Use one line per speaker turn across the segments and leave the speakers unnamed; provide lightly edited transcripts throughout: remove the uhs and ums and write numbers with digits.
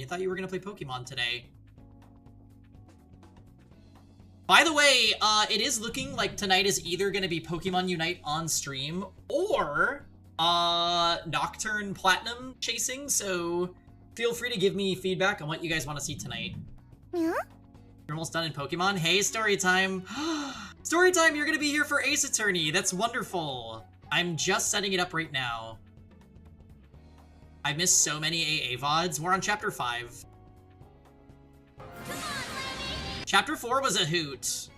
I thought you were gonna play Pokemon today. By the way, it is looking like tonight is either gonna be Pokemon Unite on stream or Nocturne Platinum chasing, so feel free to give me feedback on what you guys want to see tonight.
Yeah?
You're almost done in Pokemon? Hey, Storytime! Storytime, you're gonna be here for Ace Attorney! That's wonderful! I'm just setting it up right now. I missed so many AA VODs. We're on Chapter 5. Chapter 4 was a hoot.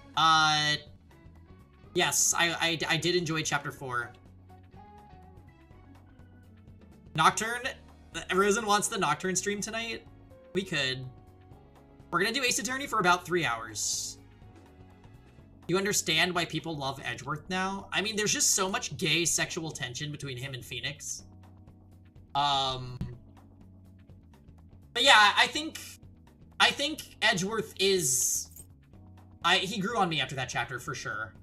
Yes, I did enjoy Chapter 4. Nocturne? Rosen wants the Nocturne stream tonight? We could. We're gonna do Ace Attorney for about 3 hours. You understand why people love Edgeworth now? I mean, there's just so much gay sexual tension between him and Phoenix. But yeah, I think Edgeworth is... he grew on me after that chapter, for sure.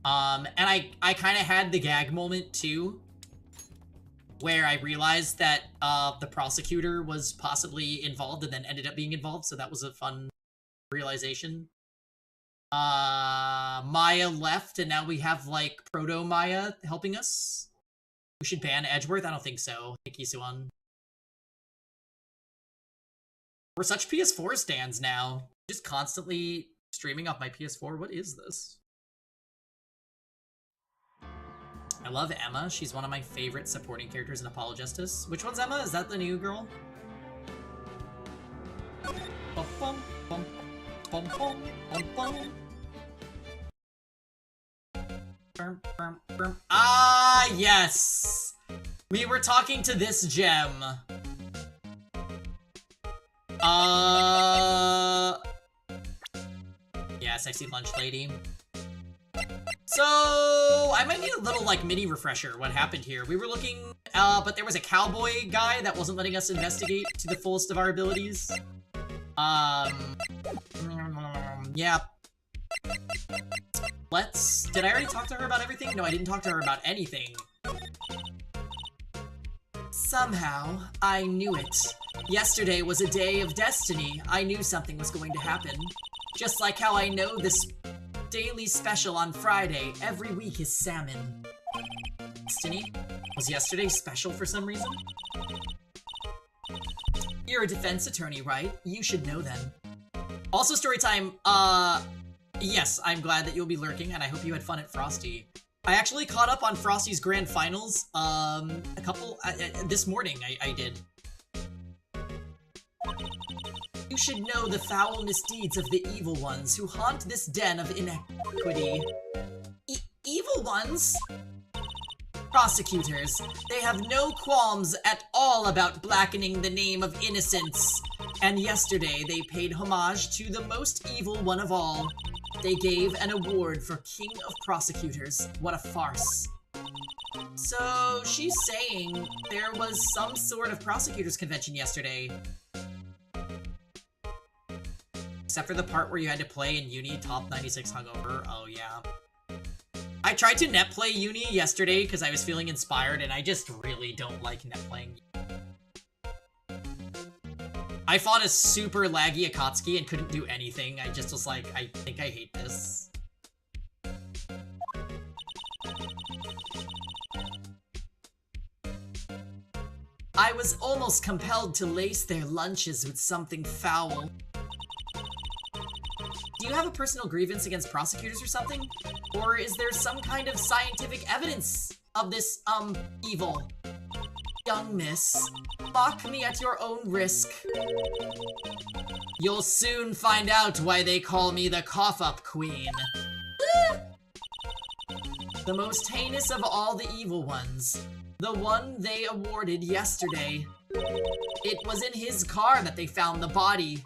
And I kind of had the gag moment, too, where I realized that the prosecutor was possibly involved and then ended up being involved, so that was a fun realization. Maya left, and now we have, like, Proto-Maya helping us. We should ban Edgeworth? I don't think so. Hikisuan. We're such PS4 stands now. Just constantly streaming off my PS4. What is this? I love Emma. She's one of my favorite supporting characters in Apologistus. Which one's Emma? Is that the new girl? Bum, bum, bum, bum, bum, bum, bum. Ah, yes! We were talking to this gem. Yeah, sexy lunch lady. So, I might need a little, like, mini refresher what happened here. We were looking, but there was a cowboy guy that wasn't letting us investigate to the fullest of our abilities. Yeah. Did I already talk to her about everything? No, I didn't talk to her about anything. Somehow, I knew it. Yesterday was a day of destiny. I knew something was going to happen. Just like how I know this daily special on Friday every week is salmon. Destiny? Was yesterday special for some reason? You're a defense attorney, right? You should know then. Also, storytime, yes, I'm glad that you'll be lurking, and I hope you had fun at Frosty. I actually caught up on Frosty's grand finals, this morning, I did. You should know the foul misdeeds of the evil ones who haunt this den of inequity. Evil ones? Prosecutors. They have no qualms at all about blackening the name of innocence. And yesterday, they paid homage to the most evil one of all. They gave an award for King of Prosecutors. What a farce. So, she's saying there was some sort of prosecutors convention yesterday. Except for the part where you had to play in Uni Top 96 hungover. Oh, yeah. I tried to net play Uni yesterday because I was feeling inspired, and I just really don't like net playing. I fought a super laggy Akatsuki and couldn't do anything. I just was like, I think I hate this. I was almost compelled to lace their lunches with something foul. Do you have a personal grievance against prosecutors or something? Or is there some kind of scientific evidence of this, evil? Young miss, mock me at your own risk. You'll soon find out why they call me the cough-up queen. The most heinous of all the evil ones. The one they awarded yesterday. It was in his car that they found the body.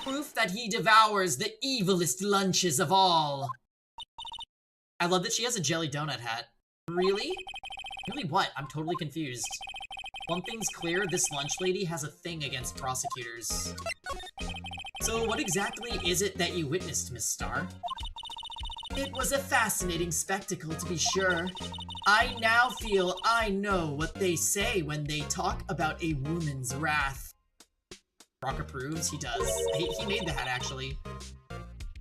Proof that he devours the evilest lunches of all. I love that she has a jelly donut hat. Really? Really what? I'm totally confused. One thing's clear, this lunch lady has a thing against prosecutors. So what exactly is it that you witnessed, Miss Star? It was a fascinating spectacle, to be sure. I now feel I know what they say when they talk about a woman's wrath. Brock approves. He does. He made the hat, actually.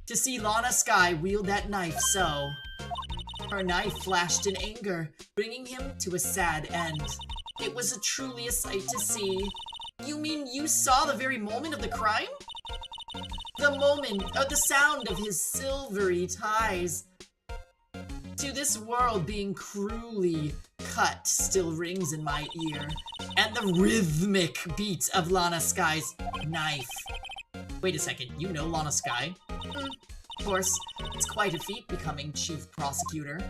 To see Lana Skye wield that knife so. Her knife flashed in anger, bringing him to a sad end. It was truly a sight to see. You mean you saw the very moment of the crime? The moment, the sound of his silvery ties to this world being cruelly cut still rings in my ear, and the rhythmic beat of Lana Skye's knife. Wait a second, you know Lana Skye? Of course, it's quite a feat becoming chief prosecutor.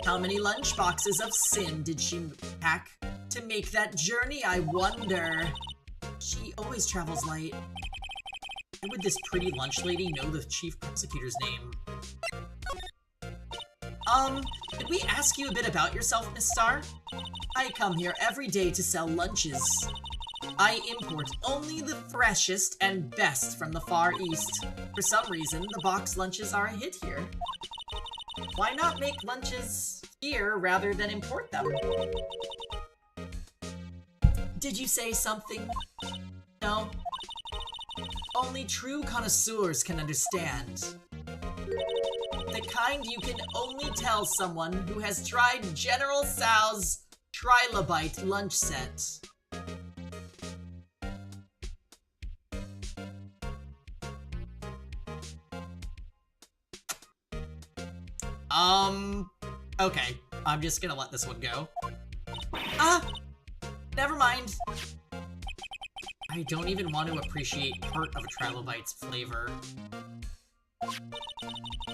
How many lunchboxes of sin did she pack to make that journey, I wonder? She always travels light. How would this pretty lunch lady know the chief prosecutor's name? Did we ask you a bit about yourself, Miss Star? I come here every day to sell lunches. I import only the freshest and best from the Far East. For some reason, the box lunches are a hit here. Why not make lunches here rather than import them? Did you say something? No? Only true connoisseurs can understand. The kind you can only tell someone who has tried General Tso's Trilobite lunch set. Okay. I'm just gonna let this one go. Never mind. I don't even want to appreciate part of a Trilobite's flavor.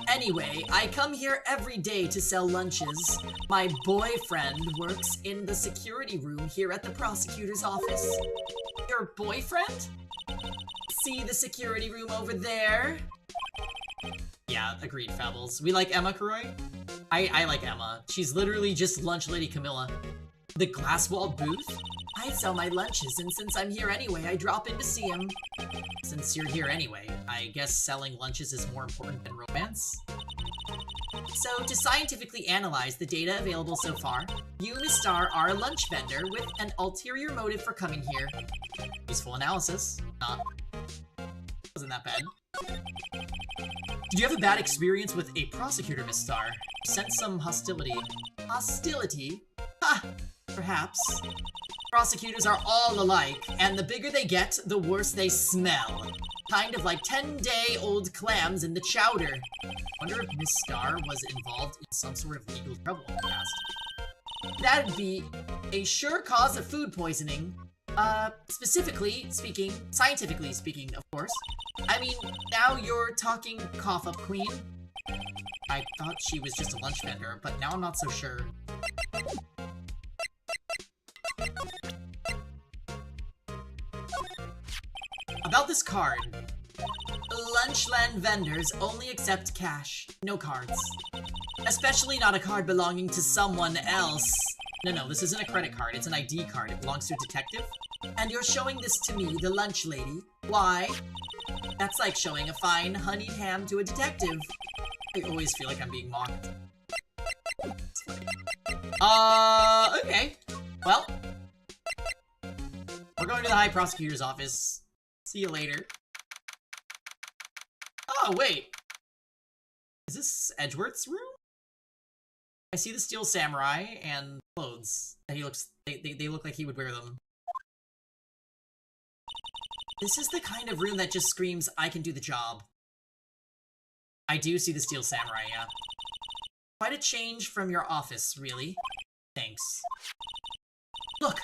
Anyway, I come here every day to sell lunches. My boyfriend works in the security room here at the prosecutor's office. Your boyfriend? See the security room over there? Yeah, agreed, Fabbles. We like Emma, Karoy? I like Emma. She's literally just Lunch Lady Camilla. The glass-walled booth? I sell my lunches, and since I'm here anyway, I drop in to see him. Since you're here anyway, I guess selling lunches is more important than romance? So, to scientifically analyze the data available so far, you, Miss Star, are a lunch vendor with an ulterior motive for coming here. Useful analysis. Wasn't that bad. Did you have a bad experience with a prosecutor, Miss Star? Sense some hostility. Hostility? Ha! Perhaps. Prosecutors are all alike, and the bigger they get, the worse they smell. Kind of like 10-day-old clams in the chowder. Wonder if Miss Star was involved in some sort of legal trouble in the past. That'd be a sure cause of food poisoning. Scientifically speaking, of course. I mean, now you're talking cough-up queen. I thought she was just a lunch vendor, but now I'm not so sure. About this card. Lunchland vendors only accept cash, no cards. Especially not a card belonging to someone else. No, this isn't a credit card, it's an ID card. It belongs to a detective. And you're showing this to me, the lunch lady. Why? That's like showing a fine honeyed ham to a detective. I always feel like I'm being mocked. Okay. Well, we're going to the High Prosecutor's office. See you later. Oh, wait. Is this Edgeworth's room? I see the Steel Samurai and clothes. And they look like he would wear them. This is the kind of room that just screams, I can do the job. I do see the Steel Samurai, yeah. Quite a change from your office, really. Thanks. Look!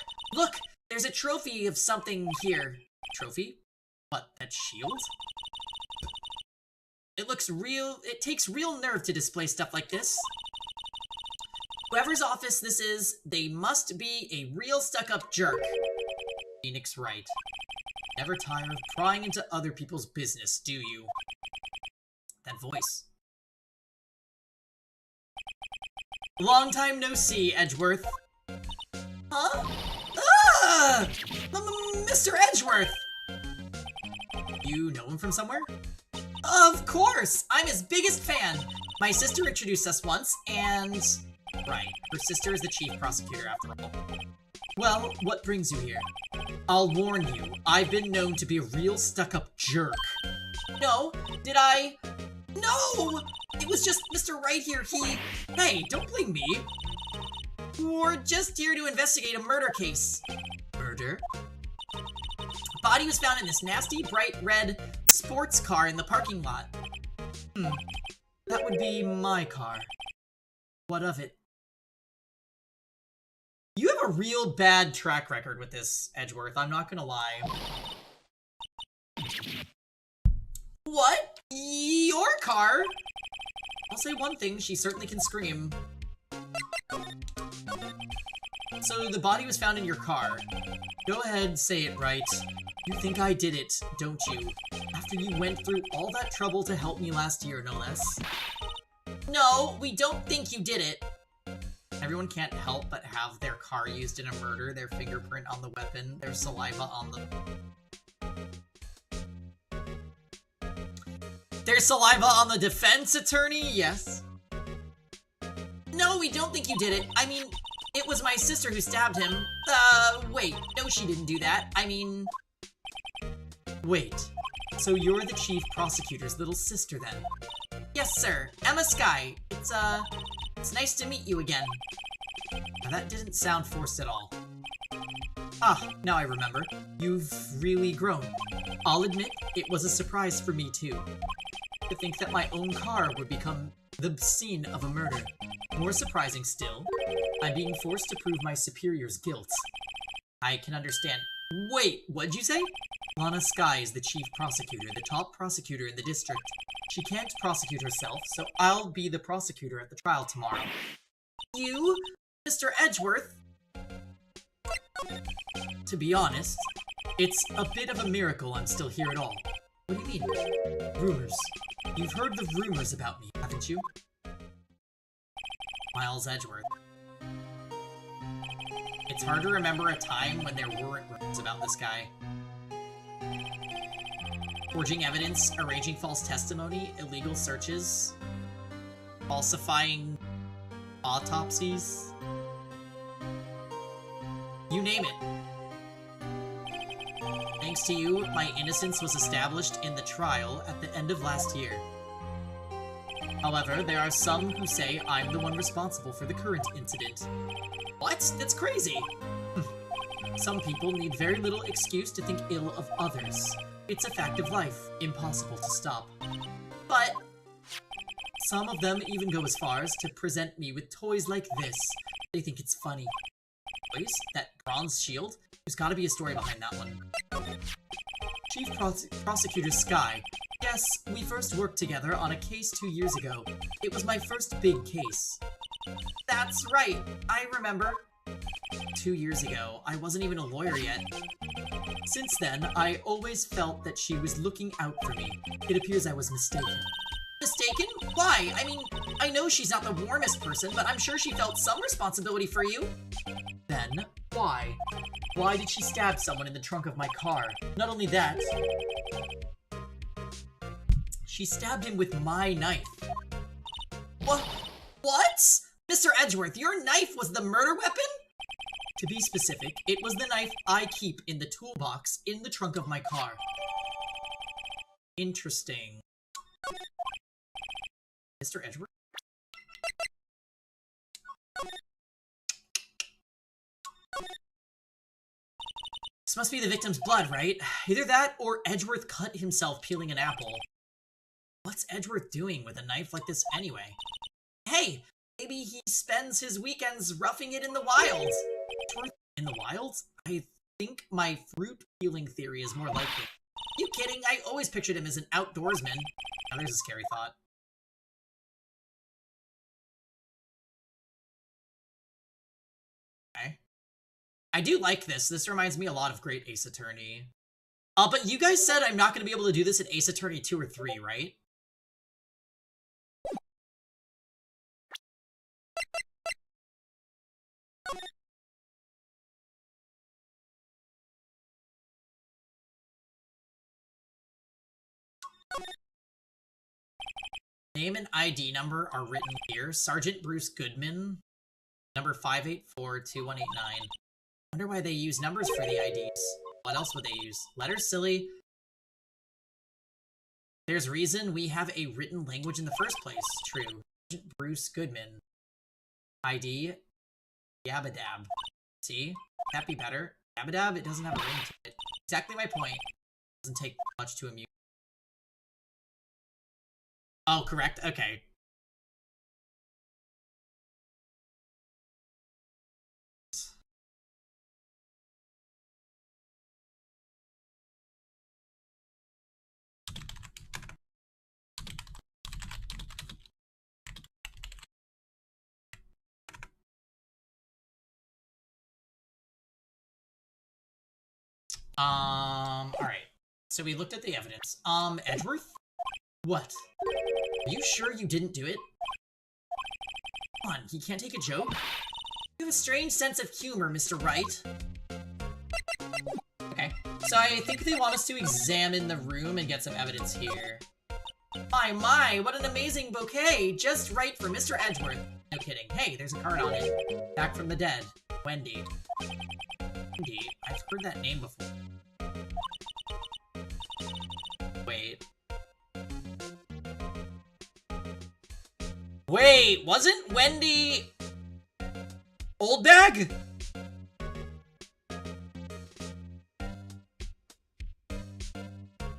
There's a trophy of something here. Trophy? What, that shield? It looks real. It takes real nerve to display stuff like this. Whoever's office this is, they must be a real stuck-up jerk. Phoenix Wright. Never tire of prying into other people's business, do you? That voice. Long time no see, Edgeworth. Huh? Ah! Mr. Edgeworth! You know him from somewhere? Of course! I'm his biggest fan! My sister introduced us once, and... Right, her sister is the chief prosecutor after all. Well, what brings you here? I'll warn you, I've been known to be a real stuck-up jerk. No, did I? No! It was just Mr. Wright here, Hey, don't blame me. We're just here to investigate a murder case. Murder? Body was found in this nasty, bright red sports car in the parking lot. That would be my car. What of it? You have a real bad track record with this, Edgeworth, I'm not gonna lie. What? Your car? I'll say one thing, she certainly can scream. So the body was found in your car. Go ahead, say it right. You think I did it, don't you? After you went through all that trouble to help me last year, no less. No, we don't think you did it. Everyone can't help but have their car used in a murder, their fingerprint on the weapon, their saliva on the... Their saliva on the defense attorney? Yes. No, we don't think you did it. I mean, it was my sister who stabbed him. Wait. No, she didn't do that. I mean... Wait. So you're the chief prosecutor's little sister, then? Yes, sir. Emma Skye. It's nice to meet you again. Now, that didn't sound forced at all. Ah, now I remember. You've really grown. I'll admit, it was a surprise for me, too. To think that my own car would become the scene of a murder. More surprising still, I'm being forced to prove my superior's guilt. I can understand. Wait, what'd you say? Lana Skye is the chief prosecutor, the top prosecutor in the district. She can't prosecute herself, so I'll be the prosecutor at the trial tomorrow. You? Mr. Edgeworth? To be honest, it's a bit of a miracle I'm still here at all. What do you mean? Rumors. You've heard the rumors about me, haven't you? Miles Edgeworth. It's hard to remember a time when there weren't rumors about this guy. Forging evidence, arranging false testimony, illegal searches, falsifying autopsies. You name it. Thanks to you, my innocence was established in the trial at the end of last year. However, there are some who say I'm the one responsible for the current incident. What? That's crazy! Some people need very little excuse to think ill of others. It's a fact of life, impossible to stop. But some of them even go as far as to present me with toys like this. They think it's funny. Toys? That bronze shield? There's gotta be a story behind that one. Chief Prosecutor Skye. Yes, we first worked together on a case 2 years ago. It was my first big case. That's right, I remember. 2 years ago, I wasn't even a lawyer yet. Since then, I always felt that she was looking out for me. It appears I was mistaken. Mistaken? Why? I mean, I know she's not the warmest person, but I'm sure she felt some responsibility for you. Then, why? Why did she stab someone in the trunk of my car? Not only that, she stabbed him with my knife. What? Mr. Edgeworth, your knife was the murder weapon? To be specific, it was the knife I keep in the toolbox in the trunk of my car. Interesting. Mr. Edgeworth? This must be the victim's blood, right? Either that or Edgeworth cut himself peeling an apple. What's Edgeworth doing with a knife like this anyway? Hey, maybe he spends his weekends roughing it in the wilds. In the wilds? I think my fruit peeling theory is more likely. You kidding? I always pictured him as an outdoorsman. Now there's a scary thought. Okay. I do like this. This reminds me a lot of Great Ace Attorney. But you guys said I'm not going to be able to do this in Ace Attorney 2 or 3, right? Name and ID number are written here. Sergeant Bruce Goodman, number 584-2189. Wonder why they use numbers for the IDs. What else would they use? Letters, silly. There's reason we have a written language in the first place. True. Bruce Goodman. ID. Yabadab. See? That'd be better. Yabadab, it doesn't have a ring to it. Exactly my point. It doesn't take much to amuse. Oh, correct? Okay. Alright. So we looked at the evidence. Edgeworth? What? Are you sure you didn't do it? Come on, he can't take a joke? You have a strange sense of humor, Mr. Wright. Okay. So I think they want us to examine the room and get some evidence here. My, what an amazing bouquet! Just right for Mr. Edgeworth. No kidding. Hey, there's a card on it. Back from the dead. Wendy. Wendy? I've heard that name before. Wait. Wait, wasn't Wendy... Old Bag?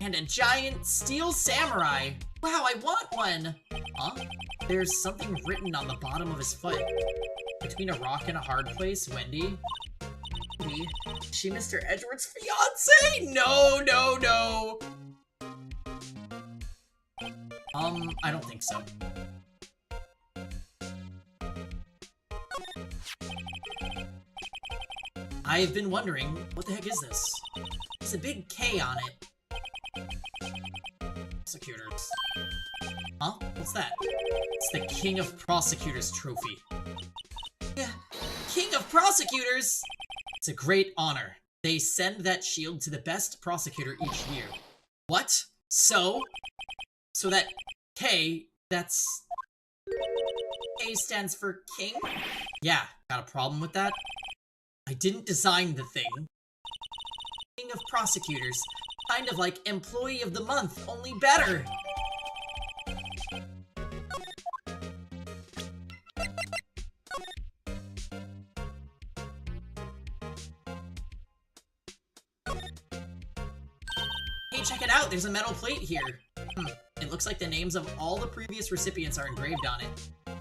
And a giant steel samurai. Wow, I want one! Huh? There's something written on the bottom of his foot. Between a rock and a hard place, Wendy. Wendy? Is she Mr. Edgeworth's fiancé? No, no, no! I don't think so. I've been wondering, what the heck is this? There's a big K on it. Prosecutors. Huh? What's that? It's the King of Prosecutors trophy. Yeah, King of Prosecutors! It's a great honor. They send that shield to the best prosecutor each year. What? So that K, that's... K stands for King? Yeah, got a problem with that? I didn't design the thing. King of Prosecutors. Kind of like Employee of the Month, only better! Hey, check it out! There's a metal plate here! It looks like the names of all the previous recipients are engraved on it.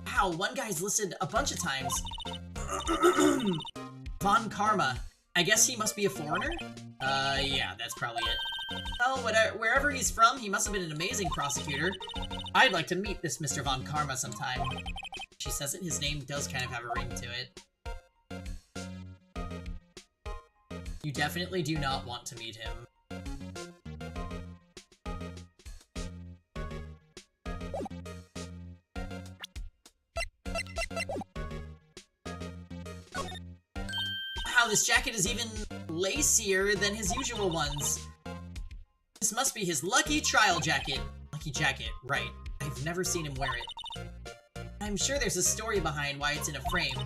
Wow, one guy's listed a bunch of times. Von Karma. I guess he must be a foreigner? Yeah, that's probably it. Well, wherever he's from, he must have been an amazing prosecutor. I'd like to meet this Mr. Von Karma sometime. She says that his name does kind of have a ring to it. You definitely do not want to meet him. Wow, this jacket is even lacier than his usual ones. This must be his lucky trial jacket. Lucky jacket, right. I've never seen him wear it. I'm sure there's a story behind why it's in a frame.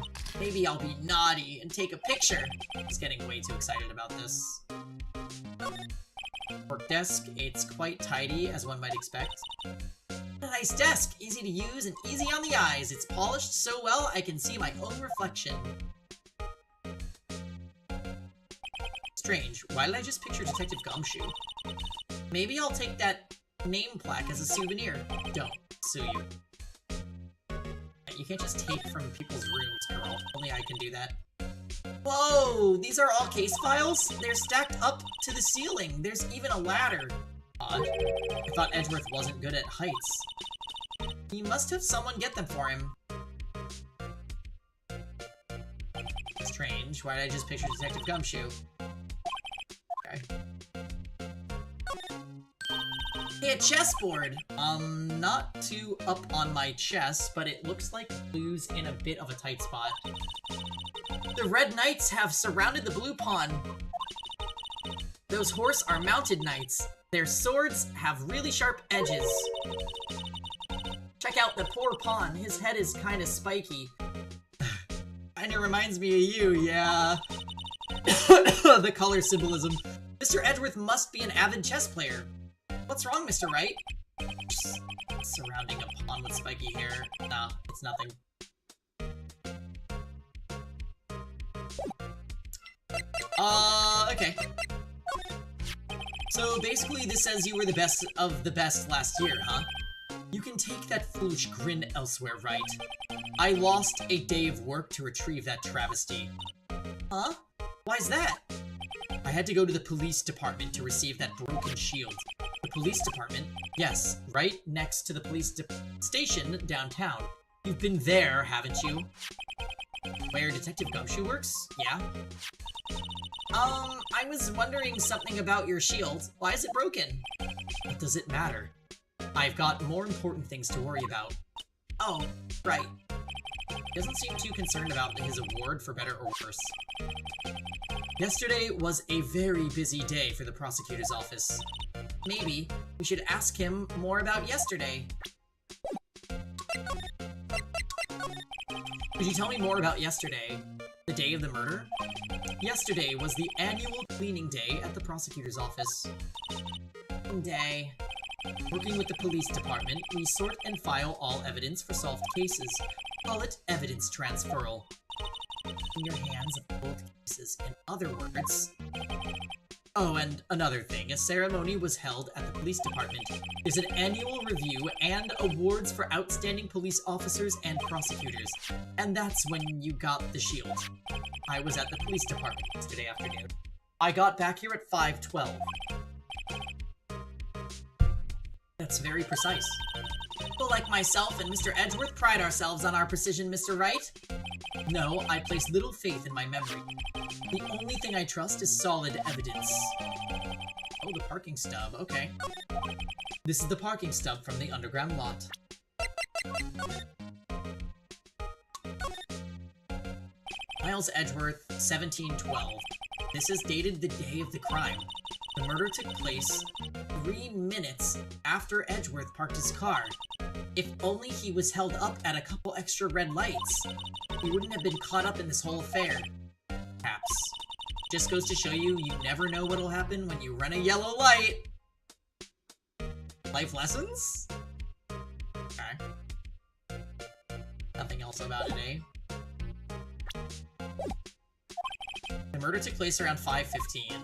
Maybe I'll be naughty and take a picture. He's getting way too excited about this. Work desk, it's quite tidy, as one might expect. A nice desk, easy to use and easy on the eyes. It's polished so well I can see my own reflection. Strange, why did I just picture Detective Gumshoe? Maybe I'll take that name plaque as a souvenir. Don't. Sue you. You can't just take from people's rooms, girl. Only I can do that. Whoa! These are all case files? They're stacked up to the ceiling. There's even a ladder. Odd. I thought Edgeworth wasn't good at heights. He must have someone get them for him. Strange. Why did I just picture Detective Gumshoe? Okay. Hey, a chessboard! Not too up on my chess, but it looks like Blue's in a bit of a tight spot. The Red Knights have surrounded the Blue Pawn. Those horse are mounted knights. Their swords have really sharp edges. Check out the poor pawn. His head is kinda spiky. Kinda reminds me of you, yeah. The color symbolism. Mr. Edgeworth must be an avid chess player. What's wrong, Mr. Wright? Just surrounding a pawn with spiky hair. Nah, it's nothing. Okay. So basically this says you were the best of the best last year, huh? You can take that foolish grin elsewhere, Wright. I lost a day of work to retrieve that travesty. Huh? Why's that? I had to go to the police department to receive that broken shield. The police department? Yes, right next to the police station downtown. You've been there, haven't you? Where Detective Gumshoe works? Yeah. I was wondering something about your shield. Why is it broken? What does it matter? I've got more important things to worry about. Oh, right. He doesn't seem too concerned about his award, for better or worse. Yesterday was a very busy day for the prosecutor's office. Maybe we should ask him more about yesterday. Could you tell me more about yesterday? The day of the murder? Yesterday was the annual cleaning day at the prosecutor's office. Day. Working with the police department, we sort and file all evidence for solved cases. Call it evidence transferal. In your hands of both cases, in other words. Oh, and another thing, a ceremony was held at the police department. There's an annual review and awards for outstanding police officers and prosecutors. And that's when you got the shield. I was at the police department yesterday afternoon. I got back here at 5:12. That's very precise. People like myself and Mr. Edgeworth pride ourselves on our precision, Mr. Wright. No, I place little faith in my memory. The only thing I trust is solid evidence. Oh, the parking stub, okay. This is the parking stub from the underground lot. Miles Edgeworth, 1712. This is dated the day of the crime. The murder took place 3 minutes after Edgeworth parked his car. If only he was held up at a couple extra red lights, he wouldn't have been caught up in this whole affair. Perhaps. Just goes to show you, you never know what'll happen when you run a yellow light. Life lessons? Okay. Nothing else about it, eh? The murder took place around 5:15.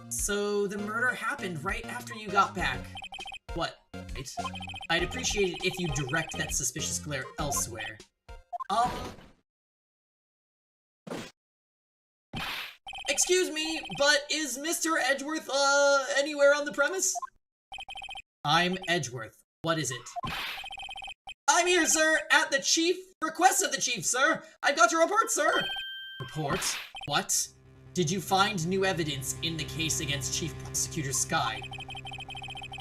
So the murder happened right after you got back. What? Right? I'd appreciate it if you direct that suspicious glare elsewhere. Excuse me, but is Mr. Edgeworth, anywhere on the premise? I'm Edgeworth. What is it? I'm here, sir, at the chief. Request of the chief, sir. I've got your report, sir. Report? What? Did you find new evidence in the case against Chief Prosecutor Skye?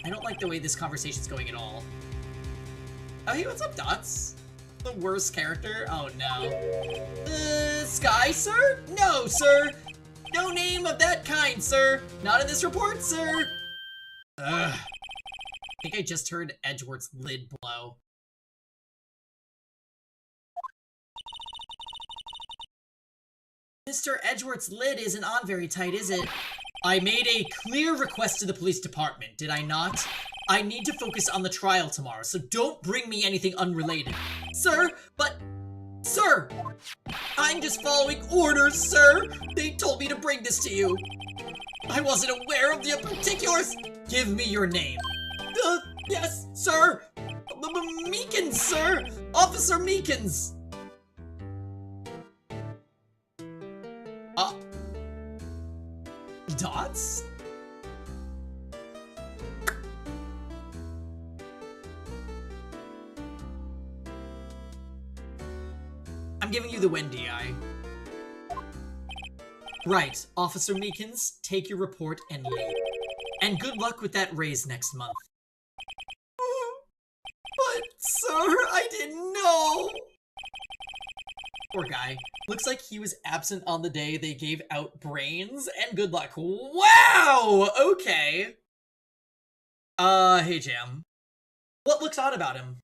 I don't like the way this conversation's going at all. Oh, hey, what's up, Dots? The worst character? Oh, no. Skye, sir? No, sir! No name of that kind, sir! Not in this report, sir! Ugh. I think I just heard Edgeworth's lid blow. Mr. Edgeworth's lid isn't on very tight, is it? I made a clear request to the police department, did I not? I need to focus on the trial tomorrow, so don't bring me anything unrelated. Sir, but... Sir! I'm just following orders, sir! They told me to bring this to you. I wasn't aware of the particulars! Give me your name. Yes, sir! Meekins, sir! Officer Meekins! Dots? I'm giving you the Wendy eye. Right, Officer Meekins, take your report and leave. And good luck with that raise next month. But, sir, I didn't know! Poor guy. Looks like he was absent on the day they gave out brains, and good luck. Wow! Okay. Hey, Jam. What looks odd about him?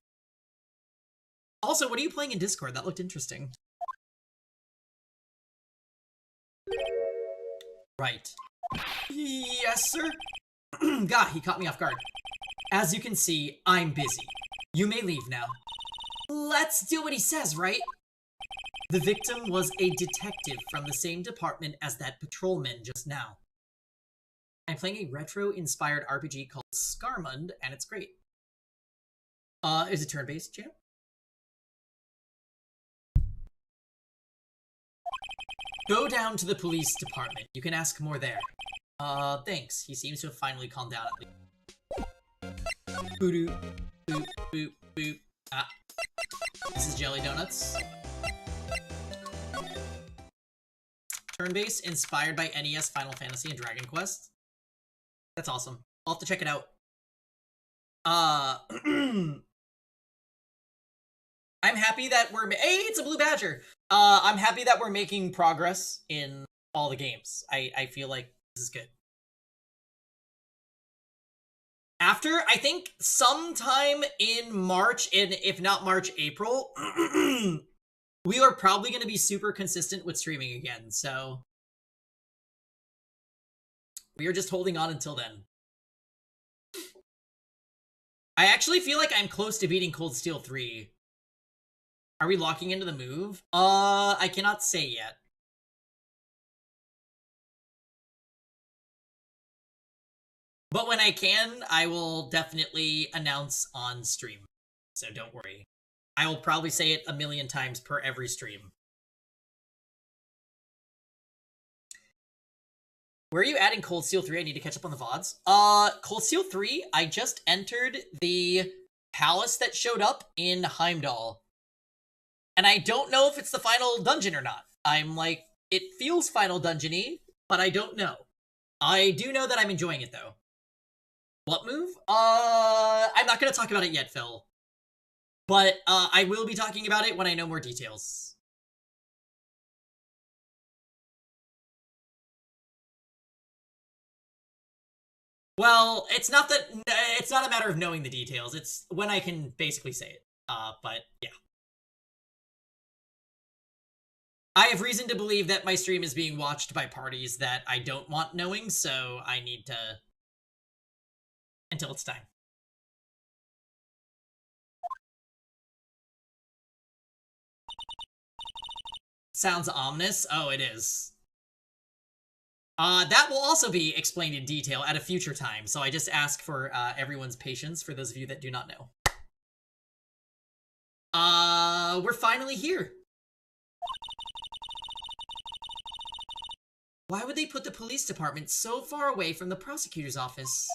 Also, what are you playing in Discord? That looked interesting. Right. Yes, sir? God, he caught me off guard. As you can see, I'm busy. You may leave now. Let's do what he says, right? The victim was a detective from the same department as that patrolman just now. I'm playing a retro-inspired RPG called Scarmund, and it's great. Is it turn-based, champ? Go down to the police department. You can ask more there. Thanks. He seems to have finally calmed down at least. Boo-doo. Boop, boop, boop. Ah. This is Jelly Donuts. Turn-based, inspired by NES, Final Fantasy, and Dragon Quest. That's awesome. I'll have to check it out. I'm happy that we're... Hey, it's a blue badger! I'm happy that we're making progress in all the games. I feel like this is good. After, I think, sometime in March, and if not March, April, we are probably going to be super consistent with streaming again, so... We are just holding on until then. I actually feel like I'm close to beating Cold Steel 3. Are we locking into the move? I cannot say yet. But when I can, I will definitely announce on stream. So don't worry. I will probably say it 1,000,000 times per every stream. Where are you adding Cold Steel 3? I need to catch up on the VODs. Cold Steel 3, I just entered the palace that showed up in Heimdall. And I don't know if it's the final dungeon or not. I'm like, it feels final dungeon-y, but I don't know. I do know that I'm enjoying it, though. What move? I'm not going to talk about it yet, Phil. But, I will be talking about it when I know more details. Well, it's not a matter of knowing the details. It's when I can basically say it. But, yeah. I have reason to believe that my stream is being watched by parties that I don't want knowing, so I need to... until it's time. Sounds ominous. Oh, it is. That will also be explained in detail at a future time, so I just ask for everyone's patience for those of you that do not know. We're finally here. Why would they put the police department so far away from the prosecutor's office?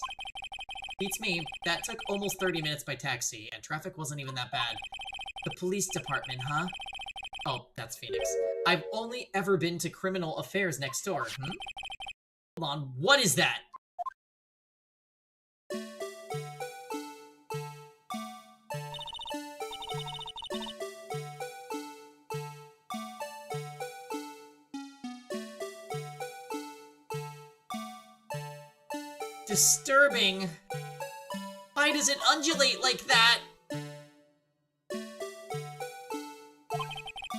Beats me. That took almost 30 minutes by taxi, and traffic wasn't even that bad. The police department, huh? Oh, that's Phoenix. I've only ever been to criminal affairs next door. Hold on, what is that? Disturbing. Why does it undulate like that?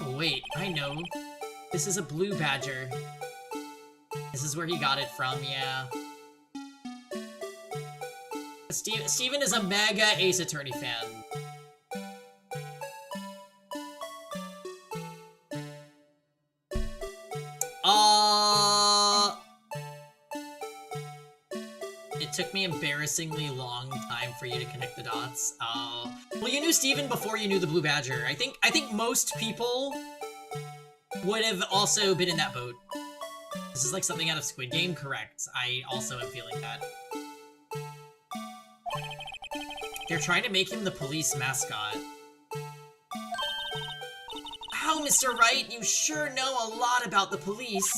Oh, wait, I know. This is a blue badger. This is where he got it from, yeah. Steven is a mega Ace Attorney fan. It took me embarrassingly long time for you to connect the dots. Well, you knew Steven before you knew the Blue Badger. I think most people would have also been in that boat. This is like something out of Squid Game, correct. I also am feeling that. They're trying to make him the police mascot. Wow, Mr. Wright, you sure know a lot about the police.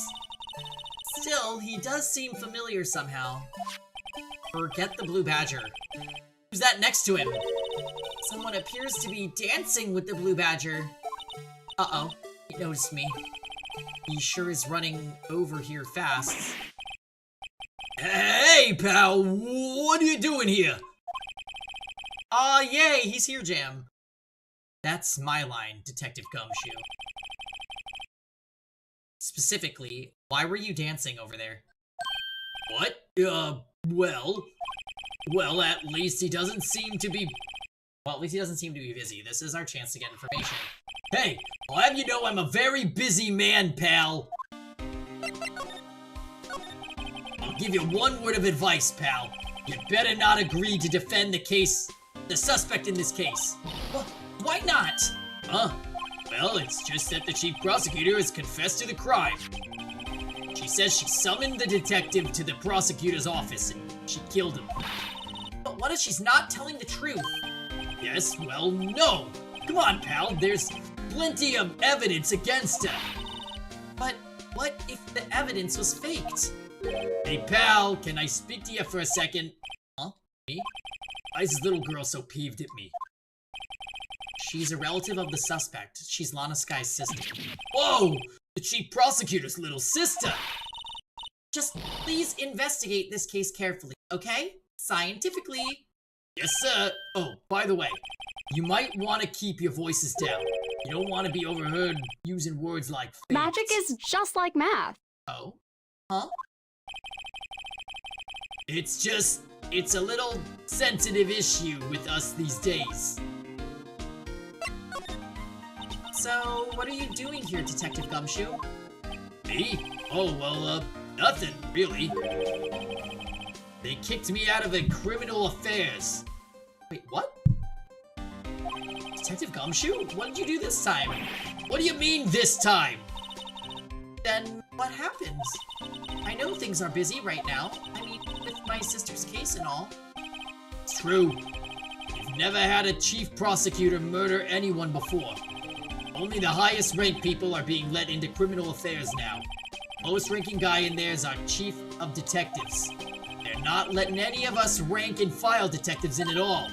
Still, he does seem familiar somehow. Forget the Blue Badger. Who's that next to him? Someone appears to be dancing with the Blue Badger. Uh-oh, he noticed me. He sure is running over here fast. Hey, pal, what are you doing here? Yay, he's here, Jam. That's my line, Detective Gumshoe. Specifically, why were you dancing over there? What? Well, at least he doesn't seem to be... Well, at least he doesn't seem to be busy. This is our chance to get information. Hey, I'll have you know I'm a very busy man, pal. I'll give you one word of advice, pal. You better not agree to defend the suspect in this case. Why not? Well, it's just that the chief prosecutor has confessed to the crime. She says she summoned the detective to the prosecutor's office and she killed him. But what if she's not telling the truth? Yes, well, no. Come on, pal, there's plenty of evidence against her. But what if the evidence was faked? Hey, pal, can I speak to you for a second? Huh? Me? Why is this little girl so peeved at me? She's a relative of the suspect. She's Lana Sky's sister. Whoa! The chief prosecutor's little sister! Just please investigate this case carefully, okay? Scientifically. Yes, sir. Oh, by the way, you might want to keep your voices down. You don't want to be overheard using words like fate.
Magic is just like math.
Oh? Huh? It's a little sensitive issue with us these days. So, what are you doing here, Detective Gumshoe? Me? Oh, well, nothing, really. They kicked me out of the criminal affairs. Wait, what? Detective Gumshoe? What did you do this time? What do you mean, this time? Then, what happens? I know things are busy right now. I mean, with my sister's case and all. It's true. We've never had a chief prosecutor murder anyone before. Only the highest ranked people are being let into criminal affairs now. Lowest ranking guy in there is our chief of detectives. They're not letting any of us rank and file detectives in at all.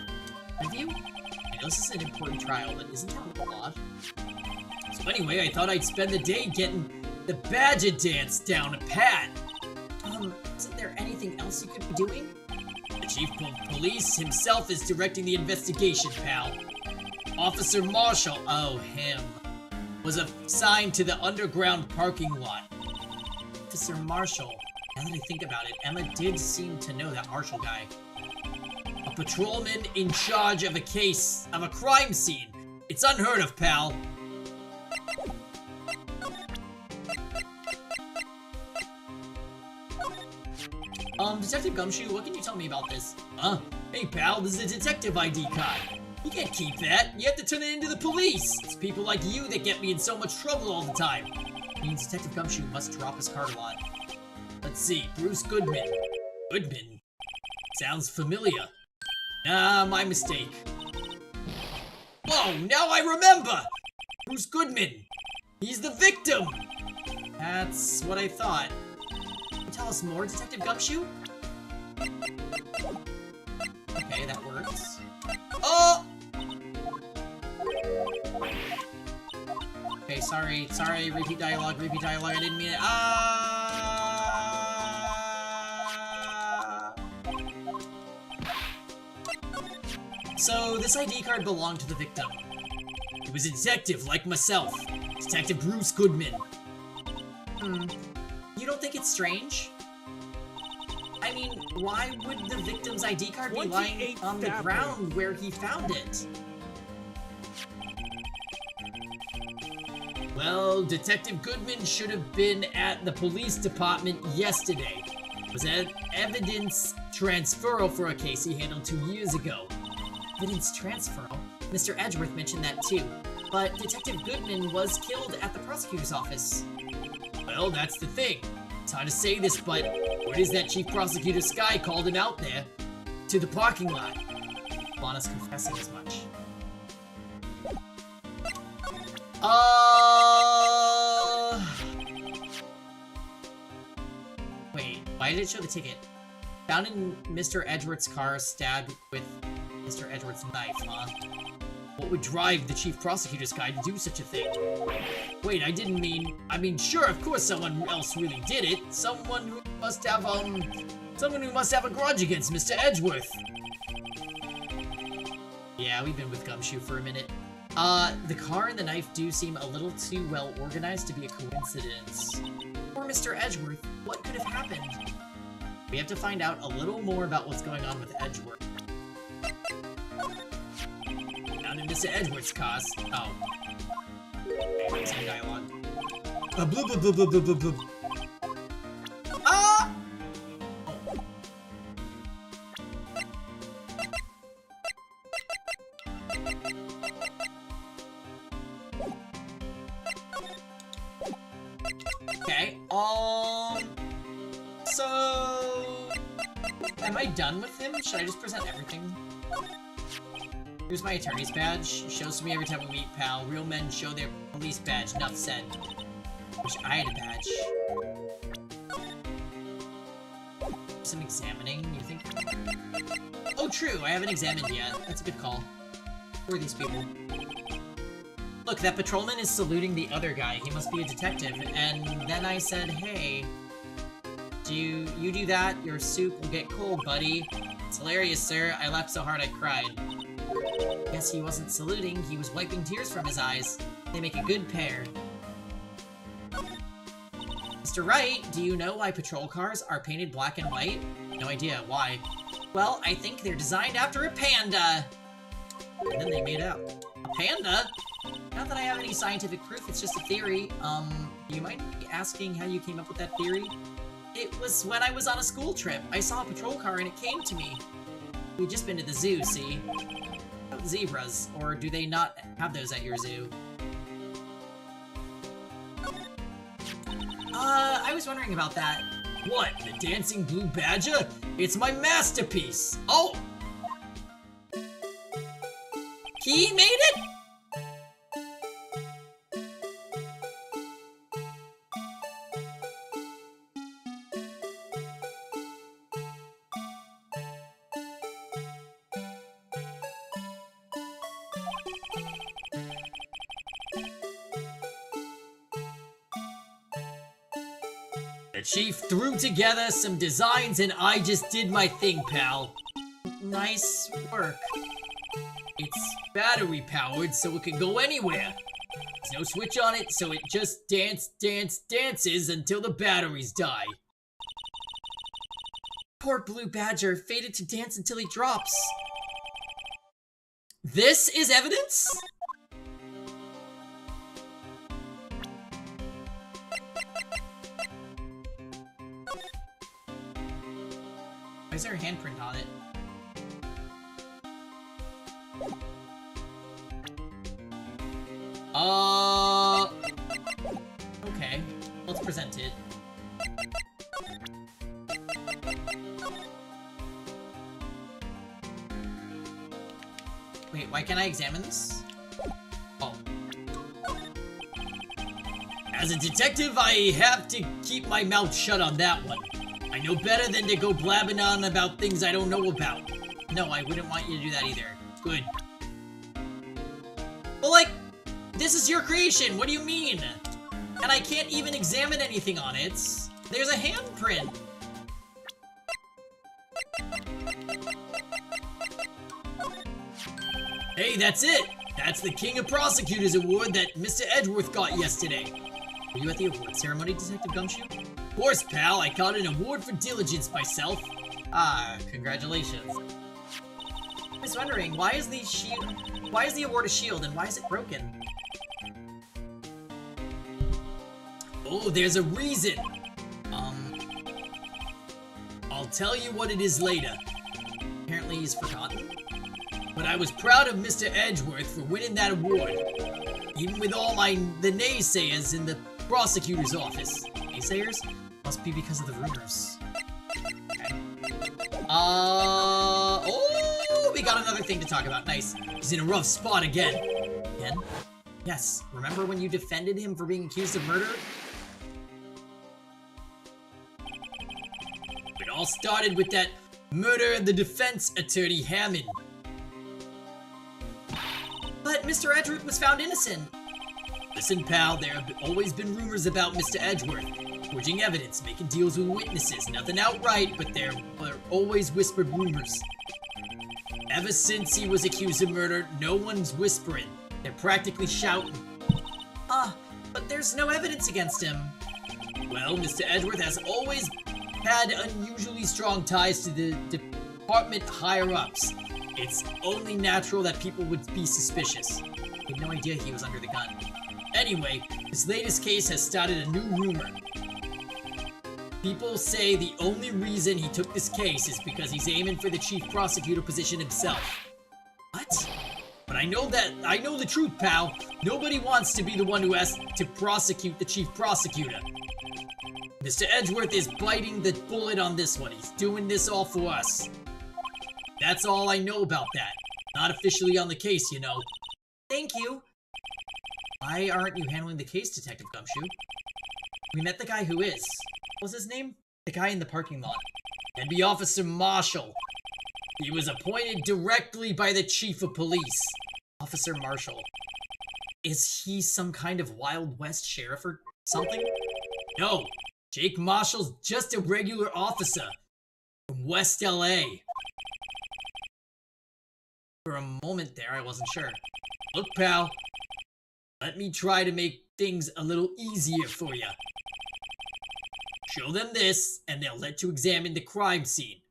Have you? I know this is an important trial, but isn't that a little odd? So anyway, I thought I'd spend the day getting the Badger dance down a pat. Isn't there anything else you could be doing? The chief of police himself is directing the investigation, pal. Officer Marshall, oh him, was assigned to the underground parking lot. Officer Marshall, now that I think about it, Emma did seem to know that Marshall guy. A patrolman in charge of a crime scene. It's unheard of, pal. Detective Gumshoe, what can you tell me about this? Hey pal, this is a detective ID card. You can't keep that. You have to turn it into the police. It's people like you that get me in so much trouble all the time. It means Detective Gumshoe must drop his card a lot. Let's see, Bruce Goodman. Goodman? Sounds familiar. Ah, my mistake. Whoa, now I remember! Bruce Goodman. He's the victim! That's what I thought. Can you tell us more, Detective Gumshoe? Okay, that works. Oh! Okay, sorry, repeat dialogue, I didn't mean it. So, this ID card belonged to the victim. He was a detective like myself, Detective Bruce Goodman. You don't think it's strange? I mean, why would the victim's ID card be lying on the ground where he found it? Well, Detective Goodman should have been at the police department yesterday. It was an evidence transferal for a case he handled 2 years ago. Evidence transferal? Mr. Edgeworth mentioned that too. But Detective Goodman was killed at the prosecutor's office. Well, that's the thing. It's hard to say this, but word is that Chief Prosecutor Sky called him out there to the parking lot. Lana's confessing as much. Wait, why did it show the ticket? Found in Mr. Edgeworth's car, stabbed with Mr. Edgeworth's knife, huh? What would drive the Chief Prosecutor's guy to do such a thing? Wait, I mean, sure, of course someone else really did it. Someone who must have a grudge against Mr. Edgeworth. Yeah, we've been with Gumshoe for a minute. The car and the knife do seem a little too well organized to be a coincidence. Poor Mr. Edgeworth, what could have happened? We have to find out a little more about what's going on with Edgeworth. Down in Mr. Edgeworth's cost. Oh. Okay, same dialogue. Blub, blub, blub, blub, blub, blub. Ah! Oh. Okay, so... Am I done with him? Should I just present everything? Here's my attorney's badge. Shows to me every time we meet, pal. Real men show their police badge. Enough said. Wish I had a badge. Some examining, you think? Oh, true. I haven't examined yet. That's a good call. Who are these people? Look, that patrolman is saluting the other guy. He must be a detective. And then I said, hey, you do that, your soup will get cold, buddy. It's hilarious, sir. I laughed so hard I cried. Guess he wasn't saluting. He was wiping tears from his eyes. They make a good pair. Mr. Wright, do you know why patrol cars are painted black and white? No idea. Why? Well, I think they're designed after a panda. And then they made out. A panda? Not that I have any scientific proof, it's just a theory. Do you mind asking how you came up with that theory? It was when I was on a school trip. I saw a patrol car and it came to me. We'd just been to the zoo, see? Zebras, or do they not have those at your zoo? I was wondering about that. What, the dancing blue badger? It's my masterpiece! Oh! He made it?! The chief threw together some designs and I just did my thing, pal. Nice work. It's battery powered so it can go anywhere. There's no switch on it, so it just dances until the batteries die. Poor blue badger, fated to dance until he drops. This is evidence? Why is there a handprint on it? Okay. Let's present it. Wait, why can't I examine this? Oh. As a detective, I have to keep my mouth shut on that one. I know better than to go blabbing on about things I don't know about. No, I wouldn't want you to do that either. Good. Well, like, this is your creation, what do you mean? And I can't even examine anything on it. There's a handprint. Hey, that's it! That's the King of Prosecutors Award that Mr. Edgeworth got yesterday. Were you at the award ceremony, Detective Gumshoe? Of course, pal, I got an award for diligence myself. Ah, congratulations. I was wondering, why is the award a shield and why is it broken? Oh, there's a reason! I'll tell you what it is later. Apparently he's forgotten. But I was proud of Mr. Edgeworth for winning that award. Even with all the naysayers in the prosecutor's office. Naysayers? Must be because of the rumors. Okay. Oh, we got another thing to talk about. Nice. He's in a rough spot again. Again? Yes. Remember when you defended him for being accused of murder? It all started with that murder of the defense attorney Hammond. But Mr. Edgeworth was found innocent. Listen, pal, there have always been rumors about Mr. Edgeworth. Forging evidence, making deals with witnesses. Nothing outright, but there were always whispered rumors. Ever since he was accused of murder, no one's whispering. They're practically shouting. But there's no evidence against him. Well, Mr. Edgeworth has always had unusually strong ties to the department higher-ups. It's only natural that people would be suspicious. I had no idea he was under the gun. Anyway, his latest case has started a new rumor. People say the only reason he took this case is because he's aiming for the chief prosecutor position himself. What? But I know the truth, pal. Nobody wants to be the one who has to prosecute the chief prosecutor. Mr. Edgeworth is biting the bullet on this one. He's doing this all for us. That's all I know about that. Not officially on the case, you know. Thank you. Why aren't you handling the case, Detective Gumshoe? We met the guy who is. What was his name? The guy in the parking lot. That'd be Officer Marshall. He was appointed directly by the Chief of Police. Officer Marshall. Is he some kind of Wild West sheriff or something? No. Jake Marshall's just a regular officer from West LA. For a moment there, I wasn't sure. Look, pal. Let me try to make things a little easier for you. Show them this, and they'll let you examine the crime scene.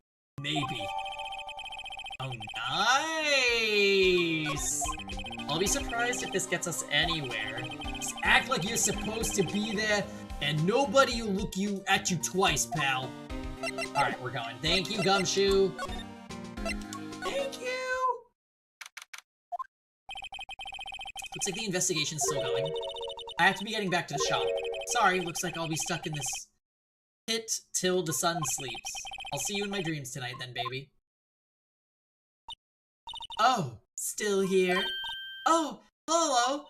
Maybe. Oh, nice! I'll be surprised if this gets us anywhere. Just act like you're supposed to be there, and nobody will look at you twice, pal. Alright, we're going. Thank you, Gumshoe. Thank you! Looks like the investigation's still going. I have to be getting back to the shop. Sorry, looks like I'll be stuck in this pit till the sun sleeps. I'll see you in my dreams tonight then, baby. Oh, still here? Oh, hello!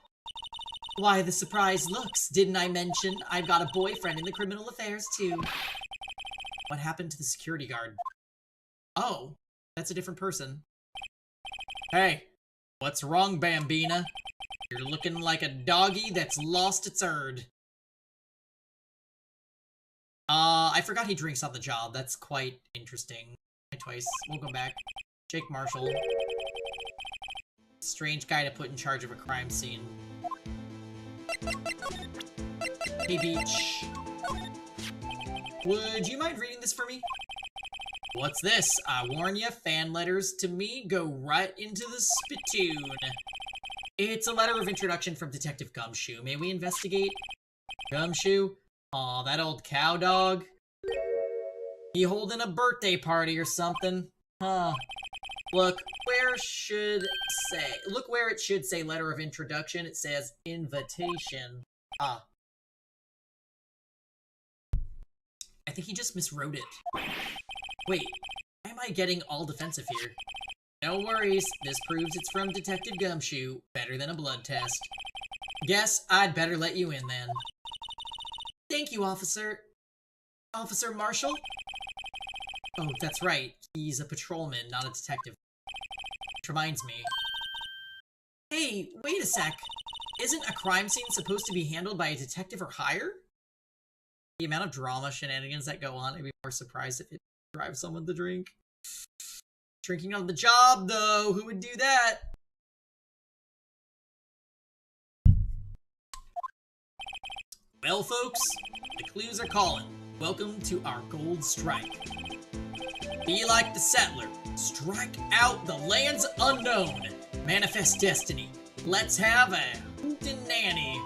Why the surprised looks? Didn't I mention I've got a boyfriend in the criminal affairs too? What happened to the security guard? Oh, that's a different person. Hey, what's wrong, Bambina? You're looking like a doggy that's lost its herd. I forgot he drinks on the job. That's quite interesting. Twice. We'll go back. Jake Marshall. Strange guy to put in charge of a crime scene. Hey, Beach. Would you mind reading this for me? What's this? I warn ya, fan letters to me go right into the spittoon. It's a letter of introduction from Detective Gumshoe. May we investigate? Gumshoe? Aw, that old cow dog. He holding a birthday party or something? Huh. Look where it should say letter of introduction. It says invitation. Ah. I think he just miswrote it. Wait, why am I getting all defensive here? No worries, this proves it's from Detective Gumshoe. Better than a blood test. Guess I'd better let you in then. Thank you, Officer Marshall? Oh, that's right. He's a patrolman, not a detective. Which reminds me. Hey, wait a sec. Isn't a crime scene supposed to be handled by a detective or higher? The amount of drama shenanigans that go on, I'd be more surprised if it drives someone to drink. Drinking on the job, though. Who would do that? Well, folks, the clues are calling. Welcome to our gold strike. Be like the settler. Strike out the lands unknown. Manifest destiny. Let's have a hootenanny.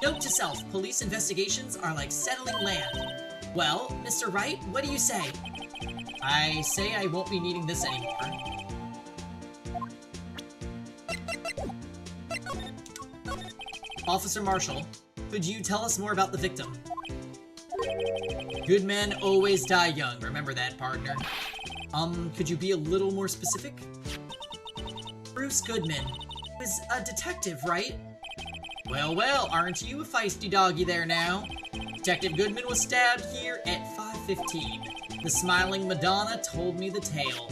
Note to self, police investigations are like settling land. Well, Mr. Wright, what do you say? I say I won't be needing this anymore. Officer Marshall, could you tell us more about the victim? Good men always die young, remember that, partner. Could you be a little more specific? Bruce Goodman was a detective, right? Well, well, aren't you a feisty doggy there now? Detective Goodman was stabbed here at 5:15. The smiling Madonna told me the tale.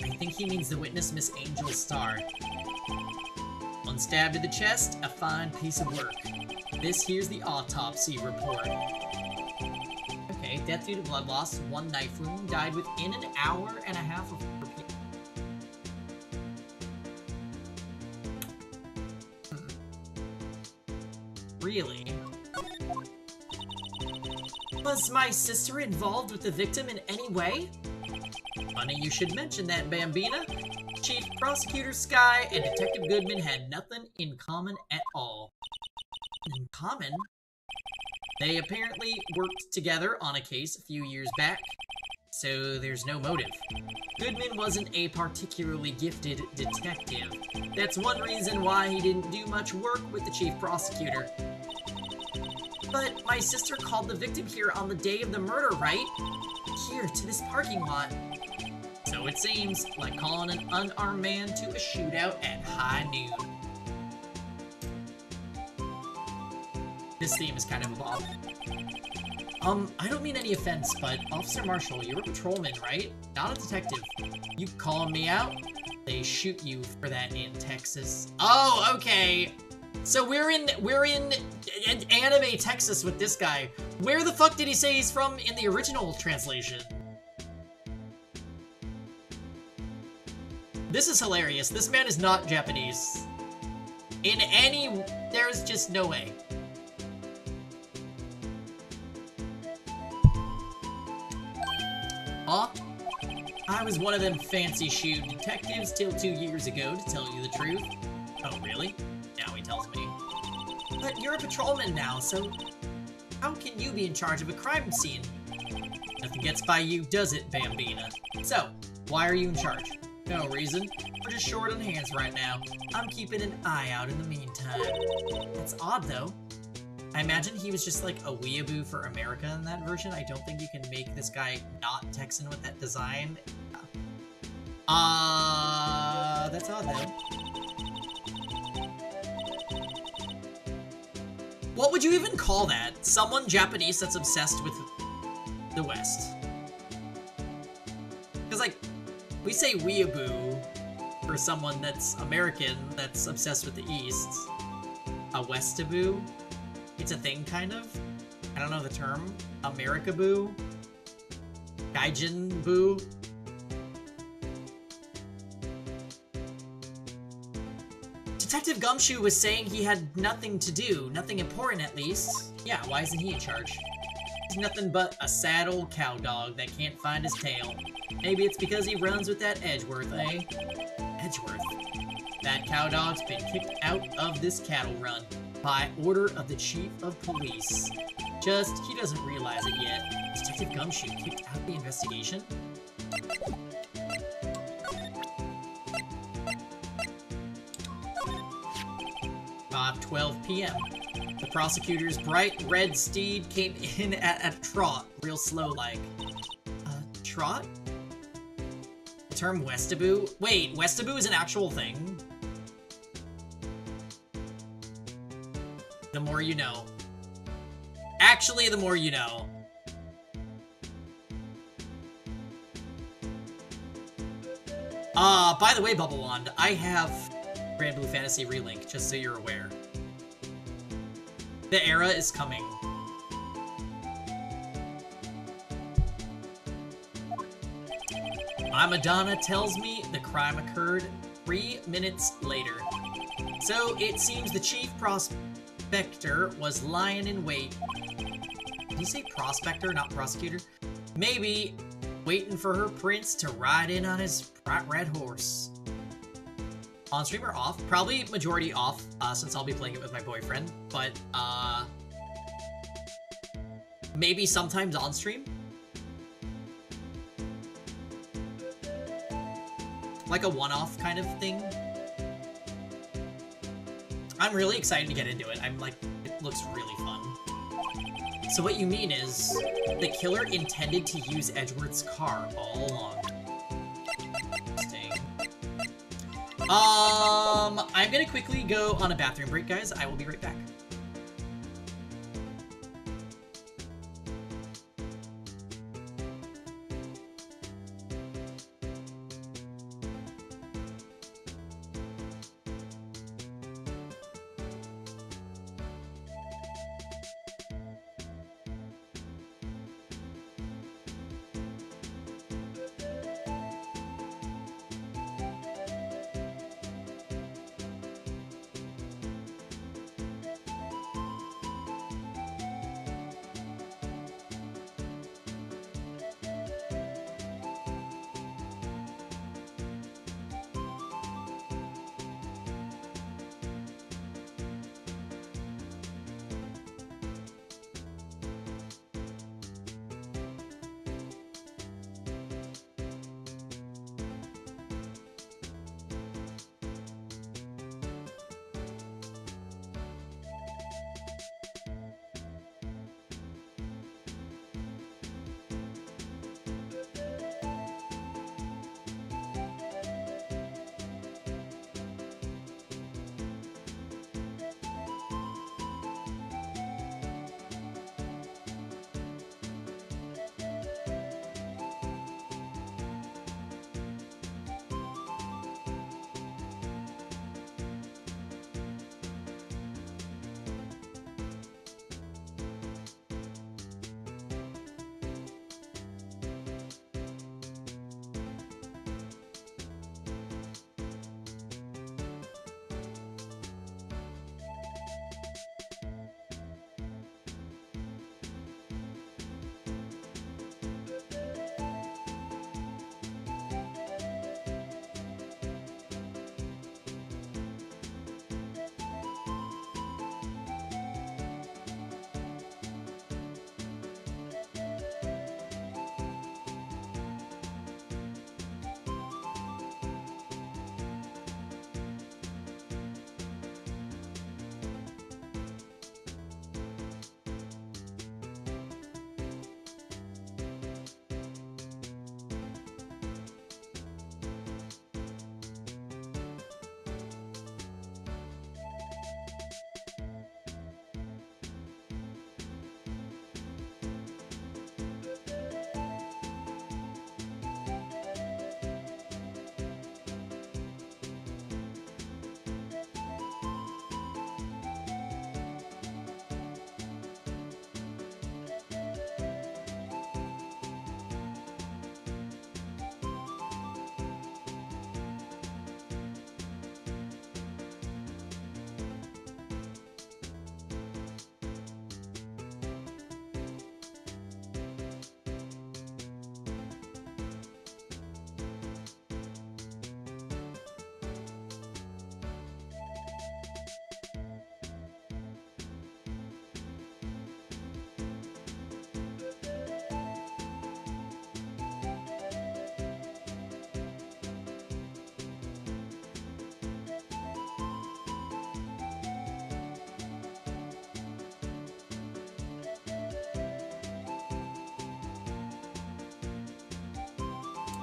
I think he means the witness, Miss Angel Starr. One stab to the chest, a fine piece of work. This here's the autopsy report. Okay, death due to blood loss, one knife wound, died within an hour and a half of Really? Was my sister involved with the victim in any way? Funny you should mention that, Bambina. Chief Prosecutor Sky and Detective Goodman had nothing in common at all. In common? They apparently worked together on a case a few years back, so there's no motive. Goodman wasn't a particularly gifted detective. That's one reason why he didn't do much work with the chief prosecutor. But my sister called the victim here on the day of the murder, right? Here, to this parking lot. So it seems, like calling an unarmed man to a shootout at high noon. This theme is kind of a bop. I don't mean any offense, but Officer Marshall, you're a patrolman, right? Not a detective. You calling me out? They shoot you for that in Texas. Oh, okay. So we're in anime Texas with this guy. Where the fuck did he say he's from in the original translation? This is hilarious. This man is not Japanese. There's just no way. Huh? I was one of them fancy shoe detectives till 2 years ago, to tell you the truth. Oh, really? Now he tells me. But you're a patrolman now, so how can you be in charge of a crime scene? Nothing gets by you, does it, Bambina? So, why are you in charge? No reason. We're just short on hands right now. I'm keeping an eye out in the meantime. That's odd, though. I imagine he was just like a weeaboo for America in that version. I don't think you can make this guy not Texan with that design. That's odd though. What would you even call that? Someone Japanese that's obsessed with the West. Because like, we say weeaboo for someone that's American that's obsessed with the East. A Westaboo? It's a thing, kind of. I don't know the term. America-boo? Gaijin-boo? Detective Gumshoe was saying he had nothing to do. Nothing important, at least. Yeah, why isn't he in charge? He's nothing but a sad old cow dog that can't find his tail. Maybe it's because he runs with that Edgeworth, eh? Edgeworth? That cow dog's been kicked out of this cattle run. By order of the chief of police. Just, he doesn't realize it yet. Detective Gumshoe kicked out the investigation? 5:12 p.m. The prosecutor's bright red steed came in at a trot, real slow-like. Trot? The term Westaboo? Wait, Westaboo is an actual thing? The more you know. Actually, the more you know. By the way, Bubble Wand, I have Grand Blue Fantasy Relink, just so you're aware. The era is coming. My Madonna tells me the crime occurred 3 minutes later. So, it seems the chief prospector was lying in wait. Did he say prospector, not prosecutor? Maybe waiting for her prince to ride in on his bright red horse. On stream or off? Probably majority off, since I'll be playing it with my boyfriend, but, maybe sometimes on stream? Like a one-off kind of thing? I'm really excited to get into it. I'm like, it looks really fun. So what you mean is, the killer intended to use Edgeworth's car all along. Interesting. I'm gonna quickly go on a bathroom break, guys. I will be right back.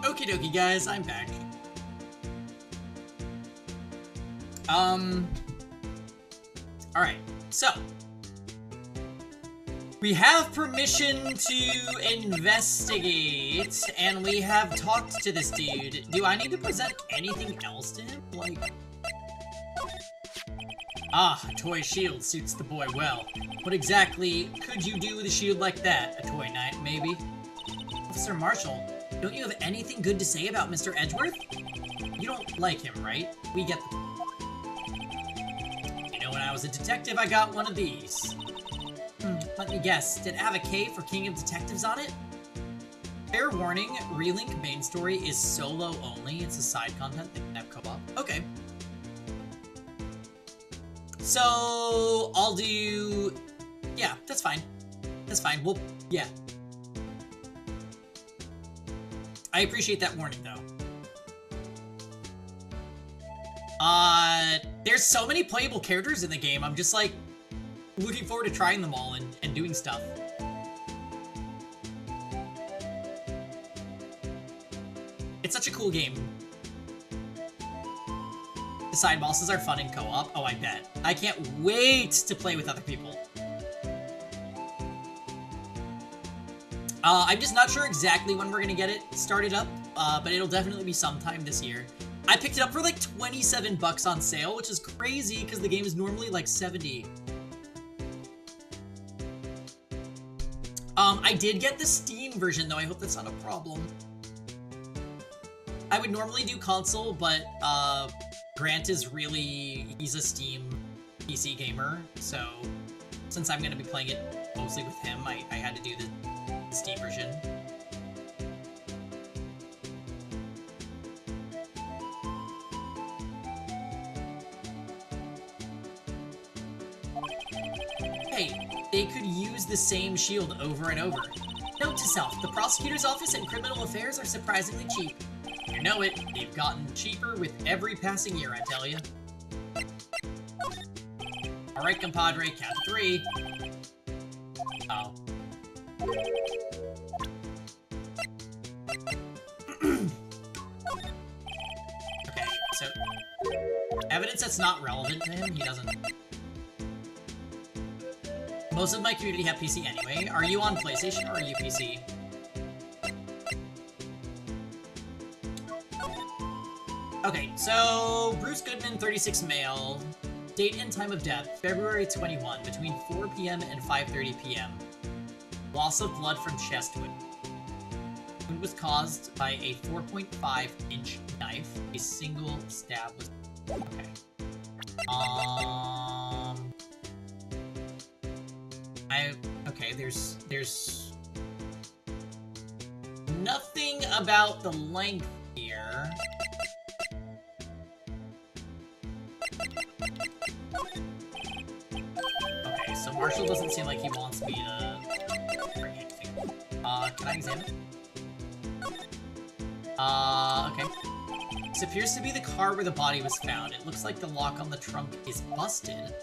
Okie dokie, guys, I'm back. Alright, so. We have permission to investigate, and we have talked to this dude. Do I need to present anything else to him? Like... Ah, a toy shield suits the boy well. What exactly could you do with a shield like that? A toy knight, maybe? Officer Marshall, don't you have anything good to say about Mr. Edgeworth? You don't like him, right? We get the... You know, when I was a detective, I got one of these. Let me guess, did it have a K for King of Detectives on it? Fair warning, Relink main story is solo only. It's a side content that can have co-op. Okay. So, I'll do... Yeah, that's fine. That's fine. Well, yeah. I appreciate that warning, though. There's so many playable characters in the game, I'm just, like, looking forward to trying them all and doing stuff. It's such a cool game. The side bosses are fun in co-op. Oh, I bet. I can't wait to play with other people. I'm just not sure exactly when we're gonna get it started up, but it'll definitely be sometime this year. I picked it up for like 27 bucks on sale, which is crazy because the game is normally like 70. I did get the Steam version though. I hope that's not a problem. I would normally do console, but Grant is really, he's a Steam PC gamer, so since I'm gonna be playing it mostly with him, I had to do the Steam version. Hey, they could use the same shield over and over. Note to self, the prosecutor's office and criminal affairs are surprisingly cheap. You know it, they've gotten cheaper with every passing year, I tell you. Alright, compadre, count to 3. Oh. Okay, so... evidence that's not relevant to him, he doesn't... Most of my community have PC anyway. Are you on PlayStation or are you PC? Okay, so Bruce Goodman, 36 male. Date and time of death, February 21, between 4 p.m. and 5:30 p.m. Loss of blood from chest wound. Wound was caused by a 4.5-inch knife. A single stab was... Okay. Okay, there's nothing about the length here. Okay, so Marshall doesn't seem like he wants me to bring anything. Can I examine it? Okay. This appears to be the car where the body was found. It looks like the lock on the trunk is busted.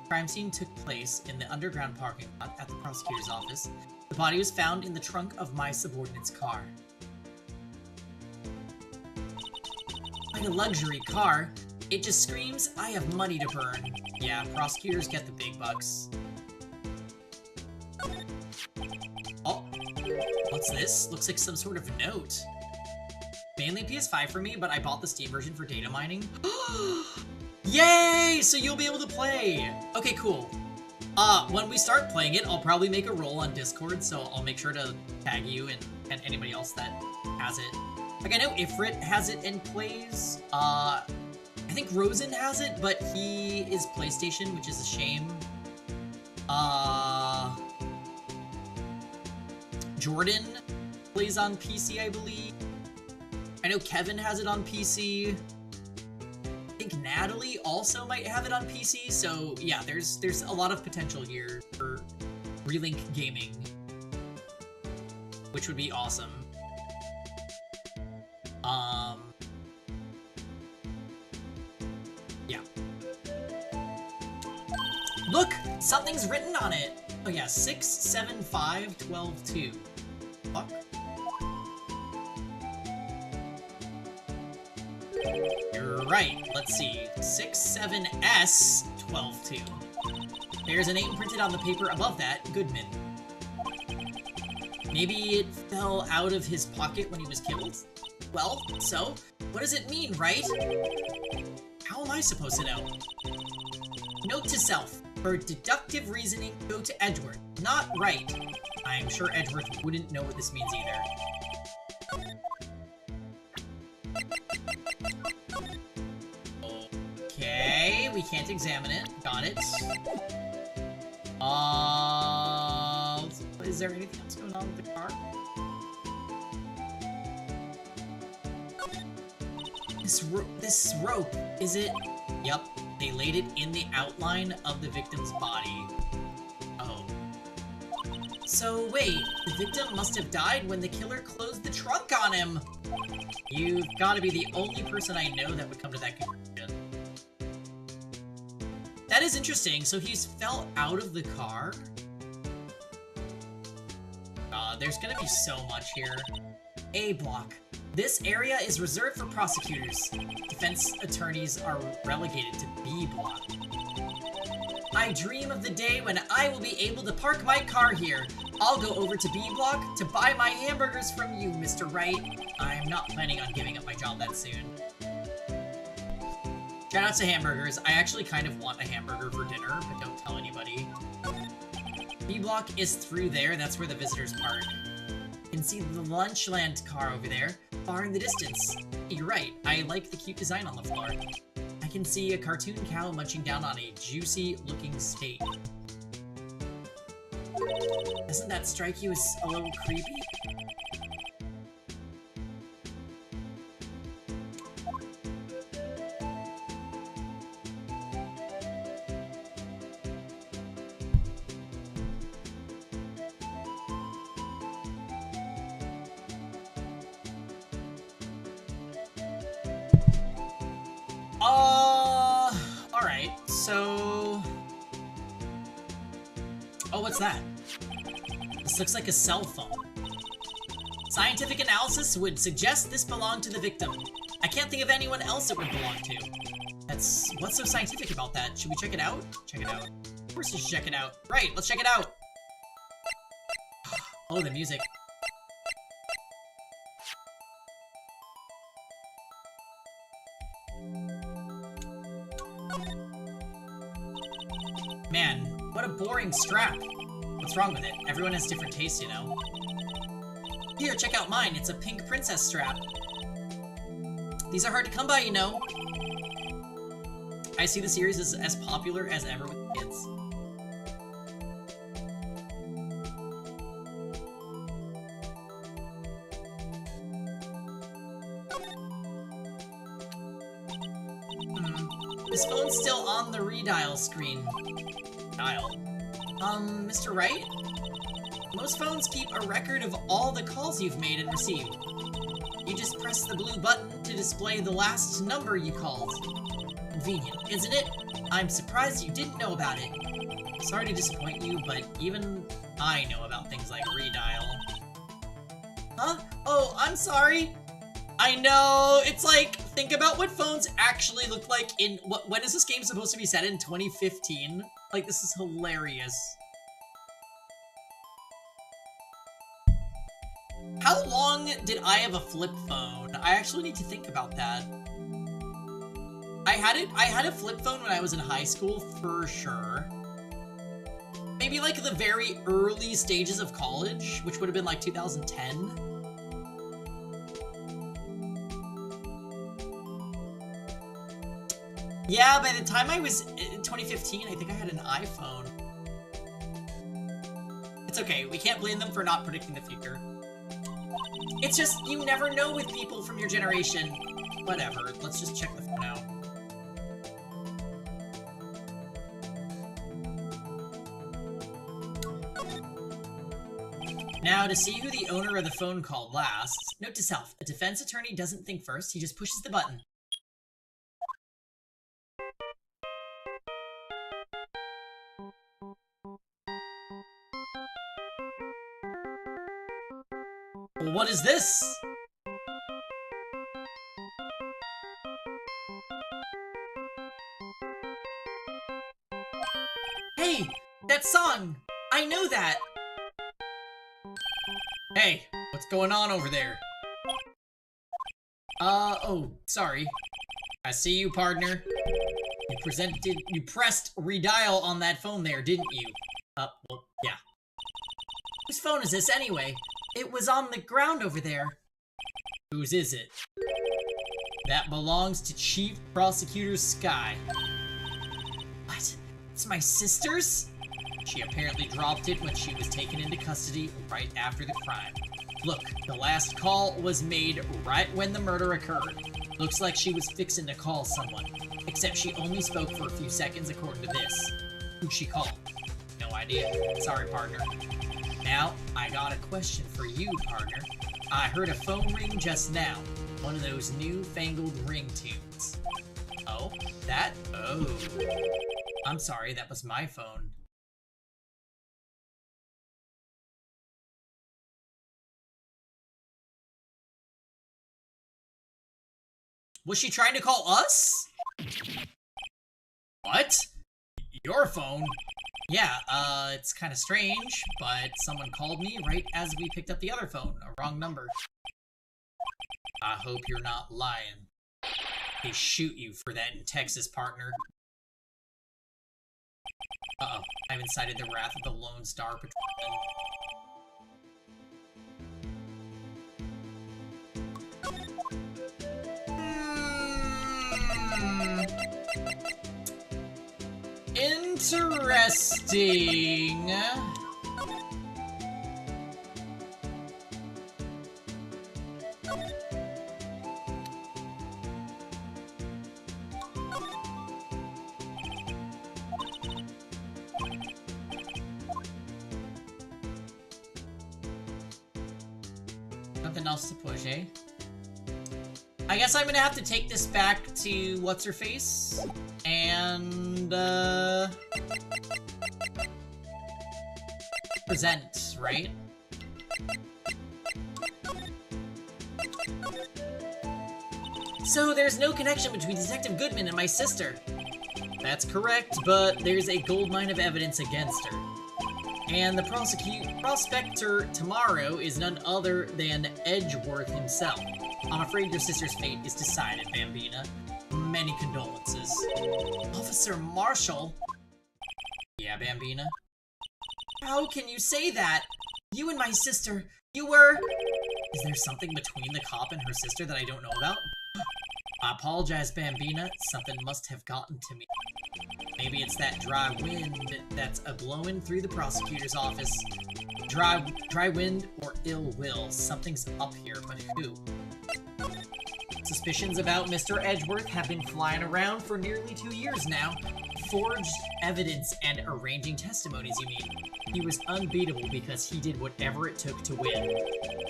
Crime scene took place in the underground parking lot at the prosecutor's office. The body was found in the trunk of my subordinate's car. Like a luxury car, it just screams, I have money to burn. Yeah, prosecutors get the big bucks. Oh, what's this? Looks like some sort of note. Mainly PS5 for me, but I bought the Steam version for data mining. Yay! So you'll be able to play! Okay, cool. When we start playing it, I'll probably make a roll on Discord, so I'll make sure to tag you and anybody else that has it. Like, I know Ifrit has it and plays. I think Rosen has it, but he is PlayStation, which is a shame. Jordan plays on PC, I believe. I know Kevin has it on PC. I think Natalie also might have it on PC, so yeah, there's a lot of potential here for Relink gaming, which would be awesome. Yeah. Look! Something's written on it! Oh yeah, 675-12-2. Fuck. Right, let's see. 67S 122. There's a name printed on the paper above that, Goodman. Maybe it fell out of his pocket when he was killed? Well, so, what does it mean, right? How am I supposed to know? Note to self. For deductive reasoning, go to Edgeworth, not Wright. I'm sure Edgeworth wouldn't know what this means either. Okay, we can't examine it. Got it. Is there anything else going on with the car? This rope, is it? Yup, they laid it in the outline of the victim's body. Oh. So wait, the victim must have died when the killer closed the trunk on him! You've gotta be the only person I know that would come to that conclusion. That is interesting, so he's fell out of the car? There's gonna be so much here. A block. This area is reserved for prosecutors. Defense attorneys are relegated to B block. I dream of the day when I will be able to park my car here. I'll go over to B block to buy my hamburgers from you, Mr. Wright. I'm not planning on giving up my job that soon. Shout out to hamburgers. I actually kind of want a hamburger for dinner, but don't tell anybody. B block is through there. That's where the visitors park. You can see the Lunchland car over there, far in the distance. You're right, I like the cute design on the floor. I can see a cartoon cow munching down on a juicy-looking steak. Doesn't that strike you as a little creepy? Alright, so... Oh, what's that? This looks like a cell phone. Scientific analysis would suggest this belonged to the victim. I can't think of anyone else it would belong to. What's so scientific about that? Should we check it out? Check it out. Of course we should check it out. Right, let's check it out! Oh, the music. Man, what a boring strap. What's wrong with it? Everyone has different tastes, you know. Here, check out mine. It's a pink princess strap. These are hard to come by, you know. I see the series is as popular as ever with kids. This phone's still on the redial screen. Dial. Mr. Wright? Most phones keep a record of all the calls you've made and received. You just press the blue button to display the last number you called. Convenient, isn't it? I'm surprised you didn't know about it. Sorry to disappoint you, but even I know about things like redial. Huh? Oh, I'm sorry. I know, it's like, think about what phones actually look like in, when is this game supposed to be set in? 2015? Like, this is hilarious. How long did I have a flip phone? I actually need to think about that. I had a flip phone when I was in high school, for sure. Maybe like the very early stages of college, which would have been like 2010. Yeah, by the time I was in 2015, I think I had an iPhone. It's okay, we can't blame them for not predicting the future. It's just, you never know with people from your generation. Whatever, let's just check the phone out. Now, to see who the owner of the phone called last, note to self, a defense attorney doesn't think first, he just pushes the button. What is this? That song! I know that! Hey, what's going on over there? Oh, sorry. I see you, partner. You pressed redial on that phone there, didn't you? Well, yeah. Whose phone is this anyway? It was on the ground over there. Whose is it? That belongs to Chief Prosecutor Sky. What? It's my sister's? She apparently dropped it when she was taken into custody right after the crime. Look, the last call was made right when the murder occurred. Looks like she was fixing to call someone. Except she only spoke for a few seconds according to this. Who'd she call? No idea. Sorry, partner. Now, I got a question for you, partner. I heard a phone ring just now. One of those newfangled ringtones. Oh, that? Oh. I'm sorry, that was my phone. Was she trying to call us? What? Your phone? Yeah, it's kind of strange, but someone called me right as we picked up the other phone. A wrong number. I hope you're not lying. They shoot you for that in Texas, partner. Uh-oh, I've incited the wrath of the Lone Star Patrolman. Interesting. Nothing else to push, eh? I guess I'm gonna have to take this back to what's-her-face and present, right? So there's no connection between Detective Goodman and my sister. That's correct, but there's a goldmine of evidence against her. And the prospector tomorrow is none other than Edgeworth himself. I'm afraid your sister's fate is decided, Bambina. Many condolences. Officer Marshall? Yeah, Bambina? How can you say that? You and my sister, you were... Is there something between the cop and her sister that I don't know about? I apologize, Bambina. Something must have gotten to me. Maybe it's that dry wind that's a-blowing through the prosecutor's office. Dry wind or ill will. Something's up here, but who? Suspicions about Mr. Edgeworth have been flying around for nearly 2 years now. Forged evidence and arranging testimonies, you mean? He was unbeatable because he did whatever it took to win.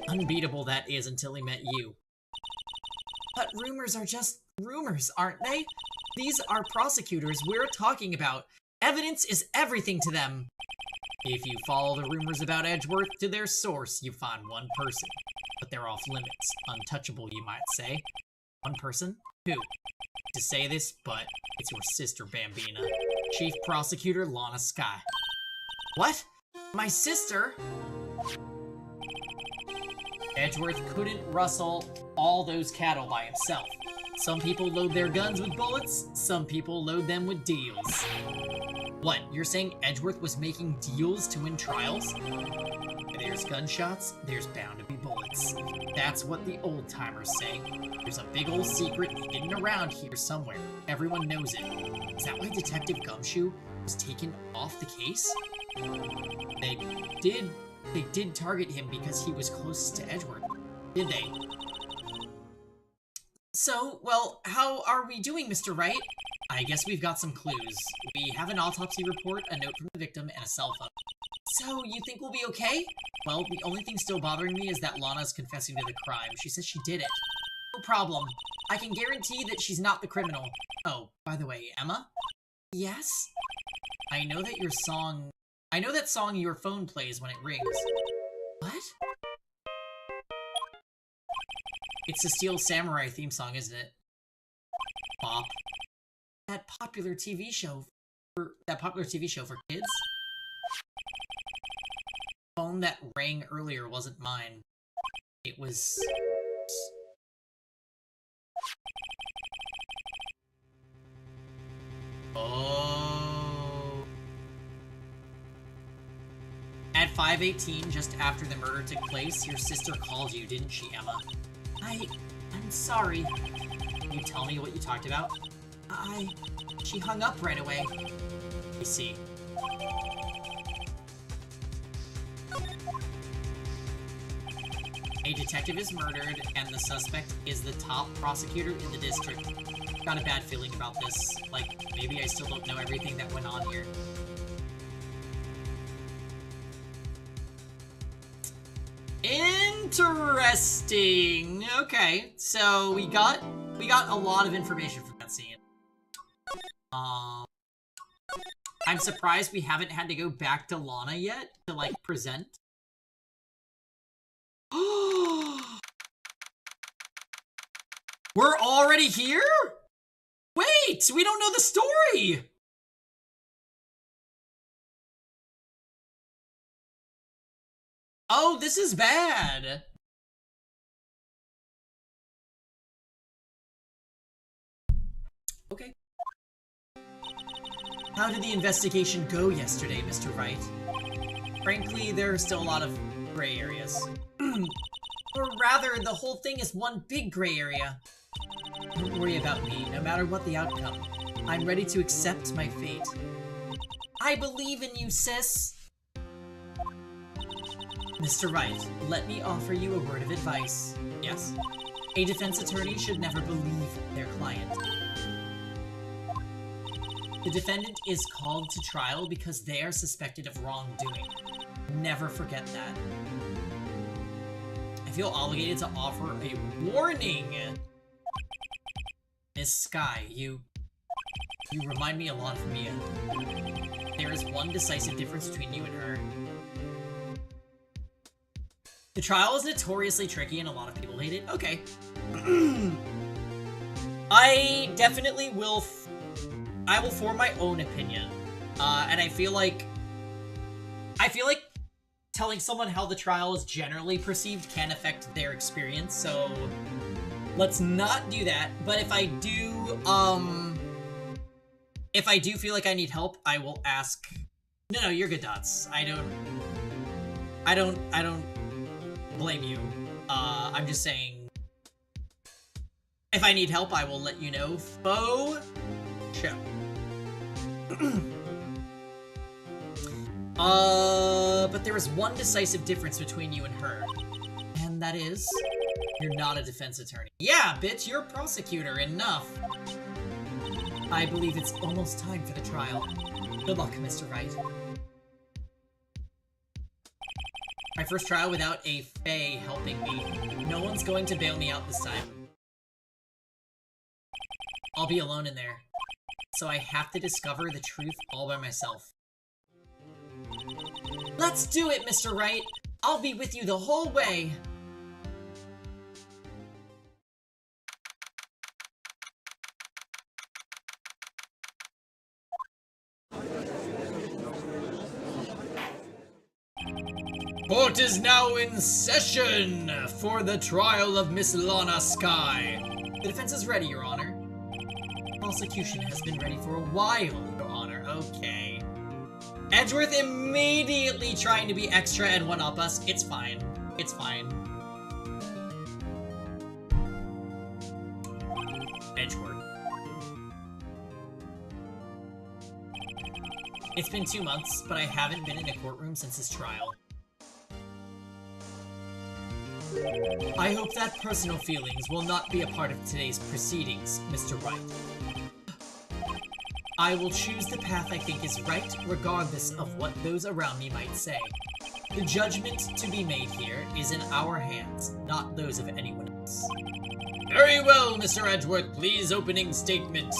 Unbeatable, that is, until he met you. But rumors are just rumors, aren't they? These are prosecutors we're talking about. Evidence is everything to them. If you follow the rumors about Edgeworth to their source, you find one person. But they're off limits. Untouchable, you might say. One person? Who? To say this, but it's your sister, Bambina. Chief Prosecutor Lana Sky. What? My sister? Edgeworth couldn't rustle all those cattle by himself. Some people load their guns with bullets, some people load them with deals. What, you're saying Edgeworth was making deals to win trials? There's gunshots, there's bound to be bullets. That's what the old-timers say. There's a big old secret hidden around here somewhere. Everyone knows it. Is that why Detective Gumshoe was taken off the case? They did target him because he was close to Edgeworth, did they? So, well, how are we doing, Mr. Wright? I guess we've got some clues. We have an autopsy report, a note from the victim, and a cell phone. So, you think we'll be okay? Well, the only thing still bothering me is that Lana's confessing to the crime. She says she did it. No problem. I can guarantee that she's not the criminal. Oh, by the way, Emma? Yes? I know that song your phone plays when it rings. What? It's the Steel Samurai theme song, isn't it? Bop. That popular TV show for kids? phone that rang earlier wasn't mine. It was... Oh. At 5:18, just after the murder took place, your sister called you, didn't she, Emma? I'm sorry. Can you tell me what you talked about? She hung up right away. I see. A detective is murdered, and the suspect is the top prosecutor in the district. Got a bad feeling about this. Like, maybe I still don't know everything that went on here. Interesting. Okay, so we got a lot of information from that scene. I'm surprised we haven't had to go back to Lana yet to, like, present. We're already here? Wait, we don't know the story! Oh, this is bad. Okay. How did the investigation go yesterday, Mr. Wright? Frankly, there are still a lot of gray areas. Or rather, the whole thing is one big gray area. Don't worry about me, no matter what the outcome. I'm ready to accept my fate. I believe in you, sis. Mr. Wright, let me offer you a word of advice. Yes. A defense attorney should never believe their client. The defendant is called to trial because they are suspected of wrongdoing. Never forget that. I feel obligated to offer a warning. Miss Sky, you remind me a lot of Mia. There is one decisive difference between you and her. The trial is notoriously tricky and a lot of people hate it. Okay. I definitely will... I will form my own opinion. And I feel like telling someone how the trial is generally perceived can affect their experience, so let's not do that. But if I do feel like I need help, I will ask. No, you're good, Dots. I don't blame you. I'm just saying, if I need help, I will let you know. Show. But there is one decisive difference between you and her. And that is, you're not a defense attorney. Yeah, bitch, you're a prosecutor. Enough. I believe it's almost time for the trial. Good luck, Mr. Wright. My first trial without a Fae helping me. No one's going to bail me out this time. I'll be alone in there. So I have to discover the truth all by myself. Let's do it, Mr. Wright! I'll be with you the whole way! Court is now in session for the trial of Miss Lana Sky. The defense is ready, Your Honor. Prosecution has been ready for a while, Your Honor. Okay. Edgeworth immediately trying to be extra and one-up us. It's fine. It's fine. Edgeworth. It's been 2 months, but I haven't been in a courtroom since his trial. I hope that personal feelings will not be a part of today's proceedings, Mr. Wright. I will choose the path I think is right, regardless of what those around me might say. The judgment to be made here is in our hands, not those of anyone else. Very well, Mr. Edgeworth, please opening statement.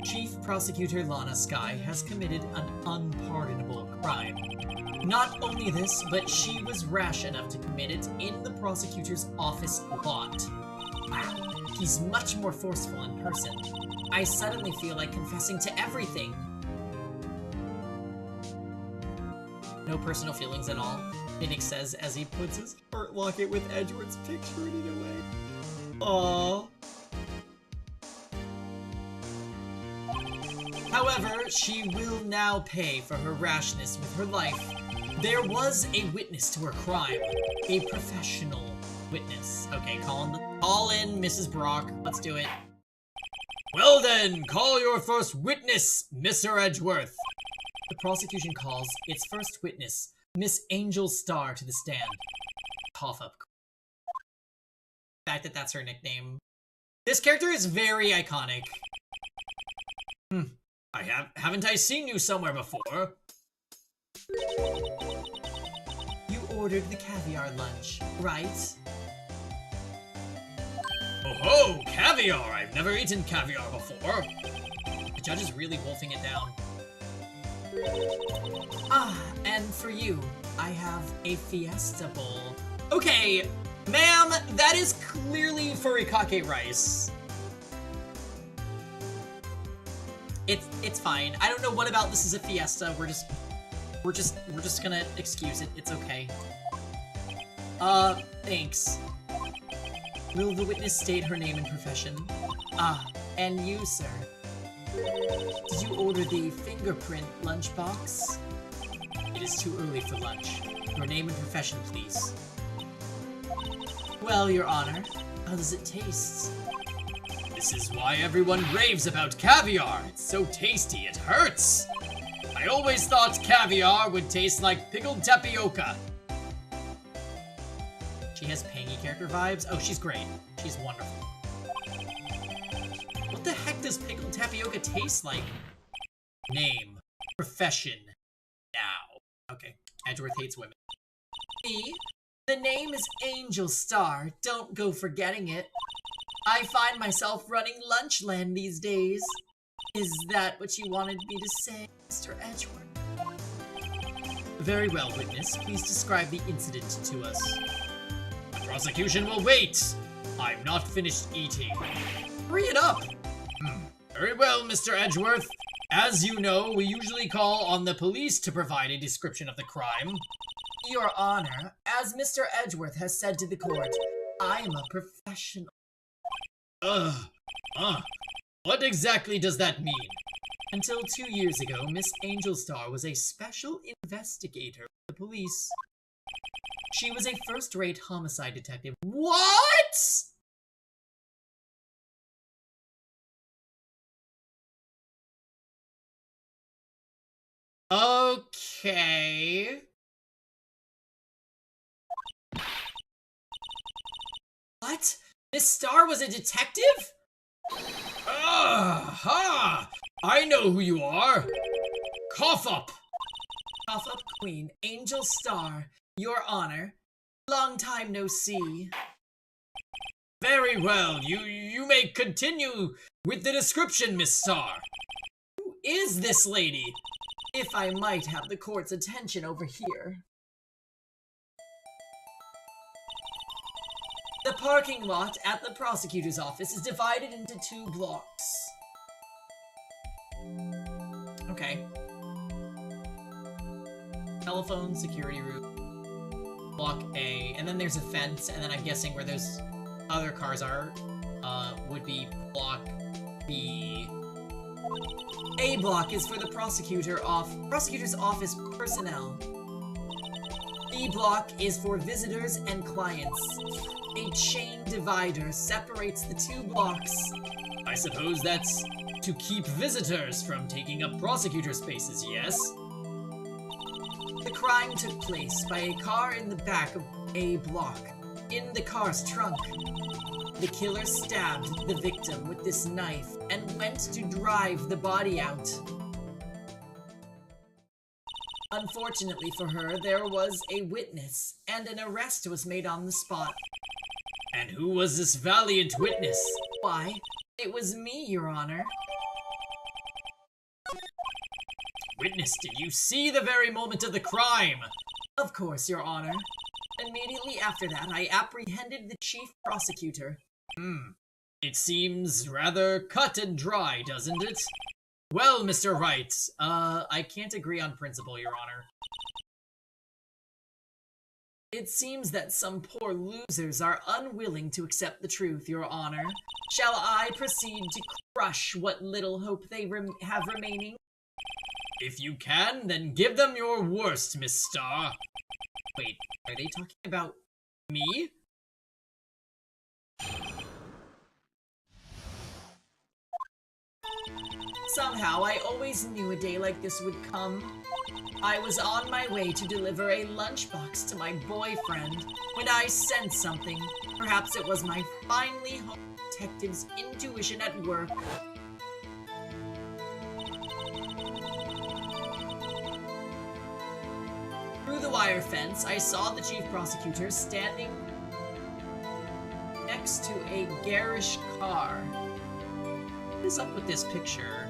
Chief Prosecutor Lana Sky has committed an unpardonable crime. Not only this, but she was rash enough to commit it in the prosecutor's office lot. Wow, he's much more forceful in person. I suddenly feel like confessing to everything. No personal feelings at all, Phoenix says as he puts his heart locket with Edgeworth's picture in it away. Aww. However, she will now pay for her rashness with her life. There was a witness to her crime. A professional witness. Okay, call in Mrs. Brock. Let's do it. Well then, call your first witness, Mr. Edgeworth. The prosecution calls its first witness, Miss Angel Star, to the stand. Cough up. The fact that that's her nickname. This character is very iconic. Haven't I seen you somewhere before? You ordered the caviar lunch, right? Oh ho, caviar! I've never eaten caviar before. The judge is really wolfing it down. Ah, and for you, I have a fiesta bowl. Okay, ma'am, that is clearly furikake rice. It's fine. I don't know what about this is a fiesta. We're just gonna excuse it. It's okay. Thanks. Will the witness state her name and profession? Ah, and you, sir. Did you order the fingerprint lunchbox? It is too early for lunch. Your name and profession, please. Well, Your Honor, how does it taste? This is why everyone raves about caviar. It's so tasty, it hurts. I always thought caviar would taste like pickled tapioca. She has Pangy character vibes. Oh, she's great. She's wonderful. What the heck does pickled tapioca taste like? Name. Profession. Now. Okay. Edgeworth hates women. Me? The name is Angel Star. Don't go forgetting it. I find myself running Lunchland these days. Is that what you wanted me to say, Mr. Edgeworth? Very well, witness. Please describe the incident to us. The prosecution will wait. I'm not finished eating. Hurry it up. Very well, Mr. Edgeworth. As you know, we usually call on the police to provide a description of the crime. Your Honor, as Mr. Edgeworth has said to the court, I am a professional. What exactly does that mean? Until 2 years ago, Miss Angel Star was a special investigator for the police. She was a first-rate homicide detective. What?! Okay. What? Miss Star was a detective? Ha! I know who you are. Cough up. Cough up, Queen. Angel Star. Your Honor. Long time no see. Very well. You may continue with the description, Miss Star. Who is this lady? If I might have the court's attention over here. The parking lot at the prosecutor's office is divided into 2 blocks. Okay. Telephone, security room, block A, and then there's a fence, and then I'm guessing where those other cars are, would be block B. A block is for the prosecutor's office personnel. B block is for visitors and clients. A chain divider separates the 2 blocks. I suppose that's to keep visitors from taking up prosecutor spaces, yes? The crime took place by a car in the back of A block. In the car's trunk, the killer stabbed the victim with this knife and went to drive the body out. Unfortunately for her, there was a witness, and an arrest was made on the spot. And who was this valiant witness? Why, it was me, Your Honor. Witness, did you see the very moment of the crime? Of course, Your Honor. Immediately after that, I apprehended the chief prosecutor. It seems rather cut and dry, doesn't it? Well, Mr. Wright, I can't agree on principle, Your Honor. It seems that some poor losers are unwilling to accept the truth, Your Honor. Shall I proceed to crush what little hope they have remaining? If you can, then give them your worst, Miss Star. Wait, are they talking about me? Somehow, I always knew a day like this would come. I was on my way to deliver a lunchbox to my boyfriend when I sensed something. Perhaps it was my finely honed detective's intuition at work. Through the wire fence, I saw the chief prosecutor standing next to a garish car. What is up with this picture?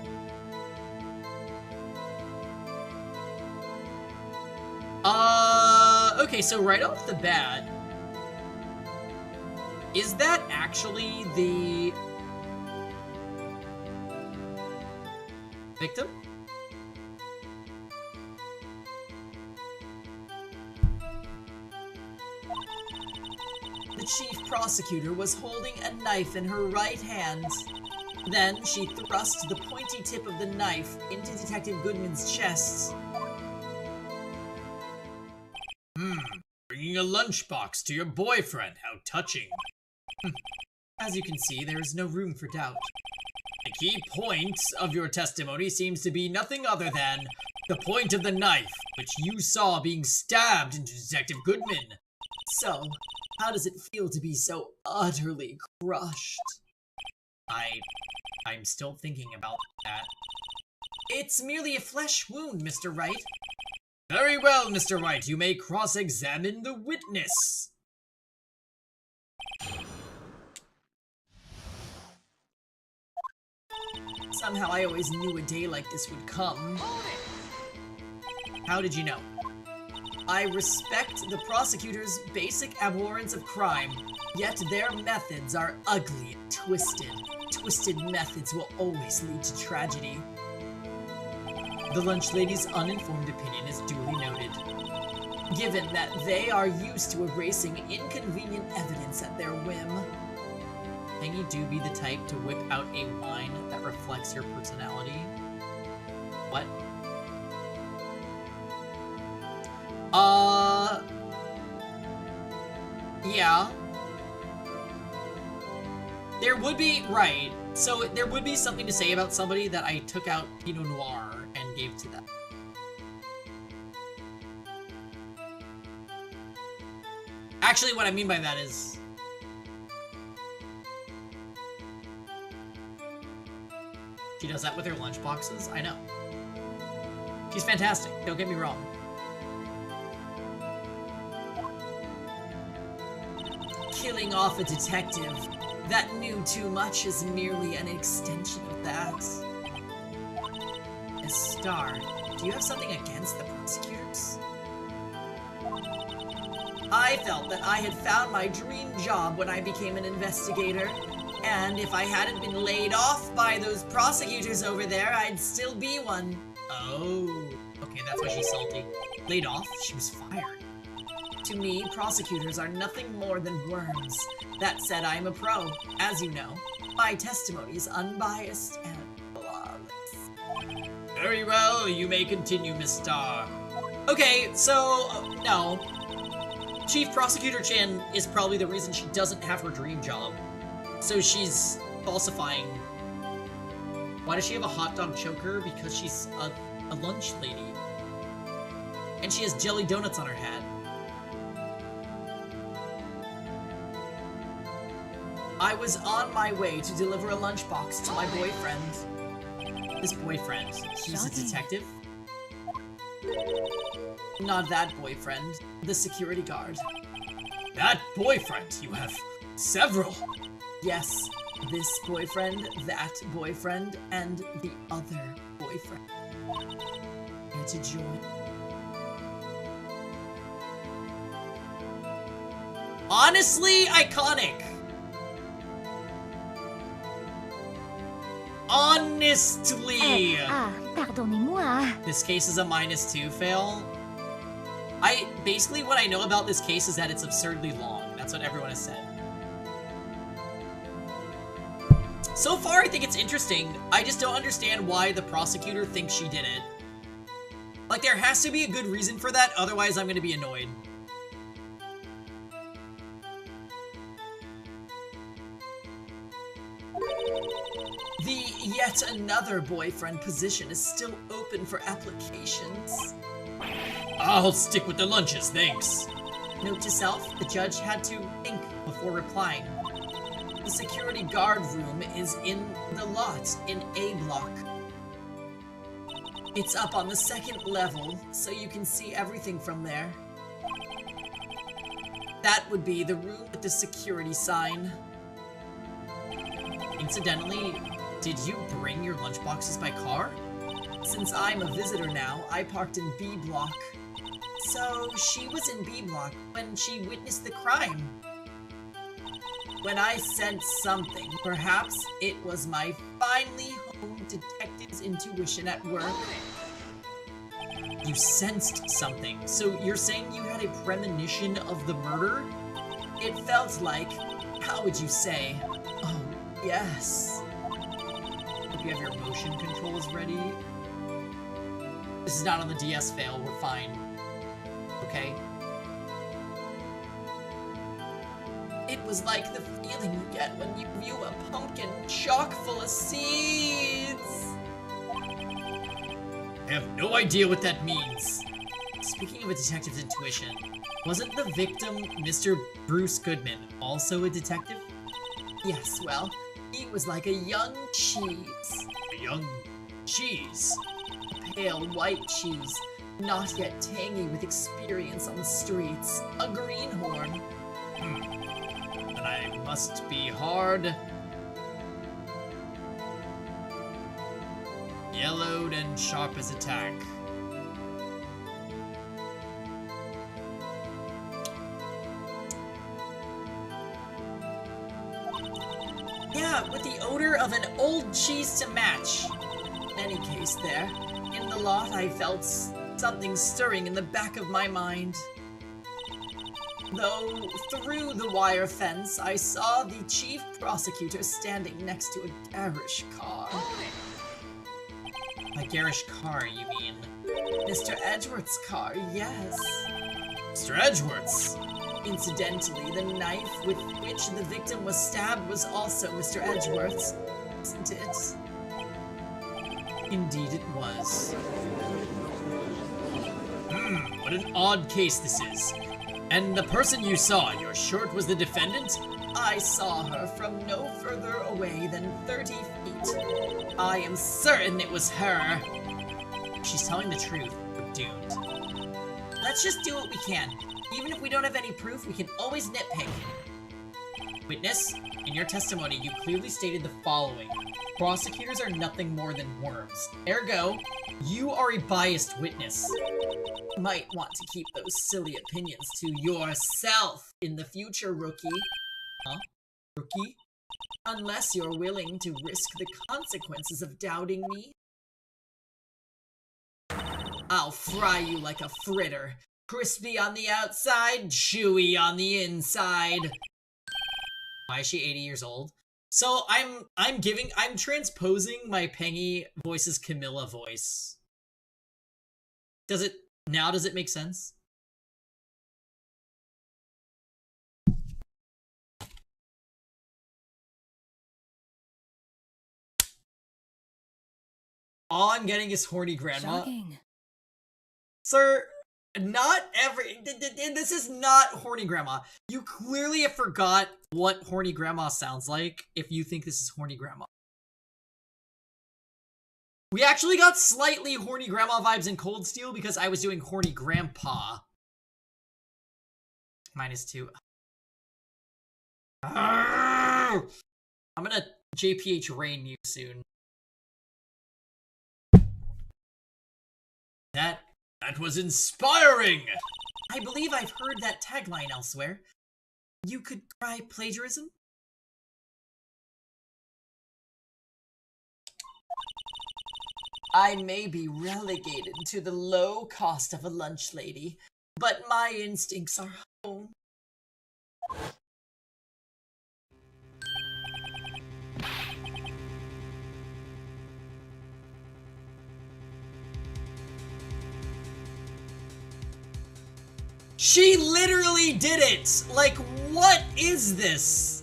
Okay, so right off the bat, is that actually the victim? The chief prosecutor was holding a knife in her right hand. Then she thrust the pointy tip of the knife into Detective Goodman's chest. Bringing a lunchbox to your boyfriend, how touching. As you can see, there is no room for doubt. The key point of your testimony seems to be nothing other than the point of the knife, which you saw being stabbed into Detective Goodman. So, how does it feel to be so utterly crushed? I'm still thinking about that. It's merely a flesh wound, Mr. Wright. Very well, Mr. Wright. You may cross-examine the witness. Somehow I always knew a day like this would come. How did you know? I respect the prosecutor's basic abhorrence of crime, yet their methods are ugly and twisted. Twisted methods will always lead to tragedy. The lunch lady's uninformed opinion is duly noted. Given that they are used to erasing inconvenient evidence at their whim. Can you do be the type to whip out a wine that reflects your personality? What? Yeah. There would be, right. So there would be something to say about somebody that I took out Pinot Noir and gave to them. Actually, what I mean by that is... she does that with her lunch boxes? I know. She's fantastic, don't get me wrong. Killing off a detective that knew too much is merely an extension of that. Miss Star, do you have something against the prosecutors? I felt that I had found my dream job when I became an investigator, and if I hadn't been laid off by those prosecutors over there, I'd still be one. Oh, okay, that's why she's salty. Laid off? She was fired. To me, prosecutors are nothing more than worms. That said, I'm a pro, as you know. My testimony is unbiased and flawless. Very well, you may continue, Miss Star. Okay, so, no. Chief Prosecutor Chan is probably the reason she doesn't have her dream job. So she's falsifying. Why does she have a hot dog choker? Because she's a lunch lady. And she has jelly donuts on her hat. I was on my way to deliver a lunchbox to my boyfriend. This boyfriend, he's a detective? Not that boyfriend, the security guard. That boyfriend? You have several. Yes, this boyfriend, that boyfriend, and the other boyfriend. Here to join. Honestly, iconic. Honestly.
Pardonnez-moi.
This case is a -2 fail. basically what I know about this case is that it's absurdly long. That's what everyone has said. So far, I think it's interesting. I just don't understand why the prosecutor thinks she did it. Like, there has to be a good reason for that, otherwise I'm gonna be annoyed. The yet another boyfriend position is still open for applications. I'll stick with the lunches, thanks. Note to self, the judge had to think before replying. The security guard room is in the lot in A block. It's up on the second level, so you can see everything from there. That would be the room with the security sign. Incidentally, did you bring your lunchboxes by car? Since I'm a visitor now, I parked in B block. So, she was in B block when she witnessed the crime. When I sensed something, perhaps it was my finely honed detective's intuition at work. You sensed something, so you're saying you had a premonition of the murder? It felt like, how would you say? Oh, yes. Hope you have your motion controls ready. This is not on the DS fail, we're fine. Okay. It was like the feeling you get when you view a pumpkin chock full of seeds. I have no idea what that means. Speaking of a detective's intuition, wasn't the victim Mr. Bruce Goodman also a detective? Yes, well, he was like a young cheese. A young cheese? A pale white cheese, not yet tangy with experience on the streets. A greenhorn. And I must be hard. Yellowed and sharp as a tack. Yeah, with the odor of an old cheese to match. In any case, there, in the lot, I felt something stirring in the back of my mind. Though, through the wire fence, I saw the chief prosecutor standing next to a garish car. A garish car, you mean? Mr. Edgeworth's car, yes. Mr. Edgeworth's? Incidentally, the knife with which the victim was stabbed was also Mr. Edgeworth's, isn't it? Indeed it was. What an odd case this is. And the person you saw, you're sure it was the defendant? I saw her from no further away than 30 feet. I am certain it was her. She's telling the truth. We're doomed. Let's just do what we can. Even if we don't have any proof, we can always nitpick. Witness, in your testimony, you clearly stated the following. Prosecutors are nothing more than worms. Ergo, you are a biased witness. You might want to keep those silly opinions to yourself in the future, rookie. Huh? Rookie? Unless you're willing to risk the consequences of doubting me. I'll fry you like a fritter. Crispy on the outside, chewy on the inside. Why is she 80 years old? So I'm transposing my Pengy voice's Camilla voice. Does it make sense? All I'm getting is horny grandma.
Shocking.
Sir, not every... This is not horny grandma. You clearly have forgot what horny grandma sounds like if you think this is horny grandma. We actually got slightly horny grandma vibes in Cold Steel because I was doing horny grandpa. -2. I'm gonna JPH rain you soon. That was inspiring! I believe I've heard that tagline elsewhere. You could try plagiarism? I may be relegated to the low cost of a lunch lady, but my instincts are home. She literally did it! Like, what is this?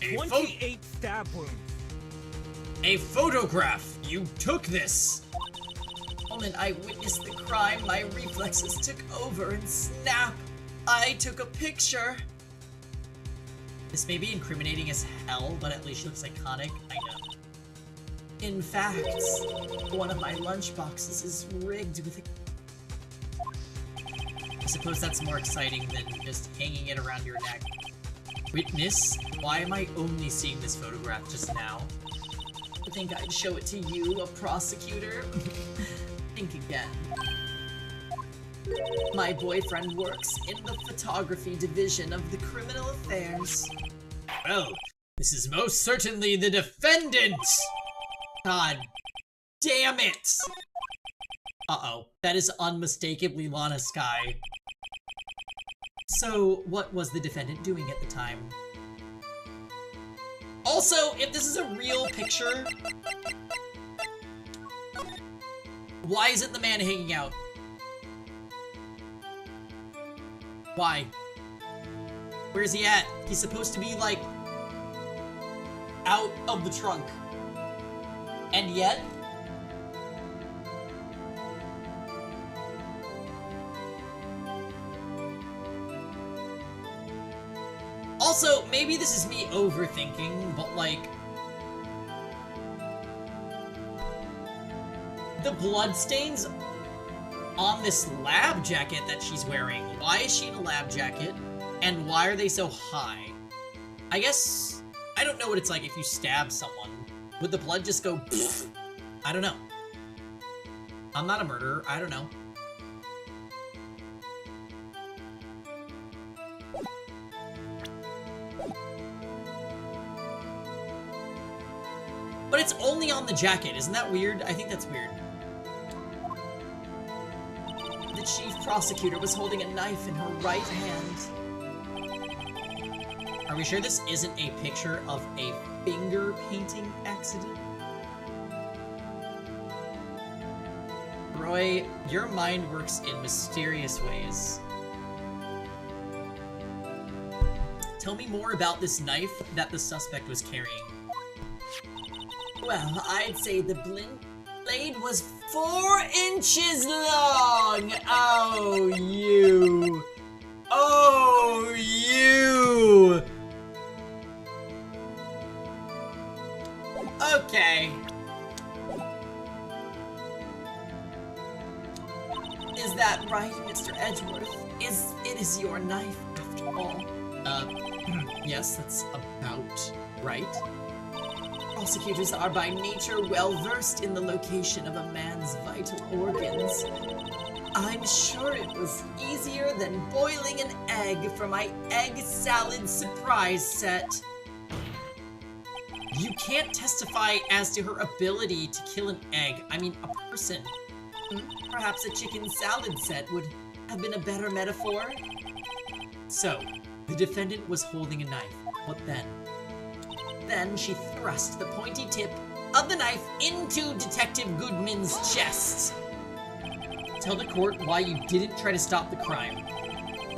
A
28 stab wounds.
A photograph! You took this! The moment I witnessed the crime, my reflexes took over and snap! I took a picture! This may be incriminating as hell, but at least she looks iconic. I know. In fact, one of my lunch boxes is rigged with a... I suppose that's more exciting than just hanging it around your neck. Witness? Why am I only seeing this photograph just now? I think I'd show it to you, a prosecutor. Think again. My boyfriend works in the photography division of the criminal affairs. Well, this is most certainly the defendant! God damn it! Uh-oh, that is unmistakably Lana Skye. So, what was the defendant doing at the time? Also, if this is a real picture, why isn't the man hanging out? Why? Where's he at? He's supposed to be, like, out of the trunk. And yet... Also, maybe this is me overthinking, but, like... the bloodstains on this lab jacket that she's wearing. Why is she in a lab jacket? And why are they so high? I guess... I don't know what it's like if you stab someone. Would the blood just go pfft? I don't know. I'm not a murderer. I don't know. But it's only on the jacket. Isn't that weird? I think that's weird. The chief prosecutor was holding a knife in her right hand. Are we sure this isn't a picture of a finger painting accident? Roy, your mind works in mysterious ways. Tell me more about this knife that the suspect was carrying. Well, I'd say the blade was 4 inches long! Oh, you! Oh, you! Okay. Is that right, Mr. Edgeworth? It is your knife, after all? Yes, that's about right. Prosecutors are by nature well-versed in the location of a man's vital organs. I'm sure it was easier than boiling an egg for my egg salad surprise set. You can't testify as to her ability to kill an egg. I mean, a person. Perhaps a chicken salad set would have been a better metaphor. So, the defendant was holding a knife. What then? Then she thrust the pointy tip of the knife into Detective Goodman's chest. Tell the court why you didn't try to stop the crime.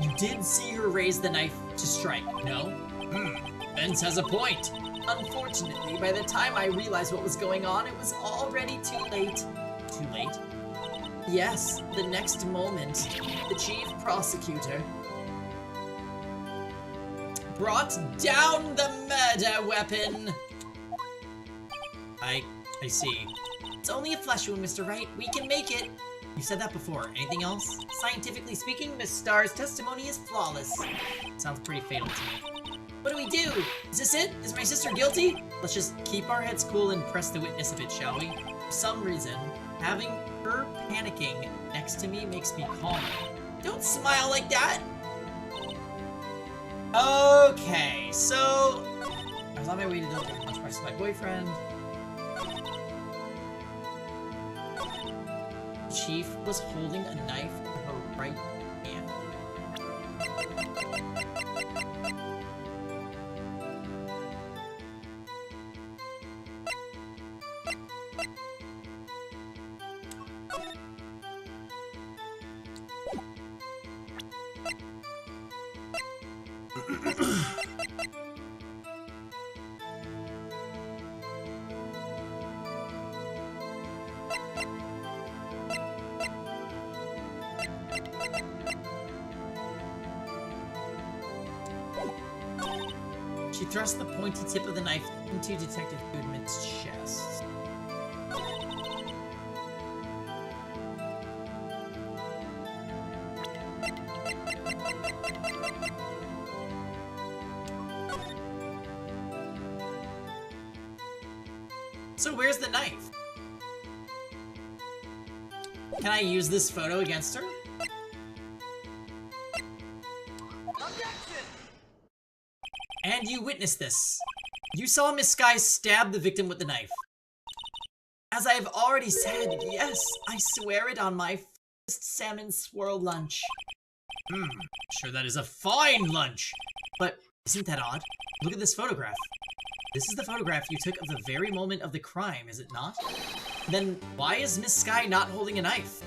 You did see her raise the knife to strike, no? Vince has a point. Unfortunately, by the time I realized what was going on, it was already too late. Too late? Yes, the next moment, the chief prosecutor brought down the murder weapon! I see. It's only a flesh wound, Mr. Wright. We can make it. You said that before. Anything else? Scientifically speaking, Miss Starr's testimony is flawless. Sounds pretty fatal to me. What do we do? Is this it? Is my sister guilty? Let's just keep our heads cool and press the witness a bit, shall we? For some reason, having her panicking next to me makes me calmer. Don't smile like that! Okay, so I was on my way to deliver lunch box to my boyfriend. Chief was holding a knife in her right hand. She thrust the pointy tip of the knife into Detective Goodman's chest. So where's the knife? Can I use this photo against her? And you witnessed this. You saw Miss Sky stab the victim with the knife. As I have already said, yes, I swear it on my first salmon swirl lunch. Sure that is a fine lunch. But isn't that odd? Look at this photograph. This is the photograph you took of the very moment of the crime, is it not? Then why is Miss Sky not holding a knife?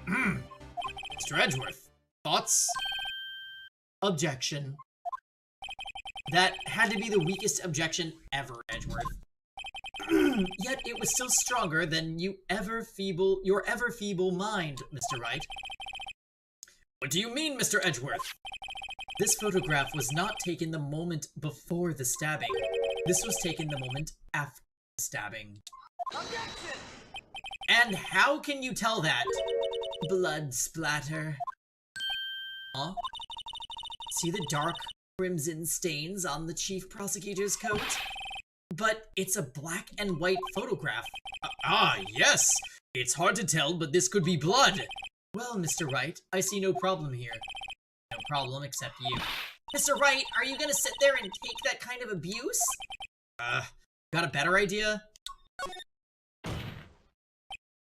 Mr. Edgeworth, thoughts? Objection. That had to be the weakest objection ever, Edgeworth. Yet it was still stronger than your ever feeble mind, Mr. Wright. What do you mean, Mr. Edgeworth? This photograph was not taken the moment before the stabbing. This was taken the moment after the stabbing. Objection! And how can you tell that? Blood splatter. Huh? See the dark crimson stains on the chief prosecutor's coat? But it's a black and white photograph. Yes! It's hard to tell, but this could be blood. Well, Mr. Wright, I see no problem here. No problem except you. Mr. Wright, are you gonna sit there and take that kind of abuse? Got a better idea?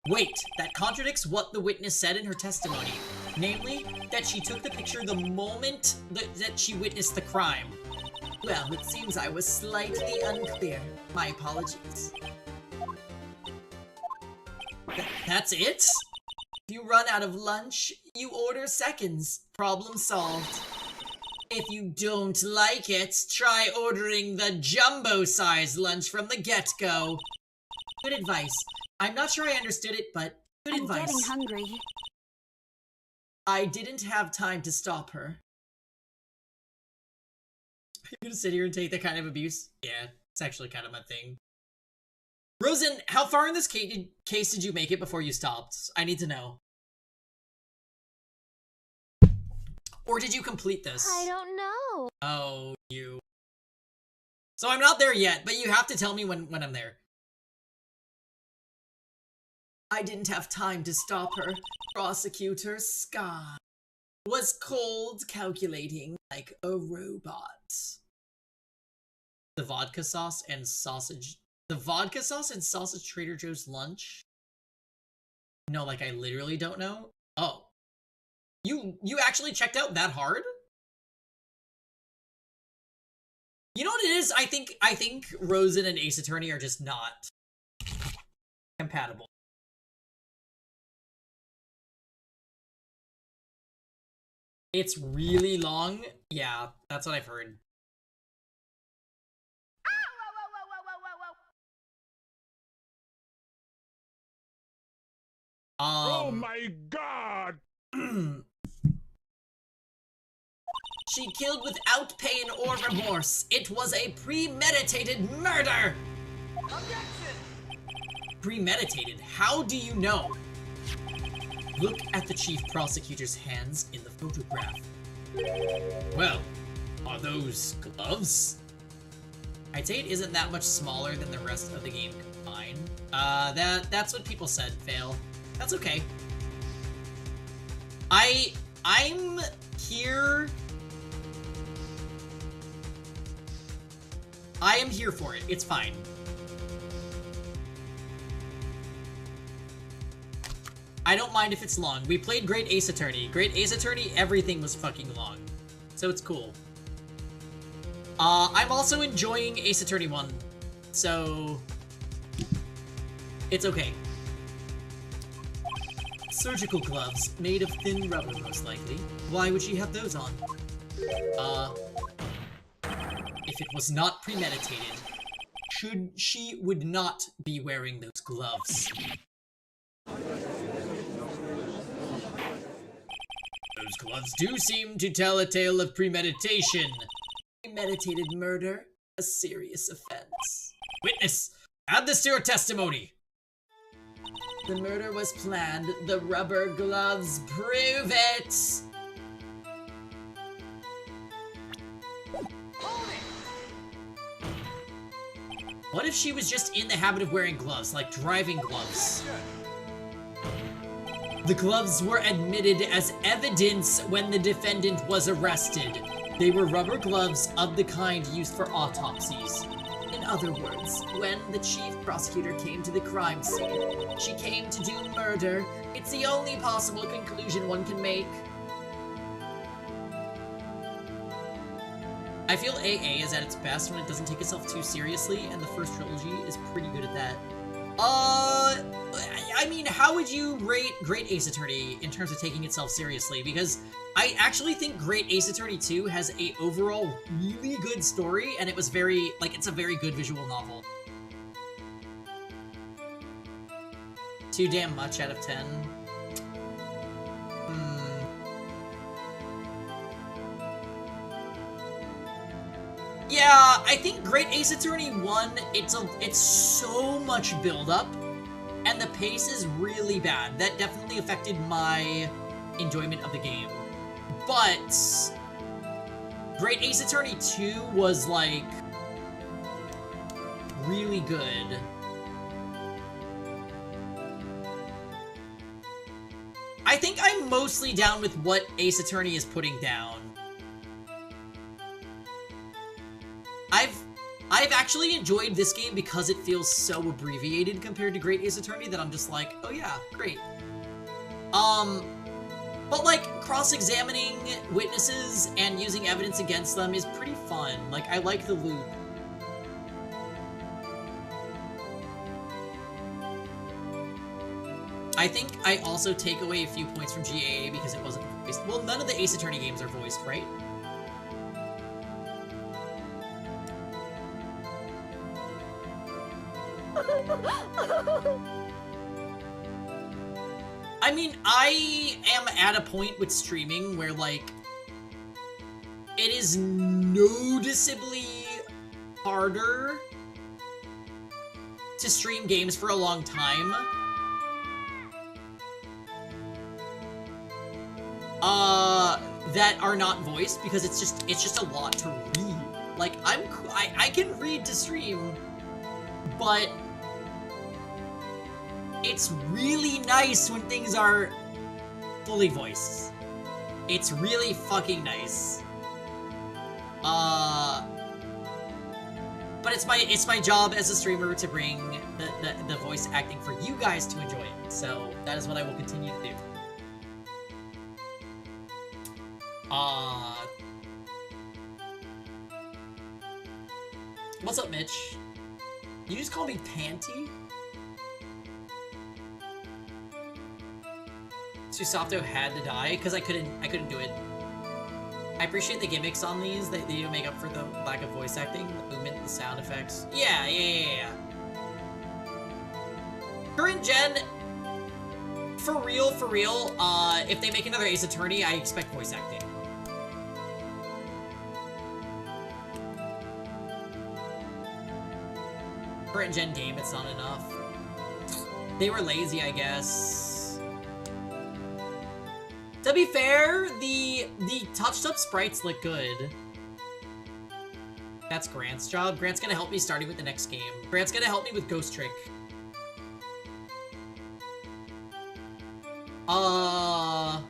Wait, that contradicts what the witness said in her testimony. Namely, that she took the picture the moment that she witnessed the crime. Well, it seems I was slightly unclear. My apologies. That's it? If you run out of lunch, you order seconds. Problem solved. If you don't like it, try ordering the jumbo-size lunch from the get-go. Good advice. I'm not sure I understood it, but good advice.
I'm getting hungry.
I didn't have time to stop her. Are you gonna sit here and take that kind of abuse? Yeah, it's actually kind of my thing. Rosen, how far in this case did you make it before you stopped? I need to know. Or did you complete this?
I don't know.
Oh, you. So I'm not there yet, but you have to tell me when I'm there. I didn't have time to stop her. Prosecutor Scott was cold, calculating like a robot. The vodka sauce and sausage Trader Joe's lunch? No, like I literally don't know. Oh. You actually checked out that hard? You know what it is? I think Rosen and Ace Attorney are just not compatible. It's really long. Yeah, that's what I've heard.
Oh my god!
She killed without pain or remorse. It was a premeditated murder! Objection! Premeditated? How do you know? Look at the chief prosecutor's hands in the photograph. Well, are those gloves? I'd say it isn't that much smaller than the rest of the game combined. That's what people said, Fail. That's okay. I'm here I am here for it. It's fine. I don't mind if it's long. We played Great Ace Attorney. Great Ace Attorney, everything was fucking long. So it's cool. I'm also enjoying Ace Attorney 1. So... it's okay. Surgical gloves, made of thin rubber, most likely. Why would she have those on? If it was not premeditated, she would not be wearing those gloves. Those gloves do seem to tell a tale of premeditation. Premeditated murder, a serious offense. Witness, add this to your testimony. The murder was planned. The rubber gloves prove it. What if she was just in the habit of wearing gloves, like driving gloves? The gloves were admitted as evidence when the defendant was arrested. They were rubber gloves of the kind used for autopsies. In other words, when the chief prosecutor came to the crime scene, she came to do murder. It's the only possible conclusion one can make. I feel AA is at its best when it doesn't take itself too seriously, and the first trilogy is pretty good at that. I mean, how would you rate Great Ace Attorney in terms of taking itself seriously? Because I actually think Great Ace Attorney 2 has a overall really good story, and it was very, like, it's a very good visual novel. Too damn much out of 10. Yeah, I think Great Ace Attorney 1, it's so much build-up, and the pace is really bad. That definitely affected my enjoyment of the game. But Great Ace Attorney 2 was, like, really good. I think I'm mostly down with what Ace Attorney is putting down. I've actually enjoyed this game because it feels so abbreviated compared to Great Ace Attorney that I'm just like, oh yeah, great. But like, cross-examining witnesses and using evidence against them is pretty fun. Like, I like the loop. I think I also take away a few points from GAA because it wasn't voiced. Well, none of the Ace Attorney games are voiced, right? I mean, I am at a point with streaming where, like, it is noticeably harder to stream games for a long time. That are not voiced because it's just a lot to read. Like, I can read to stream, but it's really nice when things are fully voiced. It's really fucking nice. But it's my job as a streamer to bring the voice acting for you guys to enjoy it. So that is what I will continue to do. What's up, Mitch? You just call me Panty? Susapto had to die because I couldn't do it. I appreciate the gimmicks on these. They do make up for the lack of voice acting, the movement, the sound effects. Yeah. Current gen, for real, if they make another Ace Attorney, I expect voice acting. Current gen game, it's not enough. They were lazy, I guess. To be fair, the touched up sprites look good. That's Grant's job. Grant's gonna help me starting with the next game. Grant's gonna help me with Ghost Trick. For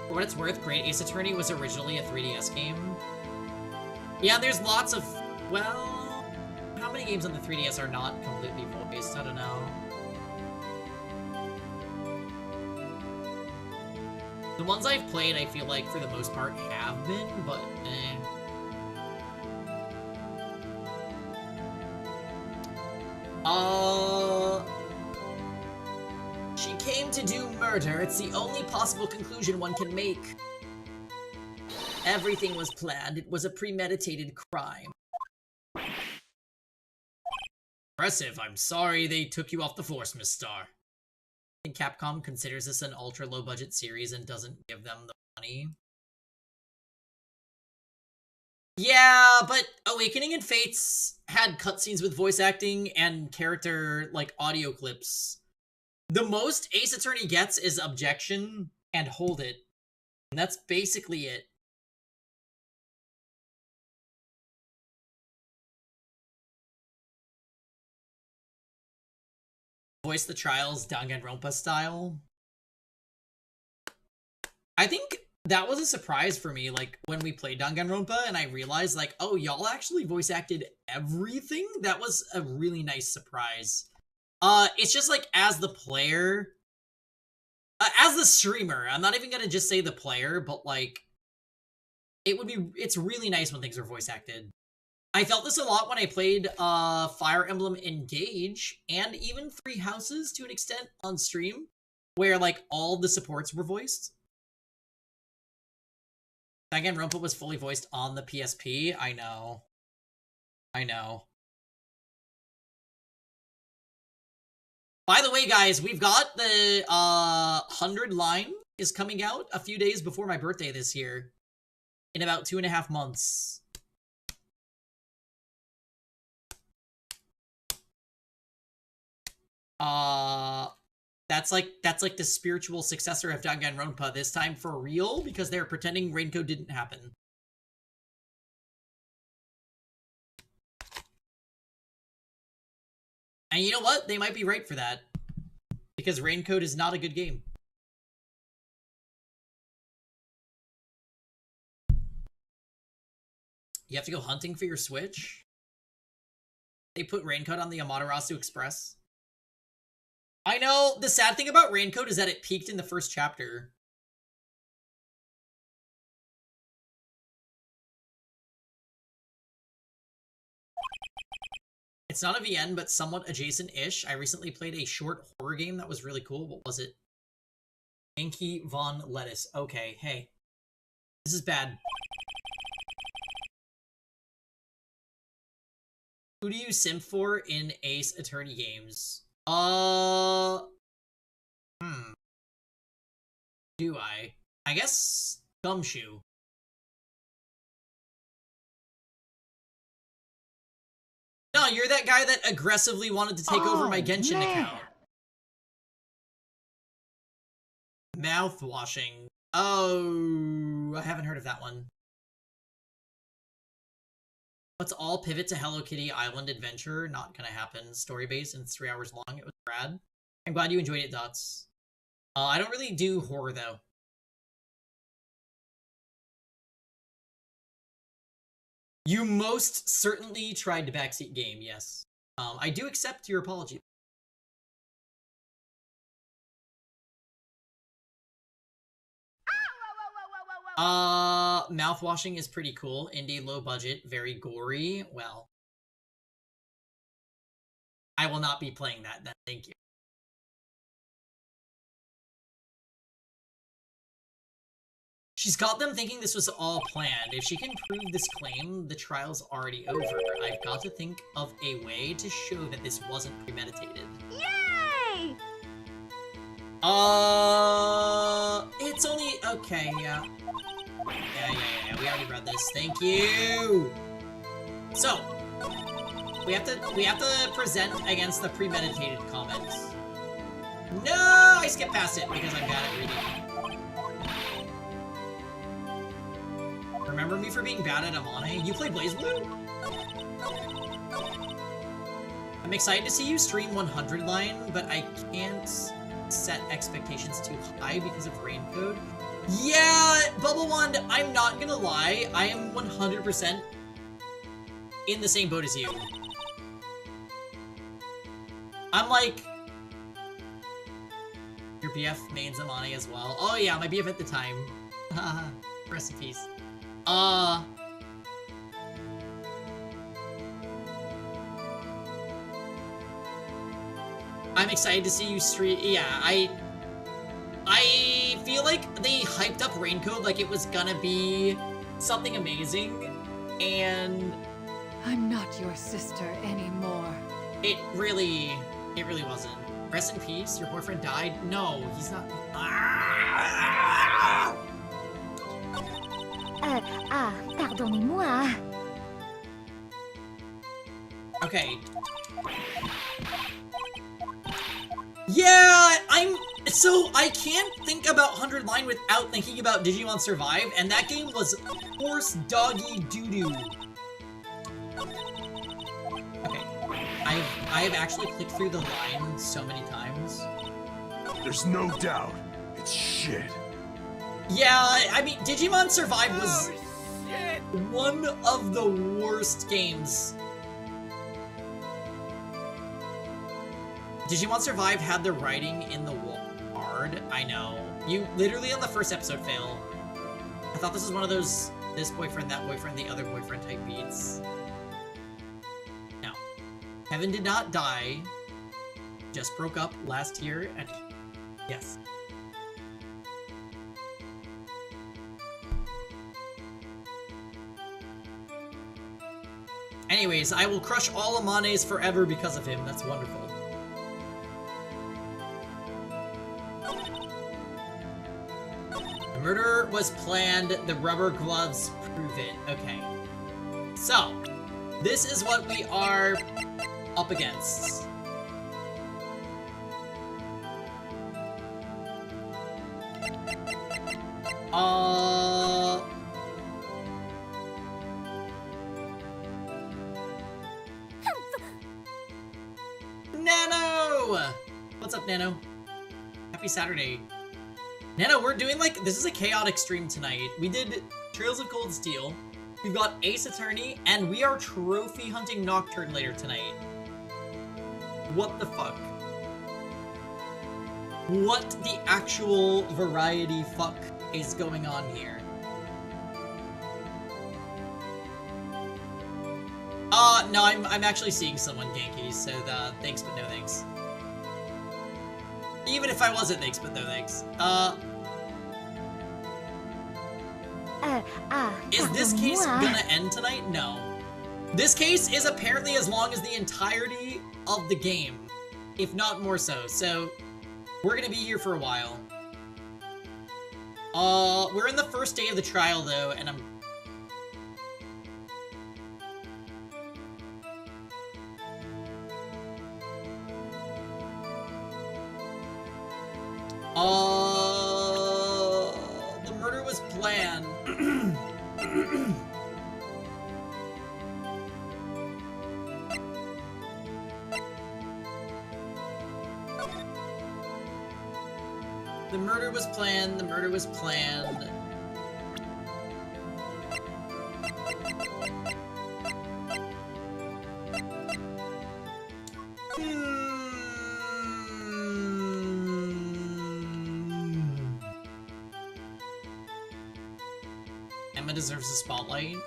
what it's worth, Great Ace Attorney was originally a 3DS game. Yeah, there's lots of Well, how many games on the 3DS are not completely voiced? I don't know. The ones I've played, I feel like, for the most part, have been, but eh. She came to do murder. It's the only possible conclusion one can make. Everything was planned. It was a premeditated crime. Impressive. I'm sorry they took you off the force, Miss Star. I think Capcom considers this an ultra-low-budget series and doesn't give them the money. Yeah, but Awakening and Fates had cutscenes with voice acting and character, like, audio clips. The most Ace Attorney gets is objection and hold it. And that's basically it. Voice the Trials Danganronpa style. I think that was a surprise for me, like, when we played Danganronpa, and I realized, like, oh, y'all actually voice acted everything? That was a really nice surprise. It's just, like, as the player... as the streamer, I'm not even gonna just say the player, but, like, it's really nice when things are voice acted. I felt this a lot when I played Fire Emblem Engage, and even Three Houses to an extent on stream, where, like, all the supports were voiced. Danganronpa was fully voiced on the PSP. I know. I know. By the way, guys, we've got the 100 line is coming out a few days before my birthday this year. In about 2.5 months. That's like the spiritual successor of Danganronpa, this time for real, because they're pretending Raincoat didn't happen. And you know what? They might be right for that. Because Raincoat is not a good game. You have to go hunting for your Switch? They put Raincoat on the Amaterasu Express. I know, the sad thing about Raincoat is that it peaked in the first chapter. It's not a VN, but somewhat adjacent-ish. I recently played a short horror game that was really cool. What was it? Yankee Von Lettuce. Okay, hey. This is bad. Who do you simp for in Ace Attorney games? Do I? I guess Gumshoe. No, you're that guy that aggressively wanted to take over my Genshin account. Mouthwashing. Oh, I haven't heard of that one. Let's all pivot to Hello Kitty Island Adventure. Not gonna happen. Story-based and it's 3 hours long. It was rad. I'm glad you enjoyed it, Dots. I don't really do horror, though. You most certainly tried to backseat game, yes. I do accept your apology. Mouthwashing is pretty cool. Indie, low budget, very gory. Well, I will not be playing that then. Thank you. She's got them thinking this was all planned. If she can prove this claim, the trial's already over. I've got to think of a way to show that this wasn't premeditated.
Yay!
It's only... Okay, yeah. Yeah. We already read this. Thank you! So, we have to present against the premeditated comments. No! I skipped past it because I'm bad at reading. Remember me for being bad at Amane? You play BlazBlue? I'm excited to see you stream 100 line, but I can't set expectations too high because of Raincoat. Yeah, Bubble Wand, I'm not gonna lie, I am 100% in the same boat as you. I'm like... Your BF mains Amane as well. Oh yeah, my BF at the time. Rest in peace. I'm excited to see you stream. Yeah, I feel like they hyped up Raincoat like it was gonna be something amazing, and
I'm not your sister anymore.
it really wasn't. Rest in peace. Your boyfriend died. No, he's not.
Pardonnez-moi.
Okay. Yeah, so I can't think about 100 Line without thinking about Digimon Survive, and that game was horse doggy doo-doo. Okay. I have actually clicked through the line so many times.
There's no doubt. It's shit.
Yeah, I mean, Digimon Survive was one of the worst games. Digimon Survive had the writing in the wall hard. I know. You literally on the first episode fail. I thought this was one of those this boyfriend, that boyfriend, the other boyfriend type beats. No. Kevin did not die. Just broke up last year and yes. Anyways, I will crush all Amanes forever because of him. That's wonderful. The murder was planned. The rubber gloves prove it. Okay. So, this is what we are up against. Nano! What's up, Nano? Happy Saturday. Nano, we're doing like, this is a chaotic stream tonight. We did Trails of Cold Steel, we've got Ace Attorney, and we are trophy hunting Nocturne later tonight. What the fuck? What the actual variety fuck is going on here? No, I'm actually seeing someone, Genki, so thanks but no thanks. Even if I wasn't, thanks but no thanks. Is this case gonna end tonight? No. This case is apparently as long as the entirety of the game, if not more so. So, we're gonna be here for a while. We're in the first day of the trial though, and I'm... the murder was planned. The murder was planned, the murder was planned. Emma deserves a spotlight.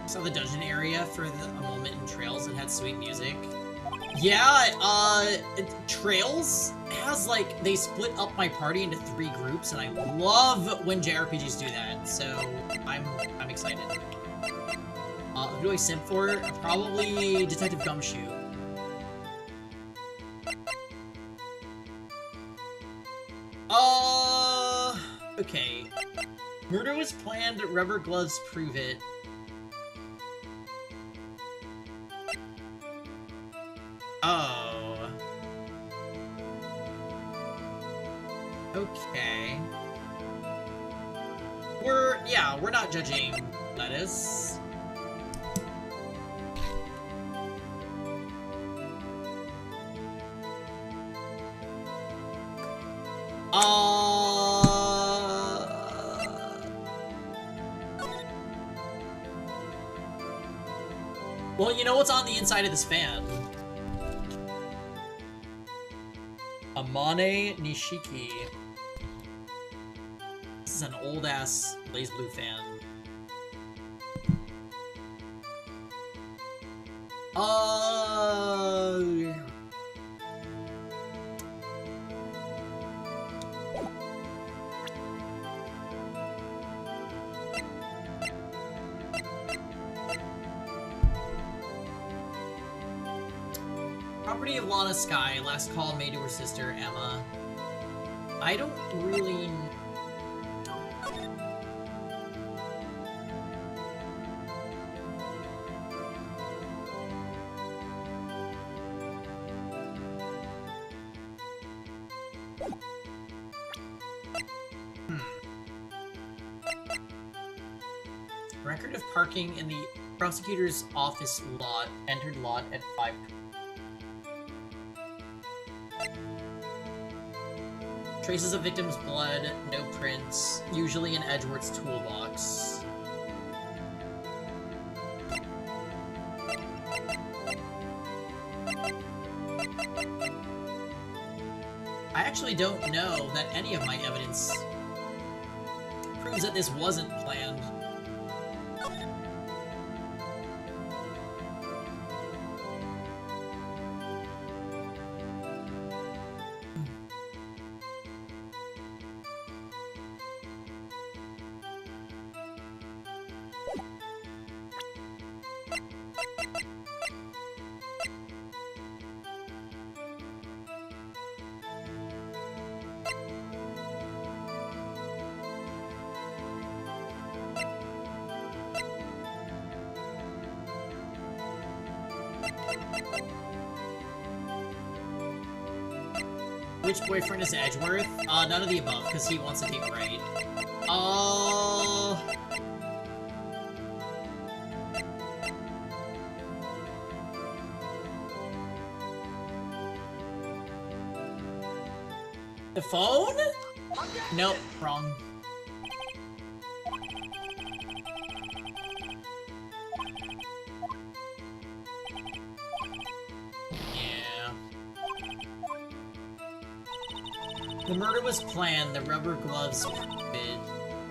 Saw the dungeon area for a moment in Trails and had sweet music. Yeah, Trails has like, they split up my party into 3 groups, and I love when JRPGs do that, so I'm excited. Who do I simp for? Probably Detective Gumshoe. Okay. Murder was planned, rubber gloves prove it. Oh. Okay. We're not judging lettuce. know what's on the inside of this fan. Amane Nishiki. This is an old-ass Blaze Blue fan. Property of Lana Sky, last call made to her sister, Emma. I don't really... Record of parking in the prosecutor's office lot. Entered lot at 5. Traces of victim's blood, no prints, usually in Edgeworth's toolbox. I actually don't know that any of my evidence proves that this wasn't planned. Which boyfriend is Edgeworth? None of the above, because he wants to take Wright. The phone? Nope, wrong. The murder was planned, the rubber gloves fitted.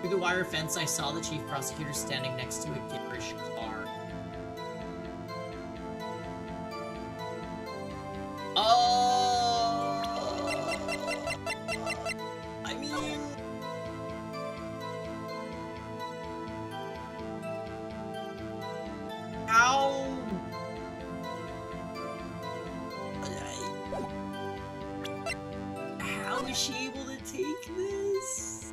Through the wire fence, I saw the chief prosecutor standing next to a gibberish car. I mean... How... How is she able to take this?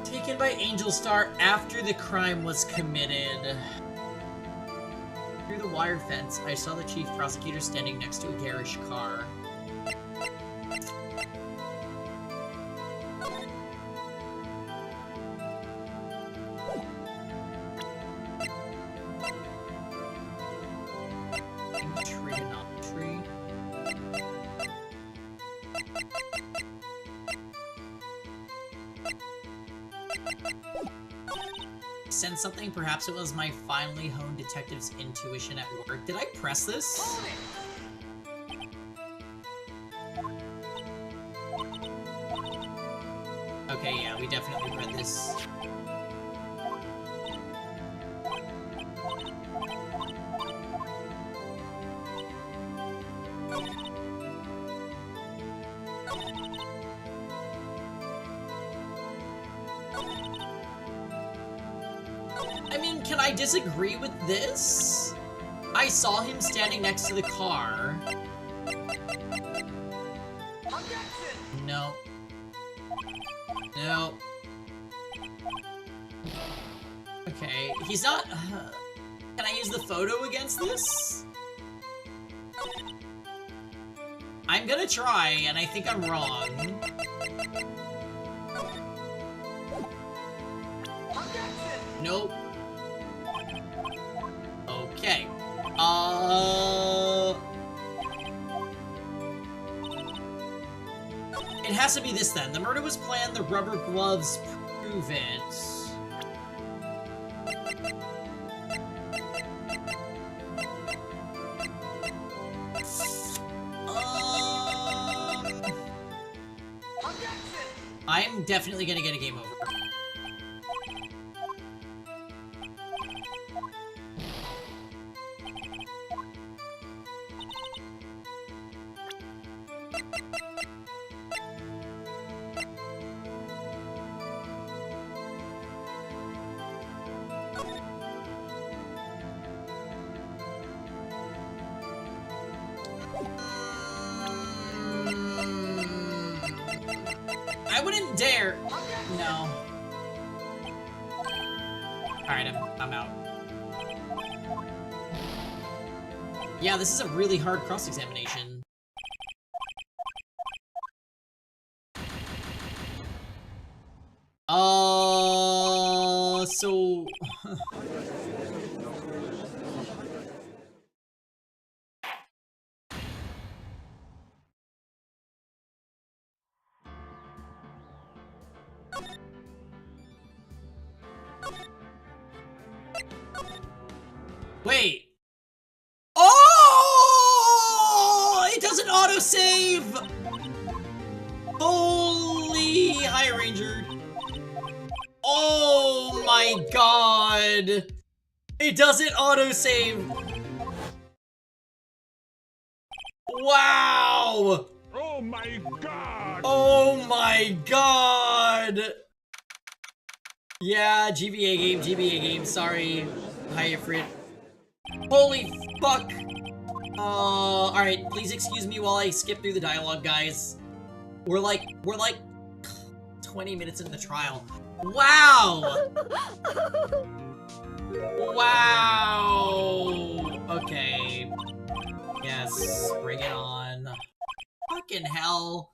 Taken by Angel Star after the crime was committed. Through the wire fence, I saw the chief prosecutor standing next to a garish car. Trigonometry. Sense something? Perhaps it was my finely honed detective's intuition at work. Did I press this? Okay, yeah, we definitely read this. I mean, can I disagree with this? I saw him standing next to the car. No. No. Okay, he's not... Can I use the photo against this? I'm gonna try, and I think I'm wrong. Nope. has to be this then. The murder was planned, the rubber gloves prove it. I'm definitely gonna get a game over. I wouldn't dare. No. Alright, I'm out. Yeah, this is a really hard cross-examination. So... Wait. Oh! It doesn't autosave! Holy High Ranger. Oh my god! It doesn't autosave! Wow!
Oh my god!
Oh my god! Yeah, GBA game, sorry. Hi, Ifrit. Holy fuck! Alright, please excuse me while I skip through the dialogue, guys. We're like 20 minutes into the trial. Wow! Wow! Okay. Yes, bring it on. Fucking hell.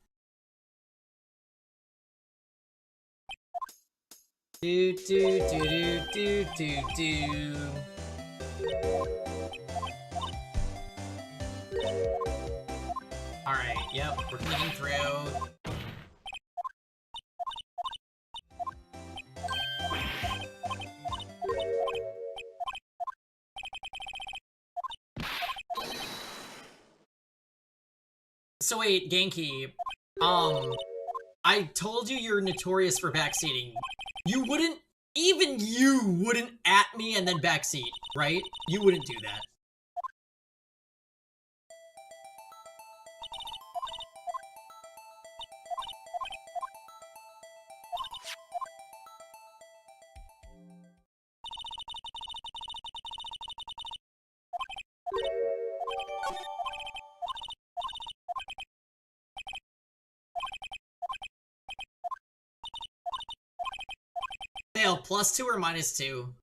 Do do do do do do do. Alright, yep, we're clicking through. So wait, Genki, I told you you're notorious for backseating. You wouldn't, even you wouldn't at me and then backseat, right? You wouldn't do that. Fail, +2 or -2?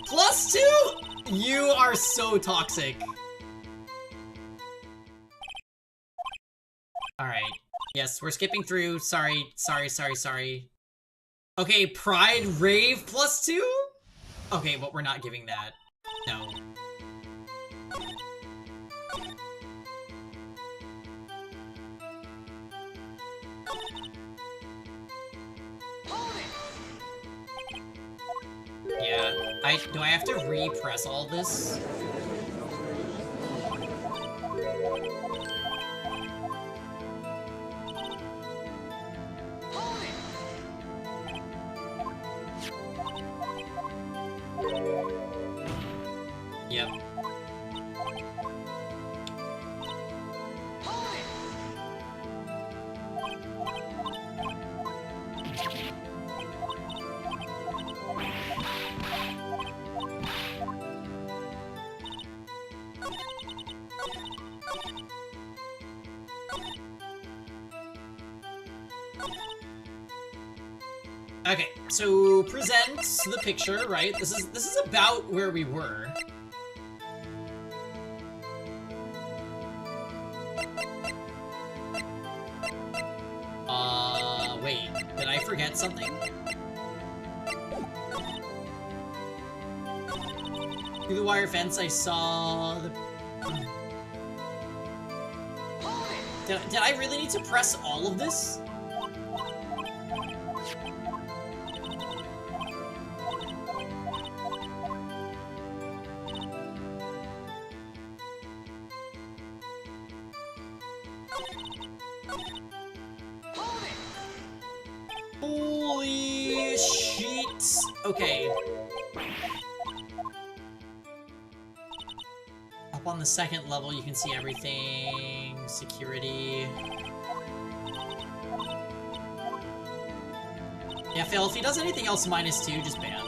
+2? You are so toxic. Alright. Yes, we're skipping through. Sorry. Okay, Pride Rave +2? Okay, but we're not giving that. No. Yeah, do I have to repress all this? Yep. Okay, so present the picture, right? This is about where we were. Wait, did I forget something? Through the wire fence, I saw the... Did I really need to press all of this? Holy shit. Okay. Up on the second level, you can see everything. Security. Yeah, Phil, if he does anything else -2, just ban.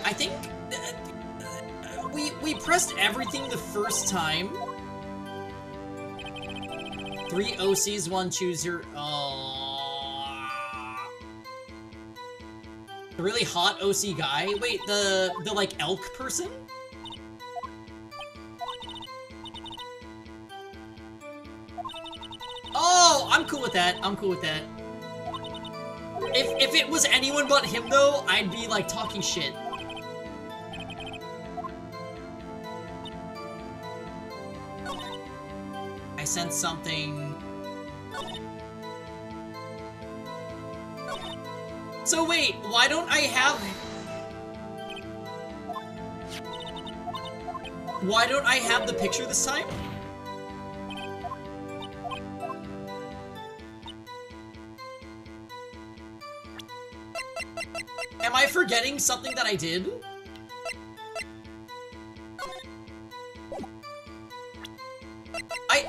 I think we pressed everything the first time. 3 OCs, 1 chooser. The really hot OC guy. Wait, the like elk person? Oh, I'm cool with that. I'm cool with that. If it was anyone but him though, I'd be like talking shit. I sense something. So wait, why don't I have... Why don't I have the picture this time? Am I forgetting something that I did?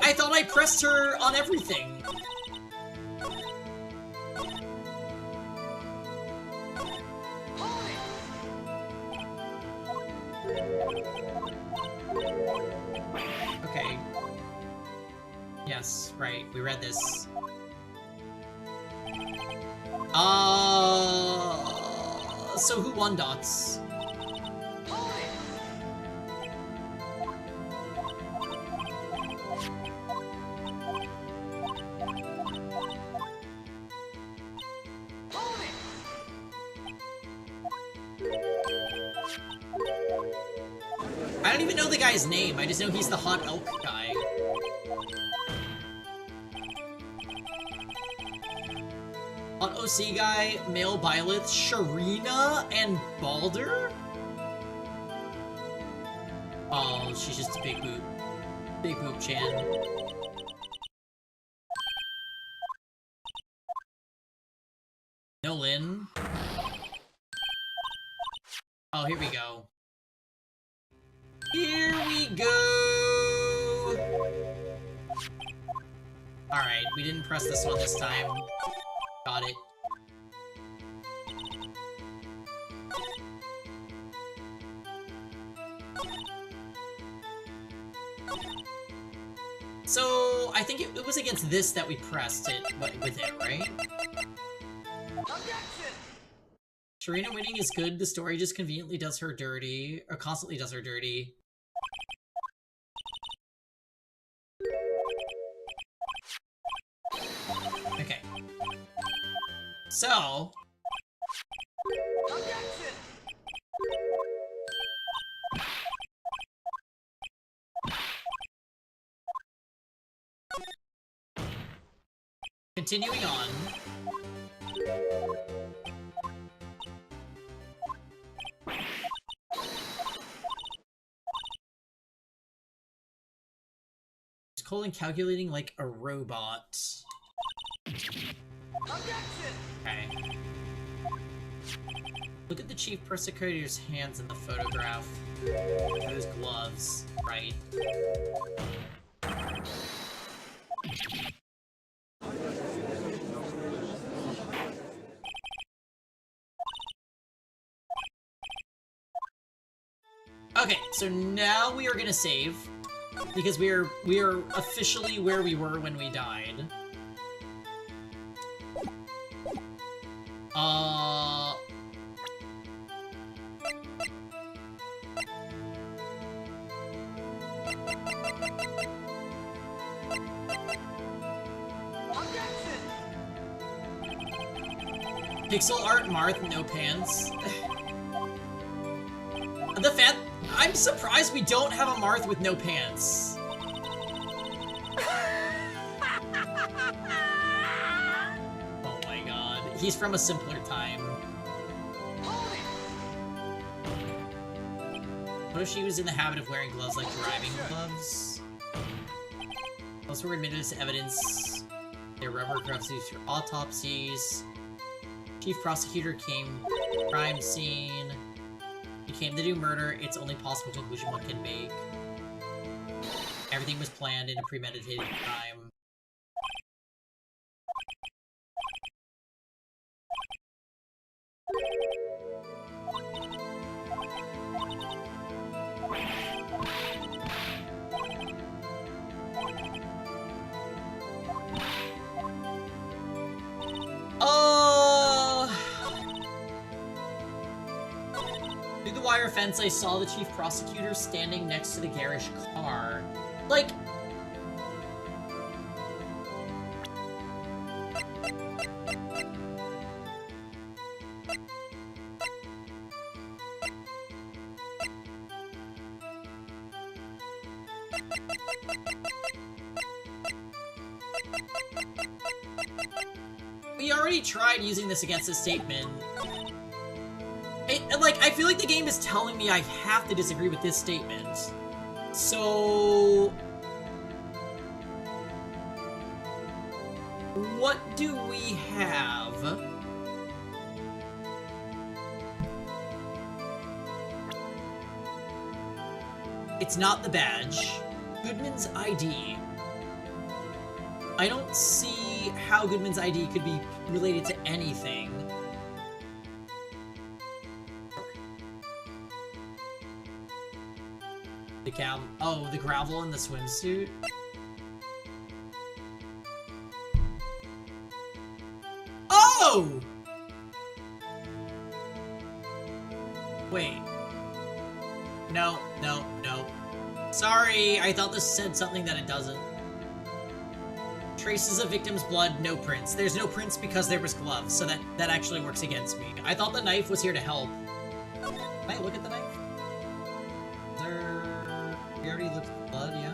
I thought I pressed her on everything. Okay. Yes, right. We read this. So who won dots? I don't even know the guy's name. I just know he's the hot elk guy. Hot OC guy, male Byleth, Sharina, and Balder? Oh, she's just a big boob. Big boob Chan. No Lin. Oh, here we go. Here we go! Alright, we didn't press this one this time. Got it. So, I think it was against this that we pressed it with it, right? Sharina winning is good, the story just conveniently does her dirty, or constantly does her dirty. Okay. So... Continuing on. Is Colin calculating like a robot? Okay. Look at the Chief Persecutor's hands in the photograph. Those gloves, right? Okay, so now we are gonna save because we are officially where we were when we died. Pixel art Marth, no pants. I'm surprised we don't have a Marth with no pants. Oh my god. He's from a simpler time. What if she was in the habit of wearing gloves like driving gloves? Most were admitted as evidence. Their rubber gloves used for autopsies. Chief prosecutor came crime scene. He came to do murder. It's only possible conclusion one can make. Everything was planned in a premeditated crime. Through the wire fence, I saw the chief prosecutor standing next to the garish car. Like... We already tried using this against this statement. I feel like the game is telling me I have to disagree with this statement. So... what do we have? It's not the badge. Goodman's ID. I don't see how Goodman's ID could be related to anything. The oh, the gravel in the swimsuit? Oh! Wait. No. Sorry, I thought this said something that it doesn't. Traces of victim's blood, no prints. There's no prints because there was gloves, so that actually works against me. I thought the knife was here to help. Can I look at the knife? We already looked at the blood, yeah.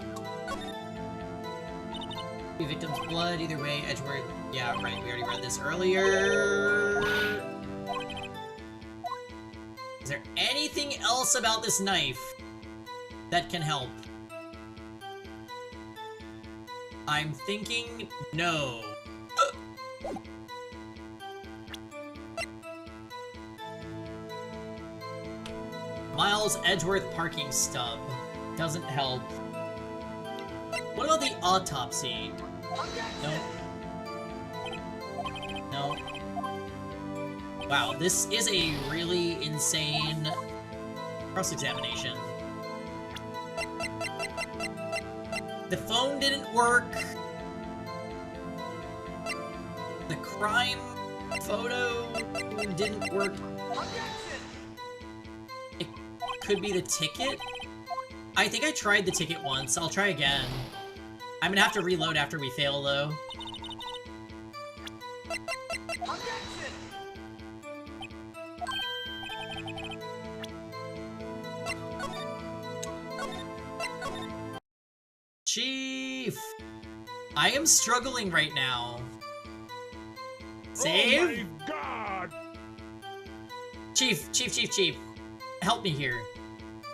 The victim's blood, either way, Edgeworth. Yeah, right, we already read this earlier. Is there anything else about this knife that can help? I'm thinking no. Miles Edgeworth parking stub. Doesn't help. What about the autopsy? No. Wow, this is a really insane cross-examination. The phone didn't work. The crime photo didn't work. It could be the ticket? I think I tried the ticket once. I'll try again. I'm gonna have to reload after we fail, though. Chief! I am struggling right now. Save?
Oh my God!
Chief. Help me here.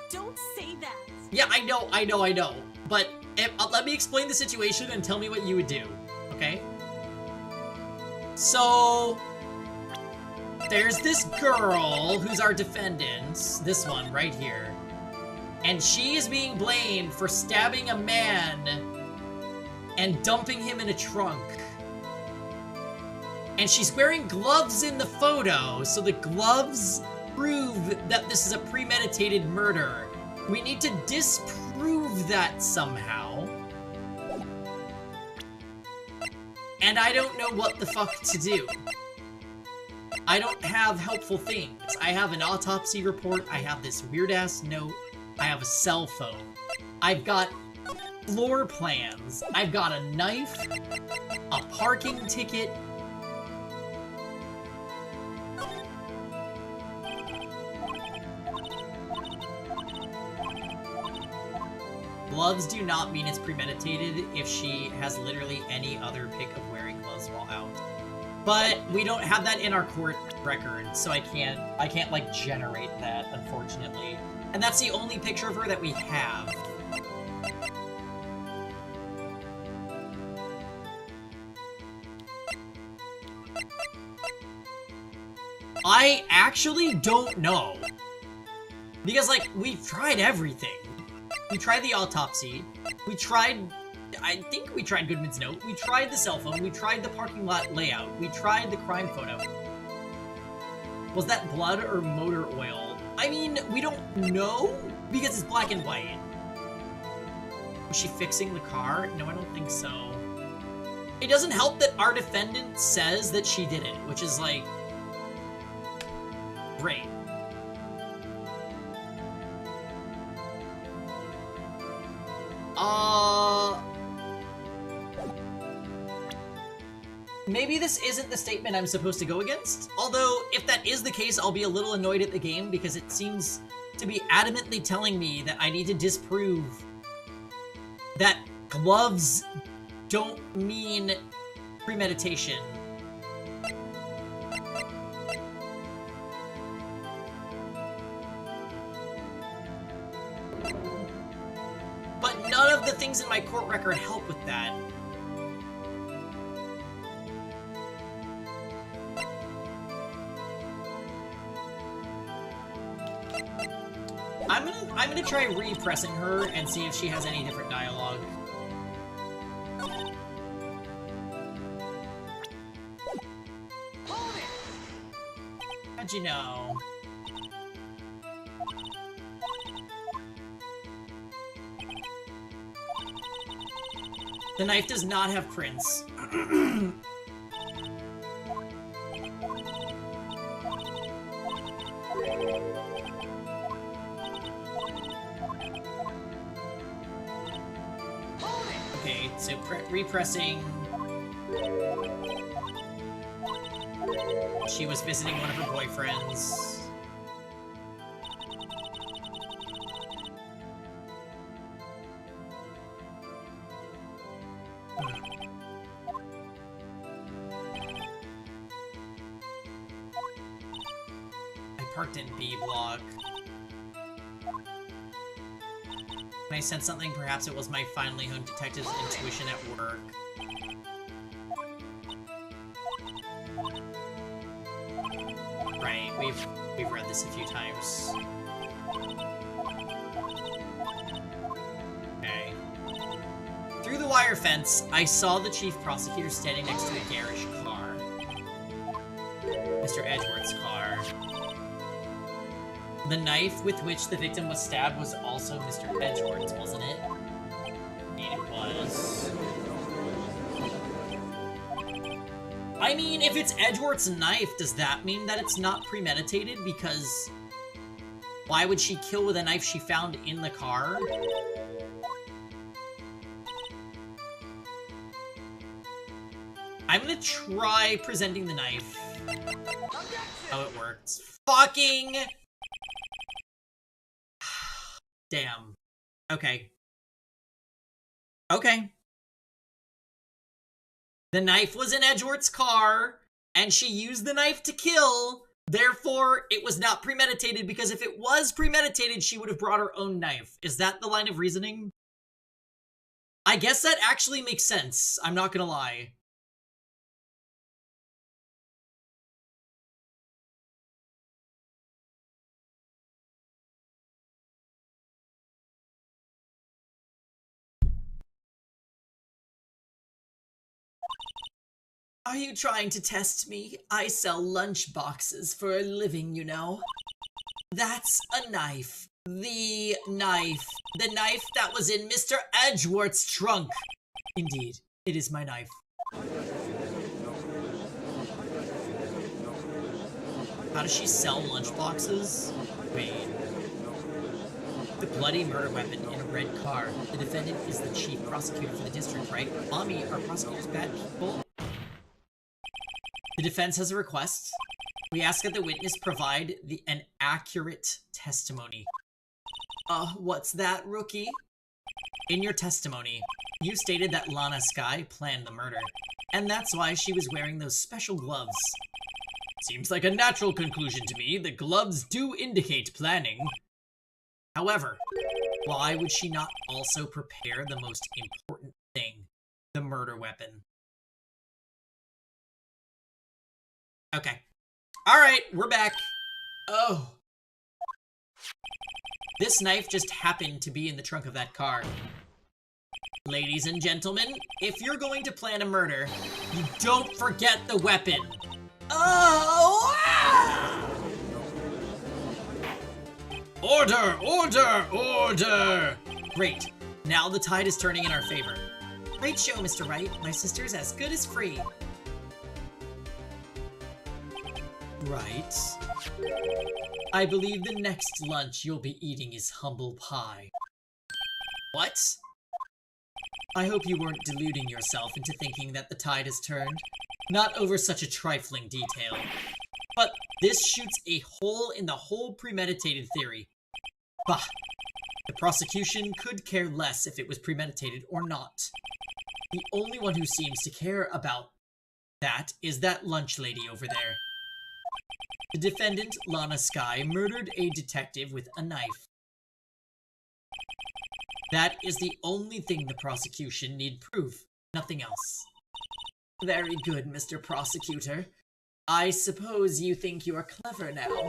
Don't say that.
Yeah, I know. But let me explain the situation and tell me what you would do, okay? So, there's this girl who's our defendant, this one right here. And she is being blamed for stabbing a man and dumping him in a trunk. And she's wearing gloves in the photo, so the gloves prove that this is a premeditated murder. We need to disprove that somehow. And I don't know what the fuck to do. I don't have helpful things. I have an autopsy report, I have this weird-ass note, I have a cell phone. I've got floor plans. I've got a knife, a parking ticket. gloves do not mean it's premeditated if she has literally any other pick of wearing gloves while out. But we don't have that in our court record, so I can't like generate that, unfortunately. And that's the only picture of her that we have. I actually don't know. Because, like, we've tried everything. We tried the autopsy. We tried... I think we tried Goodman's note. We tried the cell phone. We tried the parking lot layout. We tried the crime photo. Was that blood or motor oil? I mean, we don't know because it's black and white. Was she fixing the car? No, I don't think so. It doesn't help that our defendant says that she did it, which is like... great. Maybe this isn't the statement I'm supposed to go against. Although, if that is the case, I'll be a little annoyed at the game because it seems to be adamantly telling me that I need to disprove that gloves don't mean premeditation. But none of the things in my court record help with that. I'm gonna try repressing her and see if she has any different dialogue. How'd you know? The knife does not have prints. Okay, so repressing. She was visiting one of her boyfriends. I parked in B block. When I sensed something, perhaps it was my finely honed detective's intuition at work. Right, we've read this a few times. Okay. Through the wire fence, I saw the chief prosecutor standing next to a garish car. Mr. Edgeworth's car. The knife with which the victim was stabbed was also Mr. Edgeworth's, wasn't it? It was. I mean, if it's Edgeworth's knife, does that mean that it's not premeditated? Because why would she kill with a knife she found in the car? I'm gonna try presenting the knife. Oh, it worked. Fucking... Damn. Okay. Okay. The knife was in Edgeworth's car, and she used the knife to kill, therefore it was not premeditated, because if it was premeditated, she would have brought her own knife. Is that the line of reasoning? I guess that actually makes sense, I'm not gonna lie. Are you trying to test me? I sell lunch boxes for a living, you know. That's a knife. The knife. The knife that was in Mr. Edgeworth's trunk. Indeed, it is my knife. How does she sell lunch boxes? Wait. The bloody murder weapon in a red car. The defendant is the chief prosecutor for the district, right? Mommy, are prosecutors bad people? The defense has a request. We ask that the witness provide an accurate testimony. What's that, rookie? In your testimony, you stated that Lana Skye planned the murder, and that's why she was wearing those special gloves. Seems like a natural conclusion to me. The gloves do indicate planning. However, why would she not also prepare the most important thing, the murder weapon? Okay. Alright, we're back. Oh. This knife just happened to be in the trunk of that car. Ladies and gentlemen, if you're going to plan a murder, you don't forget the weapon. Oh! Ah! Order! Order! Order! Great. Now the tide is turning in our favor. Great show, Mr. Wright. My sister's as good as free. Right. I believe the next lunch you'll be eating is humble pie. What? I hope you weren't deluding yourself into thinking that the tide has turned. Not over such a trifling detail. But this shoots a hole in the whole premeditated theory. Bah! The prosecution could care less if it was premeditated or not. The only one who seems to care about that is that lunch lady over there. The defendant, Lana Skye, murdered a detective with a knife. That is the only thing the prosecution need prove, nothing else. Very good, Mr. Prosecutor. I suppose you think you are clever now.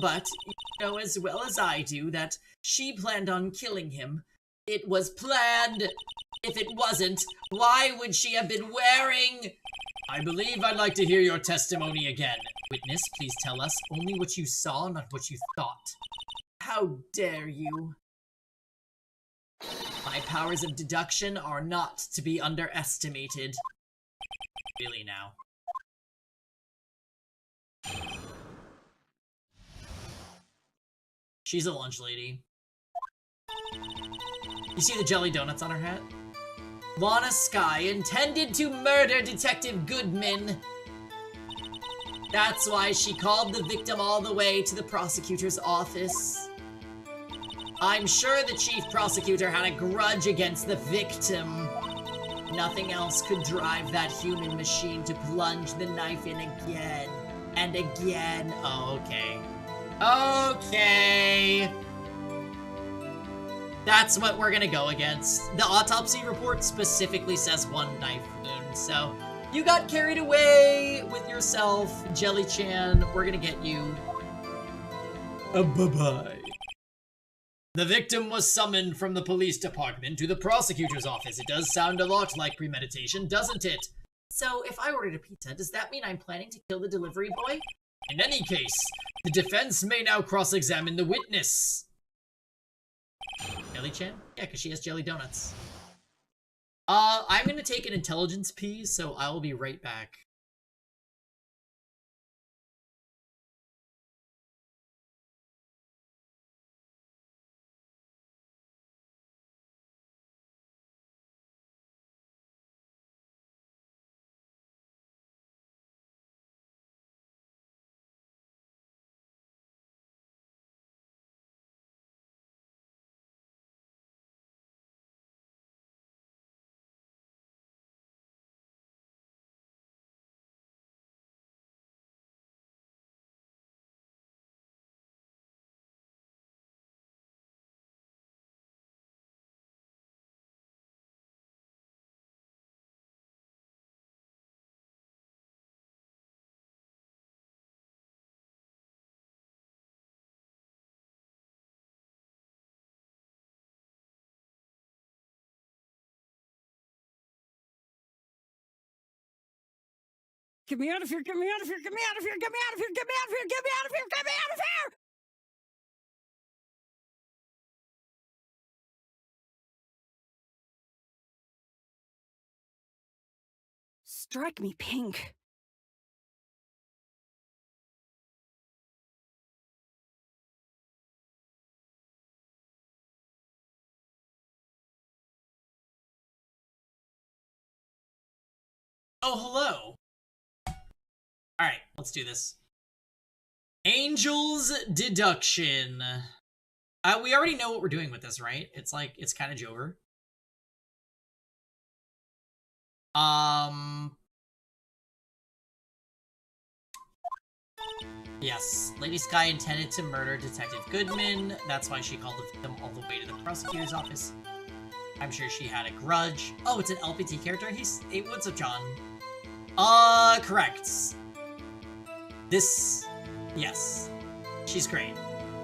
But you know as well as I do that she planned on killing him. It was planned. If it wasn't, why would she have been wearing... I believe I'd like to hear your testimony again. Witness, please tell us only what you saw, not what you thought. How dare you? My powers of deduction are not to be underestimated. Really now. She's a lunch lady. You see the jelly donuts on her hat? Lana Skye intended to murder Detective Goodman. That's why she called the victim all the way to the prosecutor's office. I'm sure the chief prosecutor had a grudge against the victim. Nothing else could drive that human machine to plunge the knife in again and again. Oh, okay. Okay. That's what we're gonna go against. The autopsy report specifically says one knife wound, so you got carried away with yourself, Jelly-chan. We're gonna get you. Bye-bye. The victim was summoned from the police department to the prosecutor's office. It does sound a lot like premeditation, doesn't it? So, if I ordered a pizza, does that mean I'm planning to kill the delivery boy? In any case, the defense may now cross-examine the witness. Jelly-chan? Yeah, because she has jelly donuts. I'm gonna take an intelligence pee, so I will be right back.
Get me out of here, get me out of here, get me out of here, get me out of here, get me out of here, get me out of here, get me out of here! Strike me pink.
Oh, hello. Alright, let's do this. Angel's Deduction. We already know what we're doing with this, right? It's like, it's kind of Jover. Yes, Lady Sky intended to murder Detective Goodman. That's why she called the victim all the way to the prosecutor's office. I'm sure she had a grudge. Oh, it's an LPT character? Hey, what's up, John? Correct. Yes. She's great.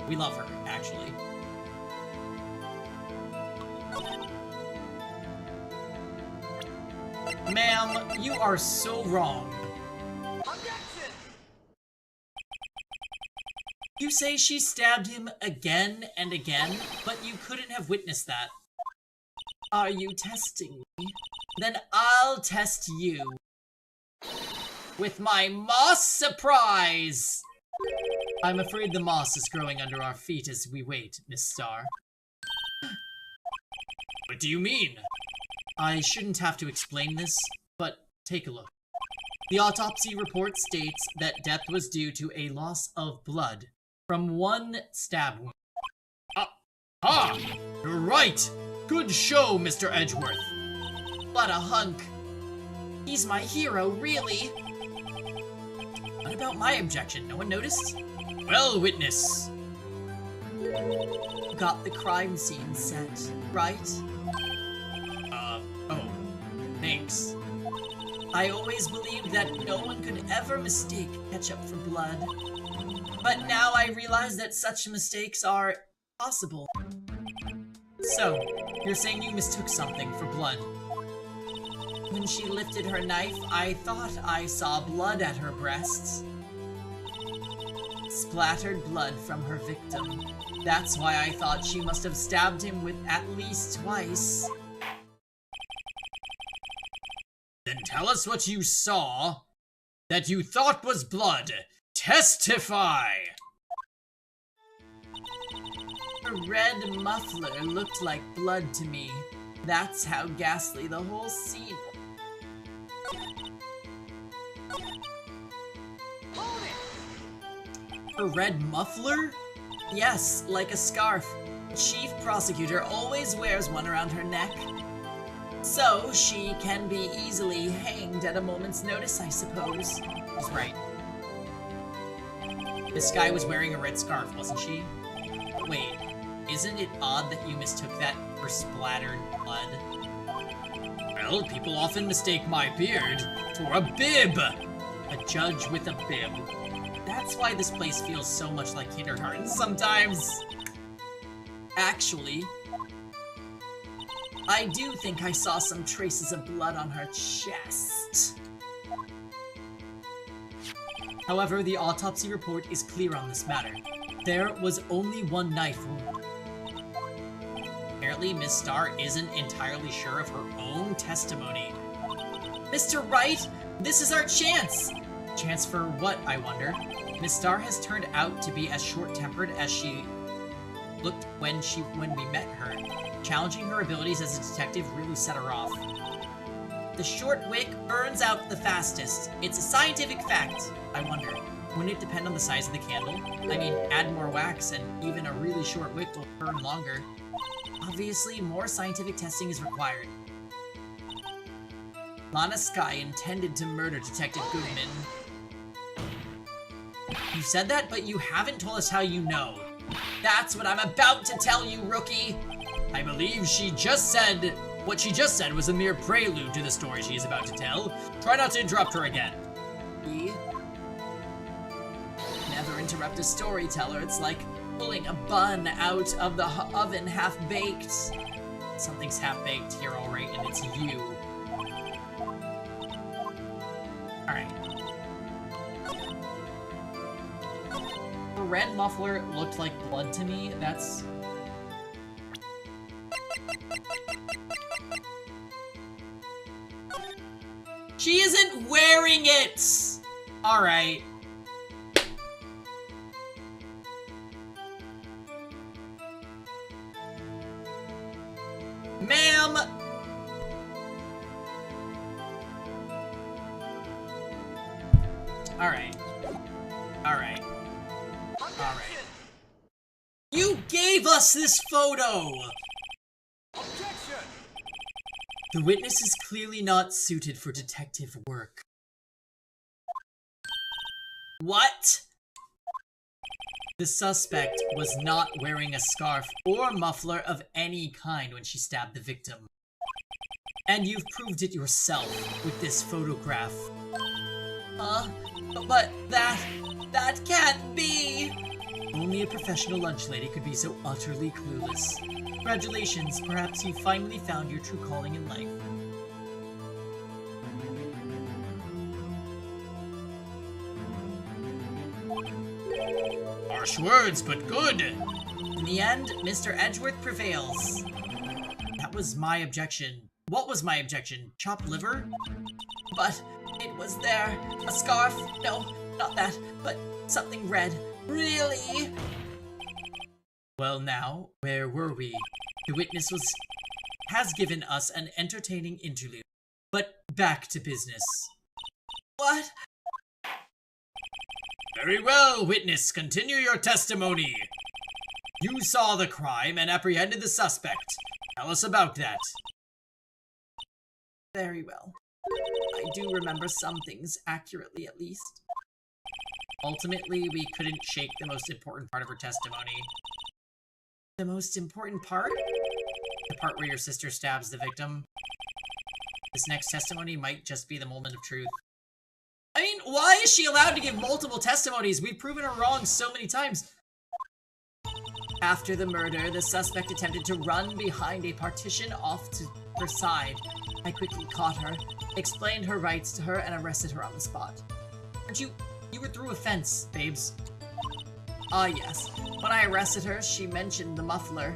We love her, actually. Ma'am, you are so wrong. You say she stabbed him again and again, but you couldn't have witnessed that. Are you testing me? Then I'll test you. With my moss surprise! I'm afraid the moss is growing under our feet as we wait, Miss Starr. What do you mean? I shouldn't have to explain this, but take a look. The autopsy report states that death was due to a loss of blood from one stab wound. You're right! Good show, Mr. Edgeworth. What a hunk. He's my hero, really. What about my objection? No one noticed? Well, witness. Got the crime scene set, right? Oh. Thanks. I always believed that no one could ever mistake ketchup for blood. But now I realize that such mistakes are possible. So, you're saying you mistook something for blood? When she lifted her knife, I thought I saw blood at her breasts. Splattered blood from her victim. That's why I thought she must have stabbed him with at least twice. Then tell us what you saw that you thought was blood. Testify! Her red muffler looked like blood to me. That's how ghastly the whole scene was. Her red muffler? Yes, like a scarf. Chief prosecutor always wears one around her neck. So, she can be easily hanged at a moment's notice, I suppose. He's right. This guy was wearing a red scarf, wasn't she? Wait, isn't it odd that you mistook that for splattered blood? Well, people often mistake my beard for a bib! A judge with a bib. That's why this place feels so much like kindergarten sometimes. Actually, I do think I saw some traces of blood on her chest. However, the autopsy report is clear on this matter. There was only one knife wound. Apparently, Miss Starr isn't entirely sure of her own testimony. Mr. Wright, this is our chance! Chance for what, I wonder? Miss Starr has turned out to be as short-tempered as she looked when we met her. Challenging her abilities as a detective really set her off. The short wick burns out the fastest. It's a scientific fact. I wonder, wouldn't it depend on the size of the candle? I mean, add more wax and even a really short wick will burn longer. Obviously, more scientific testing is required. Lana Sky intended to murder Detective Goodman. You said that, but you haven't told us how you know. That's what I'm about to tell you, rookie! I believe she just said... What she just said was a mere prelude to the story she is about to tell. Try not to interrupt her again. Never interrupt a storyteller. It's like pulling a bun out of the oven half-baked. Something's half-baked here, alright, and it's you. Alright. The red muffler looked like blood to me. That's... She isn't wearing it! Alright. Ma'am! Alright. Alright. Alright. You gave gave us this photo!
Objection!
The witness is clearly not suited for detective work. What? The suspect was not wearing a scarf or muffler of any kind when she stabbed the victim. And you've proved it yourself with this photograph. But that can't be! Only a professional lunch lady could be so utterly clueless. Congratulations, perhaps you finally found your true calling in life. Harsh words, but good! In the end, Mr. Edgeworth prevails. That was my objection. What was my objection? Chopped liver? But it was there. A scarf? No, not that, but something red. Really? Well now, where were we? The witness has given us an entertaining interlude. But back to business. What? Very well, witness. Continue your testimony. You saw the crime and apprehended the suspect. Tell us about that. Very well. I do remember some things accurately, at least. Ultimately, we couldn't shake the most important part of her testimony. The most important part? The part where your sister stabs the victim. This next testimony might just be the moment of truth. I mean, why is she allowed to give multiple testimonies? We've proven her wrong so many times. After the murder, the suspect attempted to run behind a partition off to her side. I quickly caught her, explained her rights to her, and arrested her on the spot. Aren't you were through a fence, babes. Ah, yes. When I arrested her, she mentioned the muffler.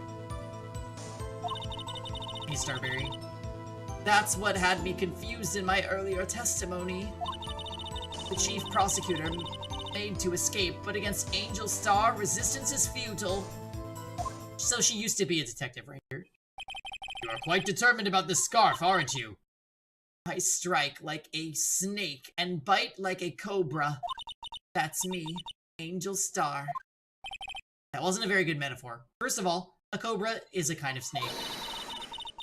Hey, Starberry. That's what had me confused in my earlier testimony. The chief prosecutor made to escape, but against Angel Star, resistance is futile. So she used to be a detective ranger. You are quite determined about this scarf, aren't you? I strike like a snake and bite like a cobra. That's me, Angel Star. That wasn't a very good metaphor. First of all, a cobra is a kind of snake.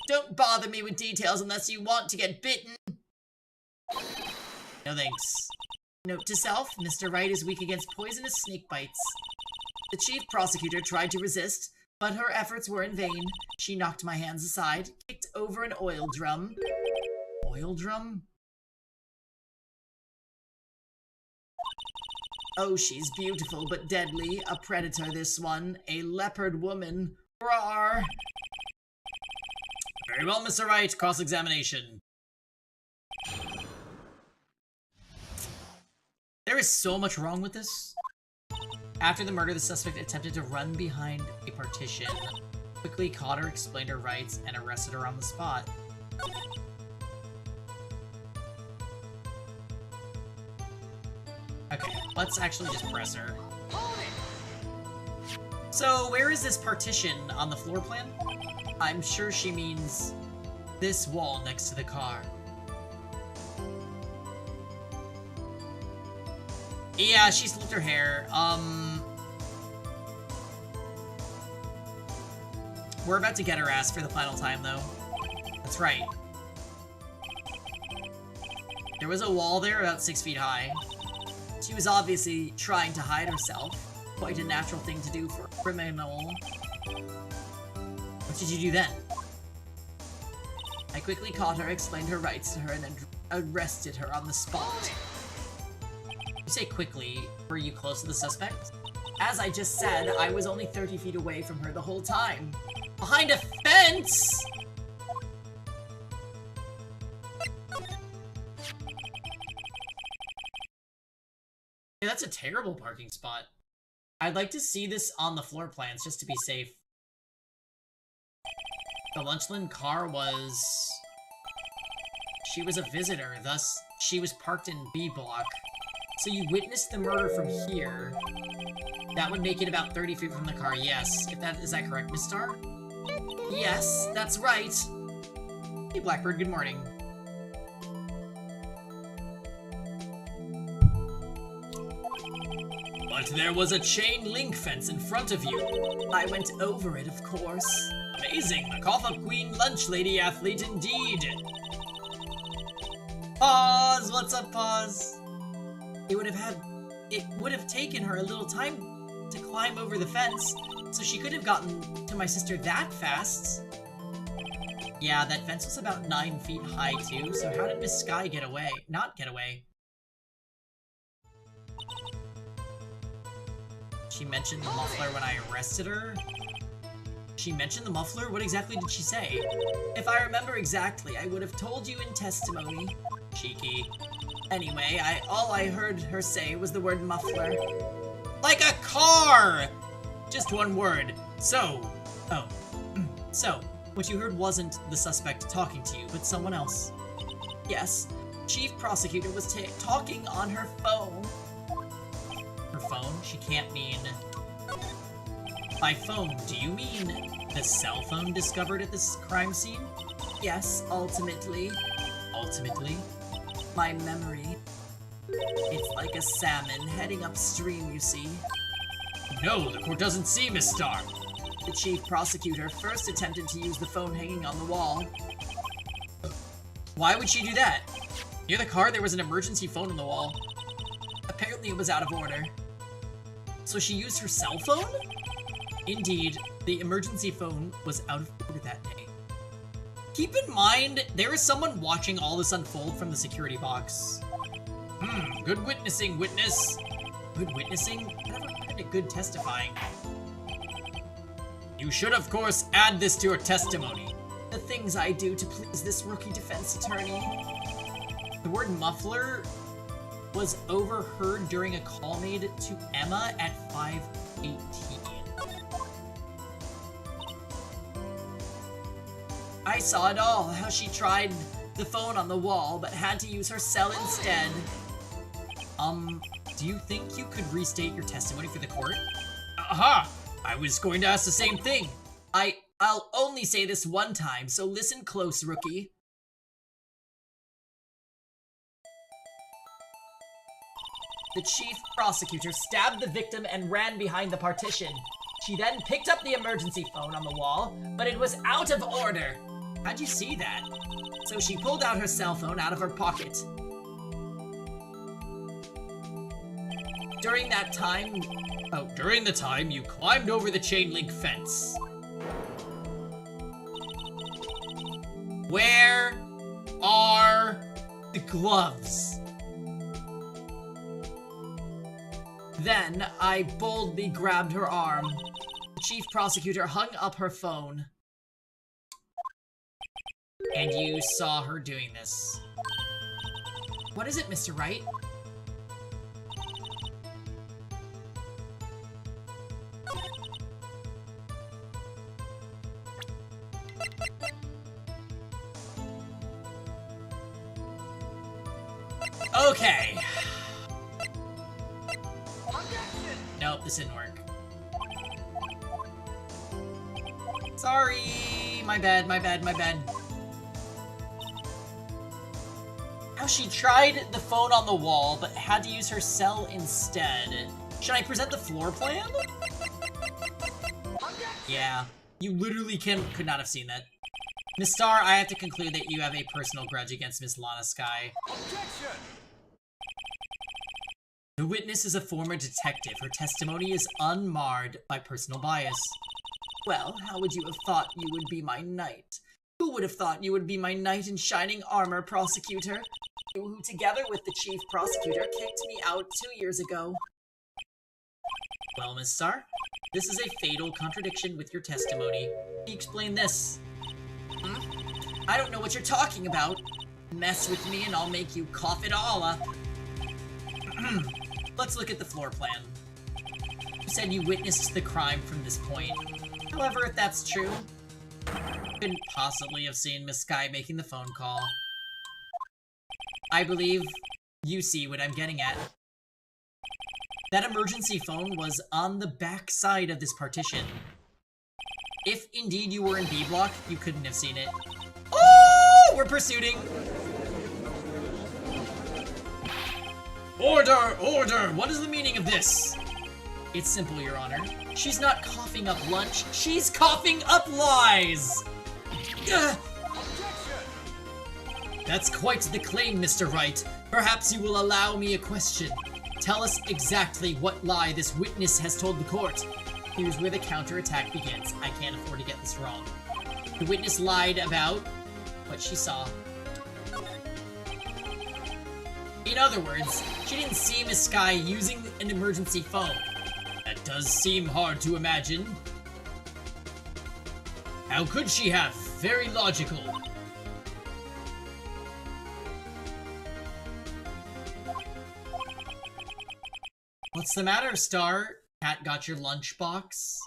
Don't bother me with details unless you want to get bitten. No thanks. Note to self, Mr. Wright is weak against poisonous snake bites. The chief prosecutor tried to resist, but her efforts were in vain. She knocked my hands aside, kicked over an oil drum. Oil drum? Oh, she's beautiful but deadly. A predator, this one. A leopard woman. Roar! Very well, Mr. Wright. Cross-examination. There is so much wrong with this. After the murder, the suspect attempted to run behind a partition. Quickly caught her, explained her rights, and arrested her on the spot. Okay, let's actually just press her. So, where is this partition on the floor plan? I'm sure she means this wall next to the car. Yeah, she slicked her hair. We're about to get her ass for the final time, though. That's right. There was a wall there about 6 feet high. She was obviously trying to hide herself. Quite a natural thing to do for a criminal. What did you do then? I quickly caught her, explained her rights to her, and then arrested her on the spot. You say quickly, were you close to the suspect? As I just said, I was only 30 feet away from her the whole time. Behind a fence?! Yeah, that's a terrible parking spot. I'd like to see this on the floor plans just to be safe. The Lunchland car was... She was a visitor, thus she was parked in B block. So you witnessed the murder from here. That would make it about 30 feet from the car, yes. Is that correct, Miss Star? Yes, that's right. Hey, Blackbird, good morning.
What
But there was a chain link fence in front of you. I went over it, of course. Amazing, the Cough Up Queen lunch lady athlete indeed. Pause, what's up, pause? It would have taken her a little time to climb over the fence, so she could have gotten to my sister that fast. Yeah, that fence was about 9 feet high too, so how did Miss Sky get away? Not get away. She mentioned the muffler when I arrested her? She mentioned the muffler? What exactly did she say? If I remember exactly, I would have told you in testimony. Cheeky. Anyway, all I heard her say was the word muffler. Like a car! Just one word. So, what you heard wasn't the suspect talking to you, but someone else. Yes, Chief Prosecutor was talking on her phone. Her phone? She can't mean... By phone, do you mean the cell phone discovered at this crime scene? Yes, ultimately. Ultimately? My memory. It's like a salmon heading upstream, you see. No, the court doesn't see, Miss Star. The Chief Prosecutor first attempted to use the phone hanging on the wall. Why would she do that? Near the car, there was an emergency phone on the wall. Apparently it was out of order. So she used her cell phone? Indeed, the emergency phone was out of order that day. Keep in mind, there is someone watching all this unfold from the security box. Good witnessing, witness. Good witnessing? I never heard of good testifying. You should, of course, add this to your testimony. The things I do to please this rookie defense attorney. The word muffler was overheard during a call made to Emma at 5:18. I saw it all, how she tried the phone on the wall, but had to use her cell instead. Do you think you could restate your testimony for the court? Aha! I was going to ask the same thing. I'll only say this one time, so listen close, rookie. The Chief Prosecutor stabbed the victim and ran behind the partition. She then picked up the emergency phone on the wall, but it was out of order. How'd you see that? So she pulled out her cell phone out of her pocket. During the time you climbed over the chain link fence. Where are the gloves? Then I boldly grabbed her arm. The Chief Prosecutor hung up her phone. And you saw her doing this. What is it, Mr. Wright? Okay. Nope, this didn't work. Sorry, my bad. How she tried the phone on the wall, but had to use her cell instead. Should I present the floor plan? Yeah, you literally could not have seen that. Miss Star, I have to conclude that you have a personal grudge against Miss Lana Sky.
Objection!
The witness is a former detective. Her testimony is unmarred by personal bias. Well, how would you have thought you would be my knight? Who would have thought you would be my knight in shining armor, prosecutor? You who, together with the Chief Prosecutor, kicked me out 2 years ago. Well, Miss Star, this is a fatal contradiction with your testimony. Can you explain this? I don't know what you're talking about. Mess with me and I'll make you cough it all up. Let's look at the floor plan. You said you witnessed the crime from this point. However, if that's true, you couldn't possibly have seen Miss Sky making the phone call. I believe you see what I'm getting at. That emergency phone was on the back side of this partition. If indeed you were in B block, you couldn't have seen it. Oh! We're pursuing! Order! Order! What is the meaning of this? It's simple, Your Honor. She's not coughing up lunch, she's coughing up lies! Ugh. That's quite the claim, Mr. Wright. Perhaps you will allow me a question. Tell us exactly what lie this witness has told the court. Here's where the counterattack begins. I can't afford to get this wrong. The witness lied about what she saw. In other words, she didn't see Miss Sky using an emergency phone. That does seem hard to imagine. How could she have? Very logical. What's the matter, Star? Cat got your lunchbox?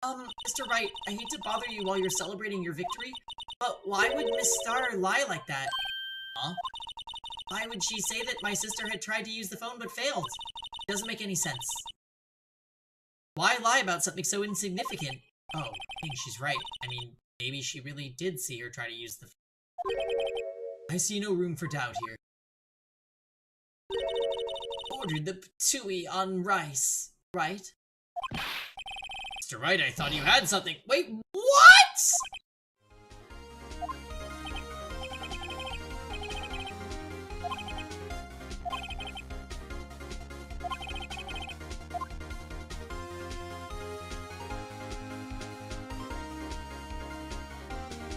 Mr. Wright, I hate to bother you while you're celebrating your victory, but why would Miss Star lie like that? Huh? Why would she say that my sister had tried to use the phone but failed? It doesn't make any sense. Why lie about something so insignificant? Oh, I think she's right. I mean, maybe she really did see her try to use the phone. I see no room for doubt here. Ordered the patooey on rice, right? Mr. Wright, I thought you had something. Wait, what?!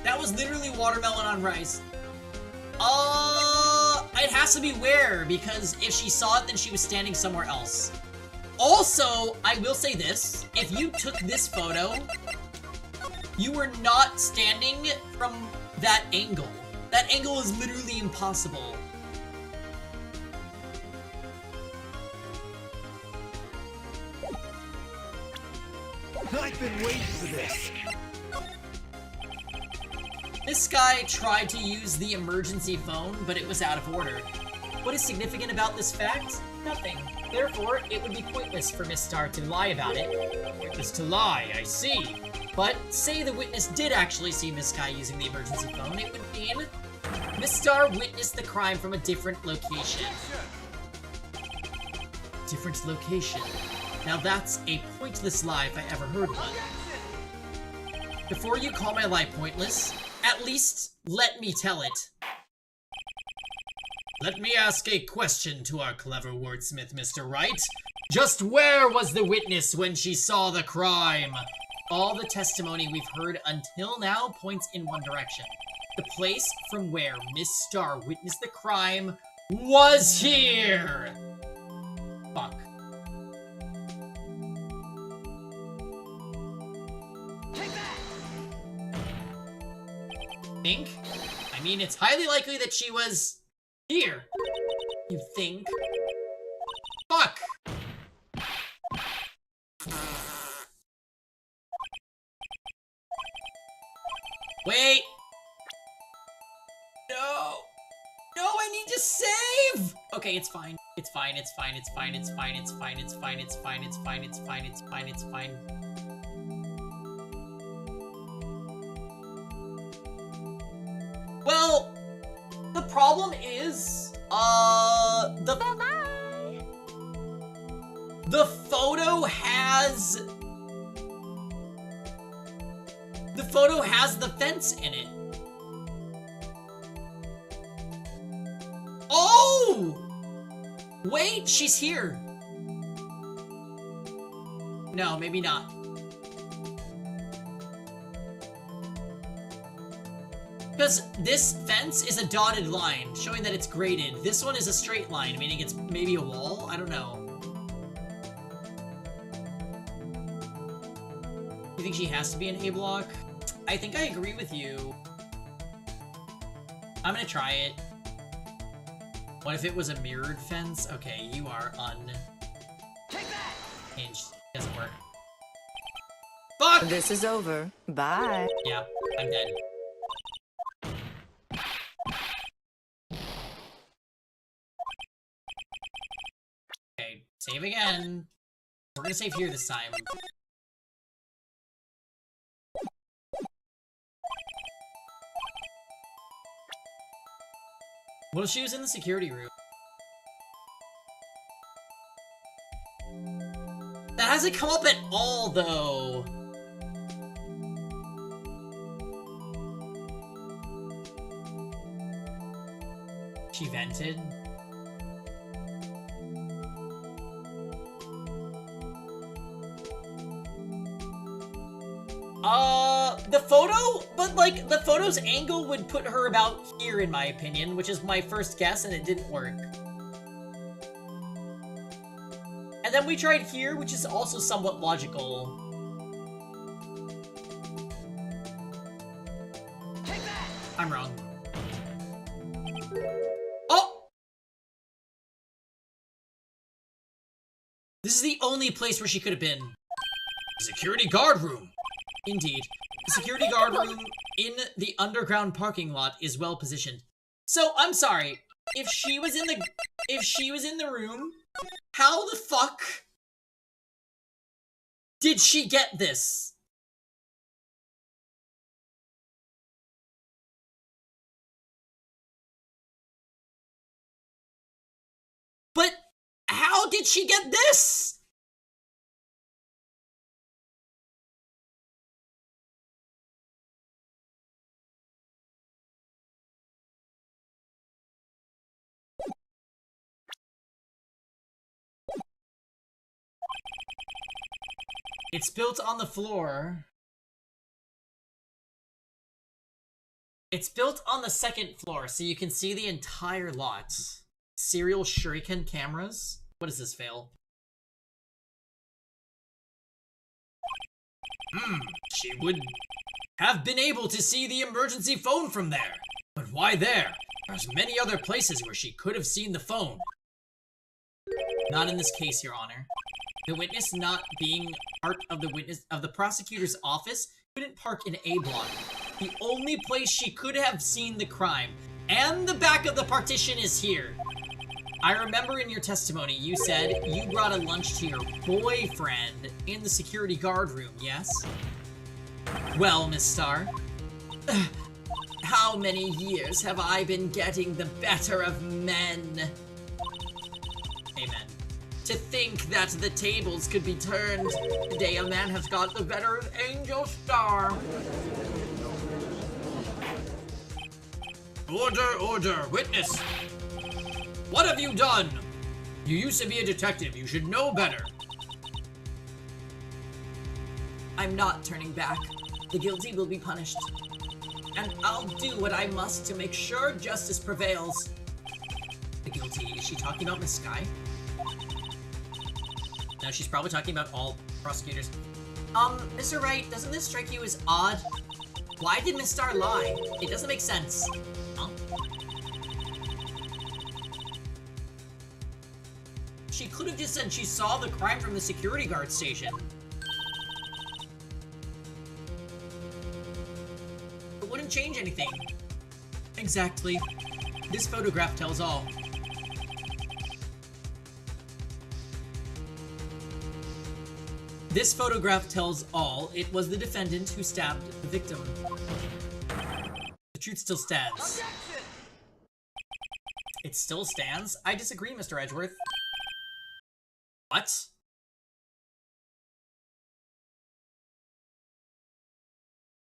That was literally watermelon on rice. It has to be where, because if she saw it, then she was standing somewhere else. Also, I will say this, if you took this photo, you were not standing from that angle. That angle is literally impossible.
I've been waiting for this.
This guy tried to use the emergency phone, but it was out of order. What is significant about this fact? Nothing. Therefore, it would be pointless for Miss Star to lie about it. Pointless to lie, I see. But say the witness did actually see Miss Sky using the emergency phone, it would mean Miss Star witnessed the crime from a different location. Different location. Now that's a pointless lie if I ever heard one. Before you call my lie pointless, at least let me tell it. Let me ask a question to our clever wordsmith, Mr. Wright. Just where was the witness when she saw the crime? All the testimony we've heard until now points in one direction. The place from where Miss Star witnessed the crime was here! Fuck. Think? I mean, it's highly likely that she was here. You think? Fuck! Wait! No! No, I need to save! Okay, it's fine. It's fine, it's fine, it's fine, it's fine, it's fine, it's fine, it's fine, it's fine, it's fine, it's fine, it's fine. Well, the problem is, the photo has the fence in it. Oh! Wait, she's here. No, maybe not. Because this fence is a dotted line, showing that it's graded. This one is a straight line, meaning it's maybe a wall? I don't know. You think she has to be an A block? I think I agree with you. I'm gonna try it. What if it was a mirrored fence? Okay, you are unhinged. Doesn't work. Fuck!
This is over. Bye.
Yeah, I'm dead. Okay, save again. We're gonna save here this time. What if she was in the security room? hasn't come up at all, though. She vented. The photo? But, like, the photo's angle would put her about here, in my opinion, which is my first guess, and it didn't work. And then we tried here, which is also somewhat logical. Take that! I'm wrong. Oh! This is the only place where she could have been. The security guard room. Indeed. The security guard room in the underground parking lot is well positioned. So, I'm sorry. If she was in the room, how the fuck did she get this? But how did she get this? It's built on the floor. It's built on the second floor, so you can see the entire lot. Serial shuriken cameras? What is this, fail? She would have been able to see the emergency phone from there. But why there? There's many other places where she could have seen the phone. Not in this case, Your Honor. The witness not being part of the prosecutor's office couldn't park in A block. The only place she could have seen the crime, and the back of the partition, is here. I remember in your testimony you said you brought a lunch to your boyfriend in the security guard room, yes? Well, Miss Starr, how many years have I been getting the better of men? Amen. To think that the tables could be turned. Today a man has got the better of Angel Starr. Order, order, witness! What have you done? You used to be a detective, you should know better. I'm not turning back. The guilty will be punished. And I'll do what I must to make sure justice prevails. The guilty, is she talking about Miss Sky? No, she's probably talking about all prosecutors. Mr. Wright, doesn't this strike you as odd? Why did Miss Starr lie? It doesn't make sense. Huh? She could have just said she saw the crime from the security guard station. It wouldn't change anything. Exactly. This photograph tells all. This photograph tells all. It was the defendant who stabbed the victim. The truth still stands. Objection! It still stands? I disagree, Mr. Edgeworth. What?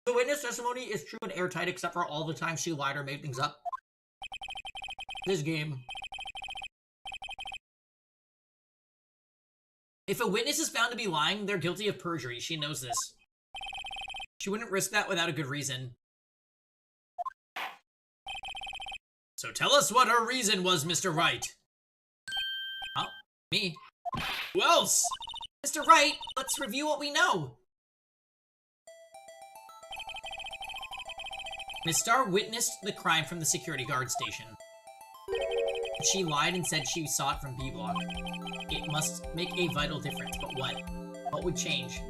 The witness testimony is true and airtight except for all the times she lied or made things up. This game. If a witness is found to be lying, they're guilty of perjury. She knows this. She wouldn't risk that without a good reason. So tell us what her reason was, Mr. Wright. Oh, me. Who else? Mr. Wright, let's review what we know. Miss Starr witnessed the crime from the security guard station. She lied and said she saw it from B block. It must make a vital difference, but what? What would change?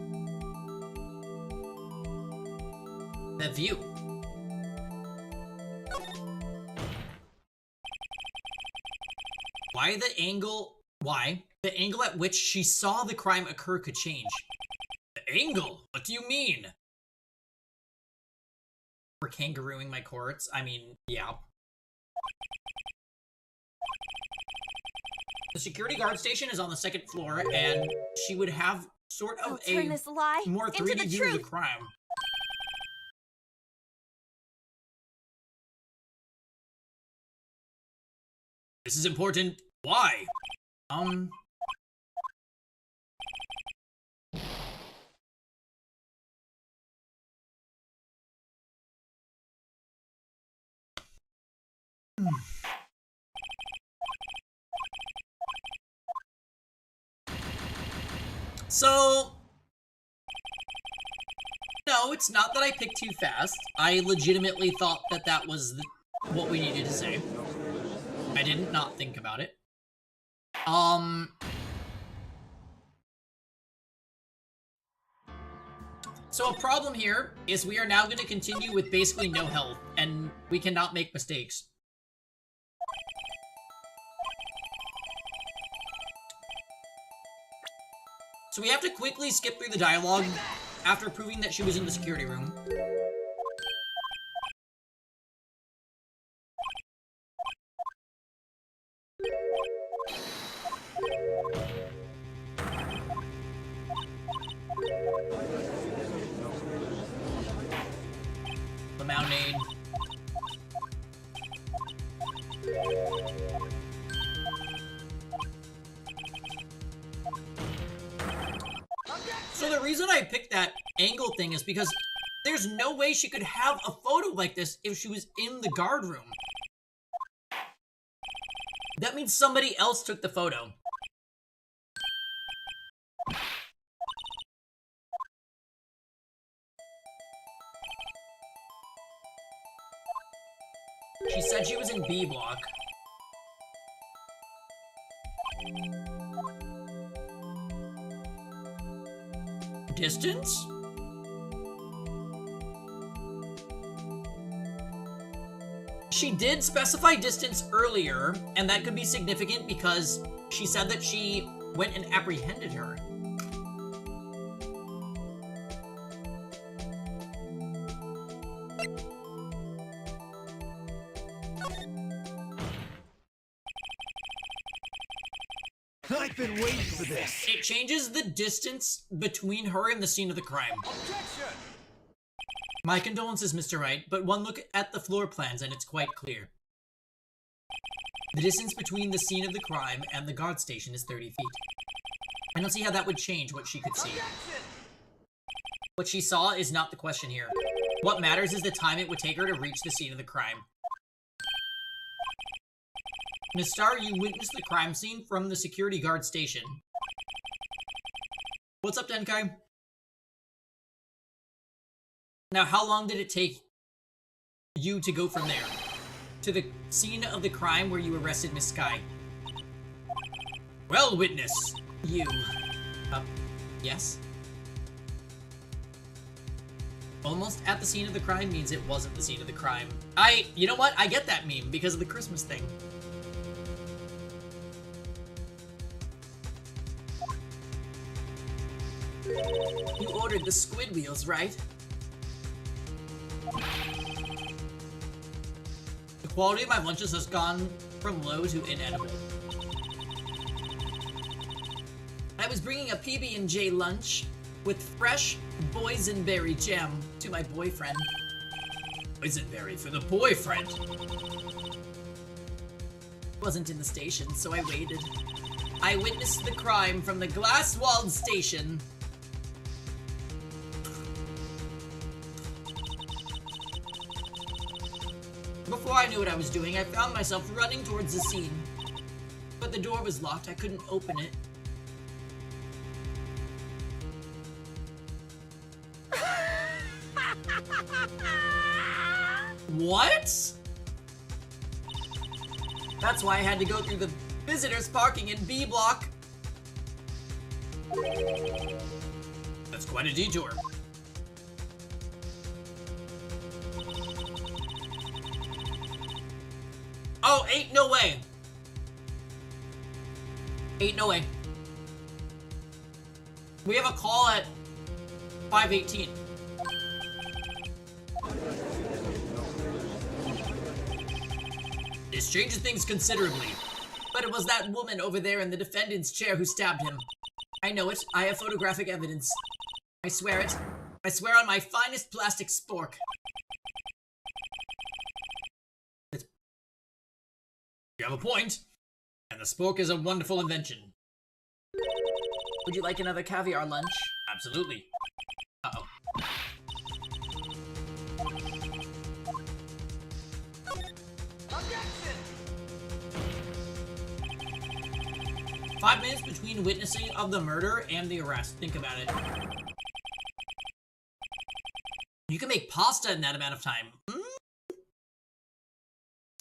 The view. Why? The angle at which she saw the crime occur could change. The angle? What do you mean? For kangarooing my courts? I mean, yeah. The security guard station is on the second floor, and she would have sort of
I'll turn this lie
more
into
3D
the
view of the
truth.
crime. This is important. Why? So, no, it's not that I picked too fast. I legitimately thought that that was what we needed to say. I didn't not think about it. So a problem here is we are now going to continue with basically no health, and we cannot make mistakes. So we have to quickly skip through the dialogue after proving that she was in the security room. The Mountaid. So the reason I picked that angle thing is because there's no way she could have a photo like this if she was in the guard room. That means somebody else took the photo. She said she was in B block. Distance? She did specify distance earlier, and that could be significant because she said that she went and apprehended her.
I've been waiting for this.
It changes the distance between her and the scene of the crime.
Objection!
My condolences, Mr. Wright, but one look at the floor plans and it's quite clear. The distance between the scene of the crime and the guard station is 30 feet. I don't see how that would change what she could see. What she saw is not the question here. What matters is the time it would take her to reach the scene of the crime. Miss Starr, you witnessed the crime scene from the security guard station. What's up, Denkai? Now, how long did it take you to go from there to the scene of the crime where you arrested Miss Sky? Well, witness, you... yes? Almost at the scene of the crime means it wasn't the scene of the crime. You know what? I get that meme because of the Christmas thing. You ordered the squid wheels, right? The quality of my lunches has gone from low to inedible. I was bringing a PB&J lunch with fresh boysenberry jam to my boyfriend. Boysenberry for the boyfriend? Wasn't in the station, so I waited. I witnessed the crime from the glass-walled station. Before I knew what I was doing, I found myself running towards the scene. But the door was locked, I couldn't open it. What? That's why I had to go through the visitors parking in B block. That's quite a detour. Oh, ain't no way. Ain't no way. We have a call at 5:18. This changes things considerably. But it was that woman over there in the defendant's chair who stabbed him. I know it. I have photographic evidence. I swear it. I swear on my finest plastic spork. You have a point. And the spork is a wonderful invention. Would you like another caviar lunch? Absolutely. Uh-oh.
Objection!
5 minutes between witnessing of the murder and the arrest. Think about it. You can make pasta in that amount of time.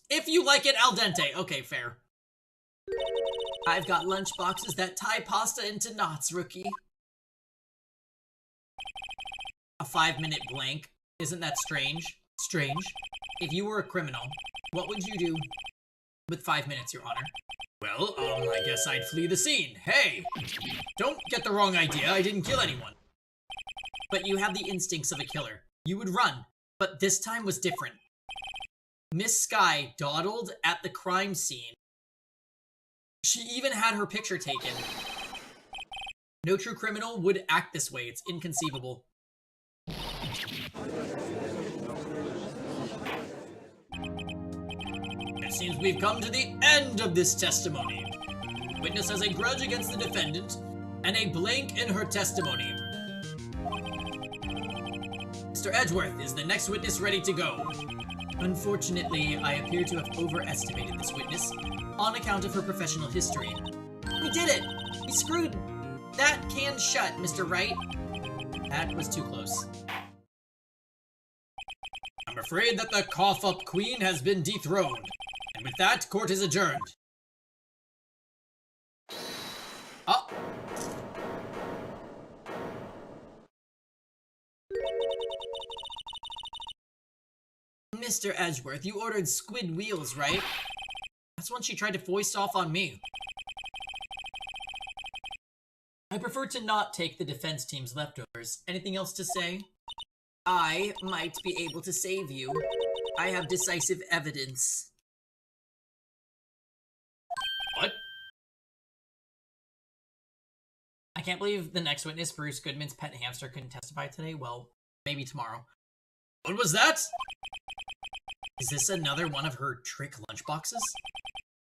If you like it al dente. Okay, fair. I've got lunch boxes that tie pasta into knots, rookie. A 5-minute blank. Isn't that strange? Strange. If you were a criminal, what would you do with 5 minutes, Your Honor? Well, I guess I'd flee the scene. Hey! Don't get the wrong idea. I didn't kill anyone. But you have the instincts of a killer. You would run. But this time was different. Miss Sky dawdled at the crime scene. She even had her picture taken. No true criminal would act this way. It's inconceivable. It seems we've come to the end of this testimony. Witness has a grudge against the defendant and a blank in her testimony. Mr. Edgeworth, is the next witness ready to go? Unfortunately, I appear to have overestimated this witness on account of her professional history. We did it! We screwed that can shut, Mr. Wright. That was too close. I'm afraid that the cough-up queen has been dethroned. And with that, court is adjourned. Oh. Mr. Edgeworth, you ordered squid wheels, right? That's one she tried to foist off on me. I prefer to not take the defense team's leftovers. Anything else to say? I might be able to save you. I have decisive evidence. What? I can't believe the next witness, Bruce Goodman's pet hamster, couldn't testify today. Well, maybe tomorrow. What was that? Is this another one of her trick lunchboxes?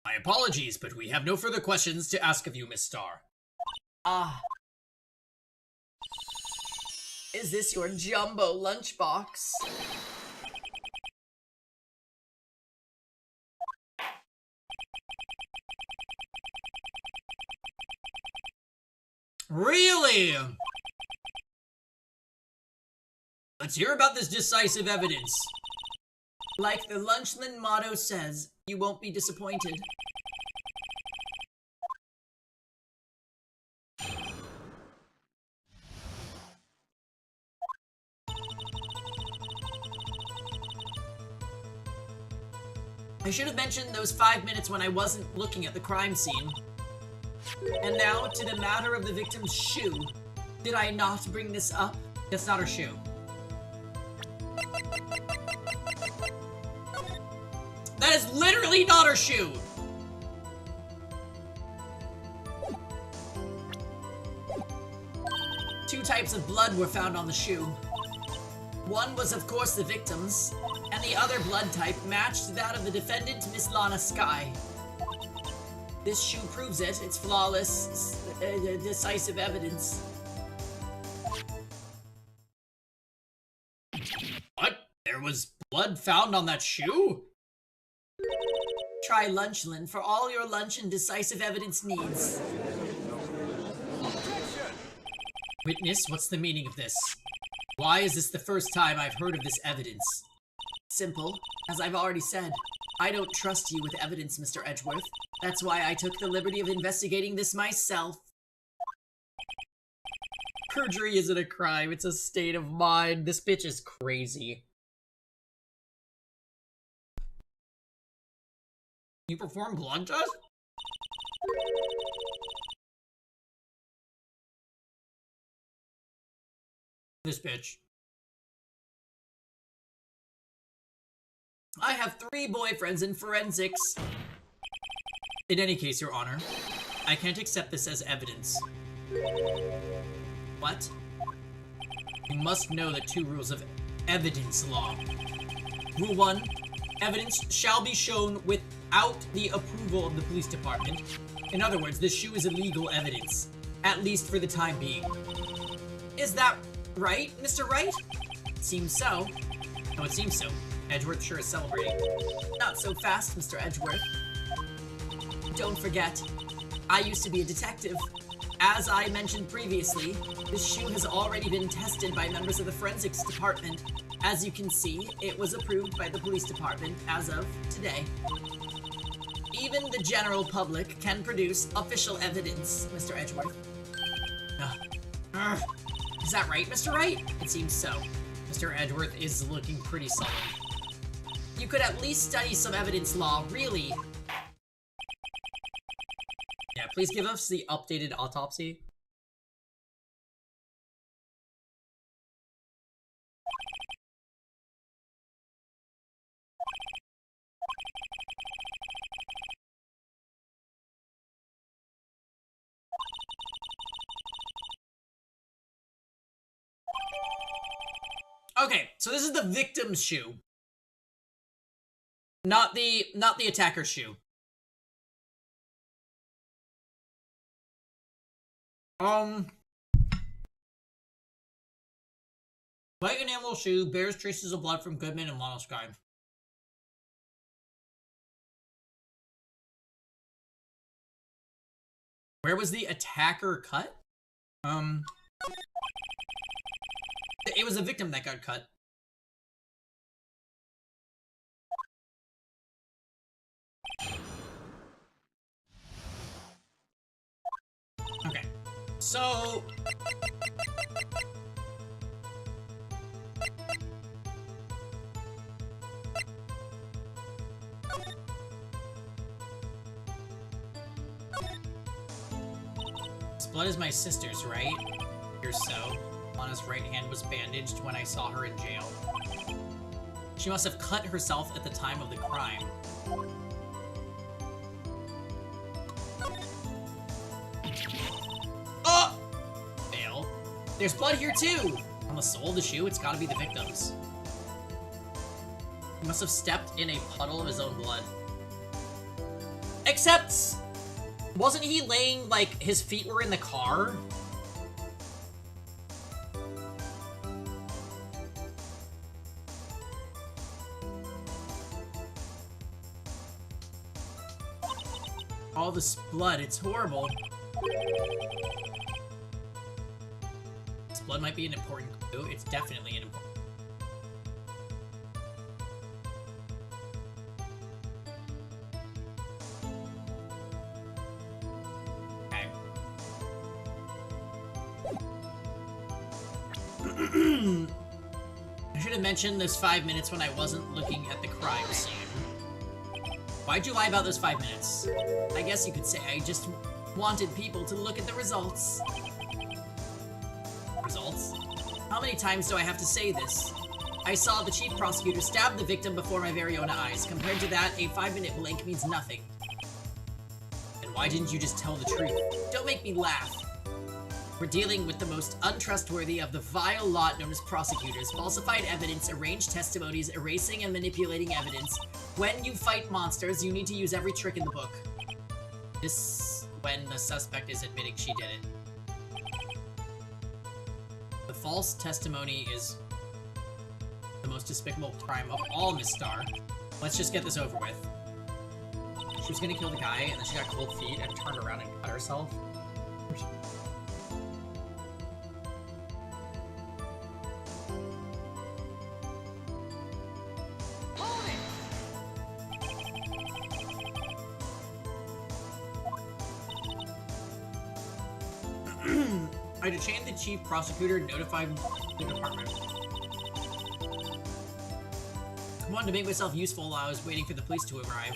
My apologies, but we have no further questions to ask of you, Miss Starr. Ah. Is this your jumbo lunchbox? Really? Let's hear about this decisive evidence. Like the Lunchland motto says, you won't be disappointed. I should have mentioned those 5 minutes when I wasn't looking at the crime scene. And now to the matter of the victim's shoe. Did I not bring this up? That's not her shoe. That is literally not her shoe! Two types of blood were found on the shoe. One was, of course, the victim's, and the other blood type matched that of the defendant, Miss Lana Sky. This shoe proves it. It's flawless, decisive evidence. What? There was blood found on that shoe? Try Lunchland for all your lunch and decisive evidence needs. Witness, what's the meaning of this? Why is this the first time I've heard of this evidence? Simple. As I've already said, I don't trust you with evidence, Mr. Edgeworth. That's why I took the liberty of investigating this myself. Perjury isn't a crime, it's a state of mind. This bitch is crazy. You perform blood test? This bitch. I have 3 boyfriends in forensics. In any case, Your Honor, I can't accept this as evidence. What? You must know the 2 rules of evidence law. Rule 1, evidence shall be shown without the approval of the police department. In other words, the shoe is illegal evidence, at least for the time being. Is that right, Mr. Wright? It seems so. Oh, it seems so. Edgeworth sure is celebrating. Not so fast, Mr. Edgeworth. Don't forget, I used to be a detective. As I mentioned previously, this shoe has already been tested by members of the forensics department. As you can see, it was approved by the police department as of today. Even the general public can produce official evidence, Mr. Edgeworth. Is that right, Mr. Wright? It seems so. Mr. Edgeworth is looking pretty sullen. You could at least study some evidence law, really. Yeah, please give us the updated autopsy. Okay, so this is the victim's shoe. Not the attacker's shoe. White enamel shoe bears traces of blood from Goodman and Monosky. Where was the attacker cut? It was the victim that got cut. Okay, so... This blood is my sister's, right? Or so. Lana's right hand was bandaged when I saw her in jail. She must have cut herself at the time of the crime. Oh! Fail. There's blood here too! On the sole of the shoe, it's gotta be the victim's. He must have stepped in a puddle of his own blood. Except... wasn't he laying, like, his feet were in the car? All this blood, it's horrible. This blood might be an important clue. It's definitely an important. Okay. I should have mentioned those 5 minutes when I wasn't looking at the crime scene. Why'd you lie about those 5 minutes? I guess you could say I just wanted people to look at the results. Results? How many times do I have to say this? I saw the chief prosecutor stab the victim before my very own eyes. Compared to that, a 5-minute blink means nothing. And why didn't you just tell the truth? Don't make me laugh. We're dealing with the most untrustworthy of the vile lot known as prosecutors. Falsified evidence, arranged testimonies, erasing and manipulating evidence. When you fight monsters, you need to use every trick in the book. This when the suspect is admitting she did it. The false testimony is the most despicable crime of all, Miss Starr. Let's just get this over with. She was gonna kill the guy, and then she got cold feet and turned around and cut herself. I detained the chief prosecutor and notified the department. I wanted to make myself useful while I was waiting for the police to arrive.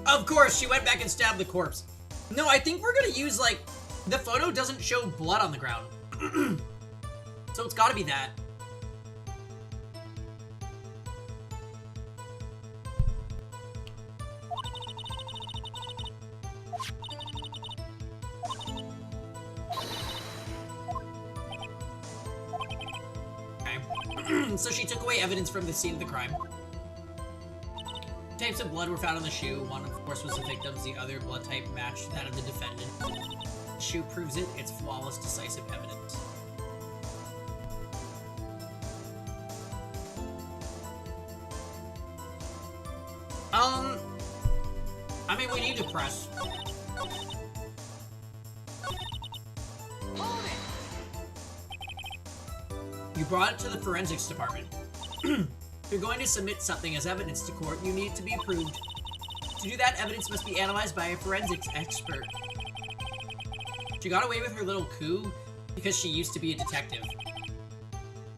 Of course, she went back and stabbed the corpse. No, I think we're gonna use, like, the photo doesn't show blood on the ground. So it's gotta be that. So she took away evidence from the scene of the crime. Types of blood were found on the shoe. One, of course, was the victim's. The other blood type matched that of the defendant. The shoe proves it. It's flawless, decisive evidence. I mean, we need to press. You brought it to the forensics department. If you're going to submit something as evidence to court, you need it to be approved. To do that, evidence must be analyzed by a forensics expert. She got away with her little coup because she used to be a detective.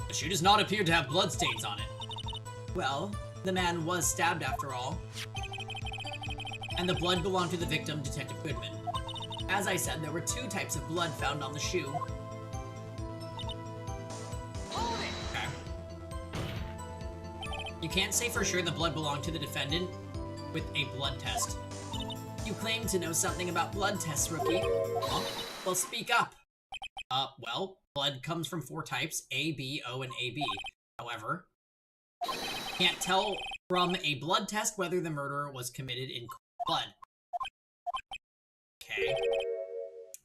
The shoe does not appear to have bloodstains on it. Well, the man was stabbed after all. And the blood belonged to the victim, Detective Goodman. As I said, there were 2 types of blood found on the shoe. Okay. You can't say for sure the blood belonged to the defendant with a blood test. You claim to know something about blood tests, rookie. Huh? Well, speak up. Well, blood comes from 4 types, A, B, O, and AB. However, can't tell from a blood test whether the murder was committed in blood. Okay.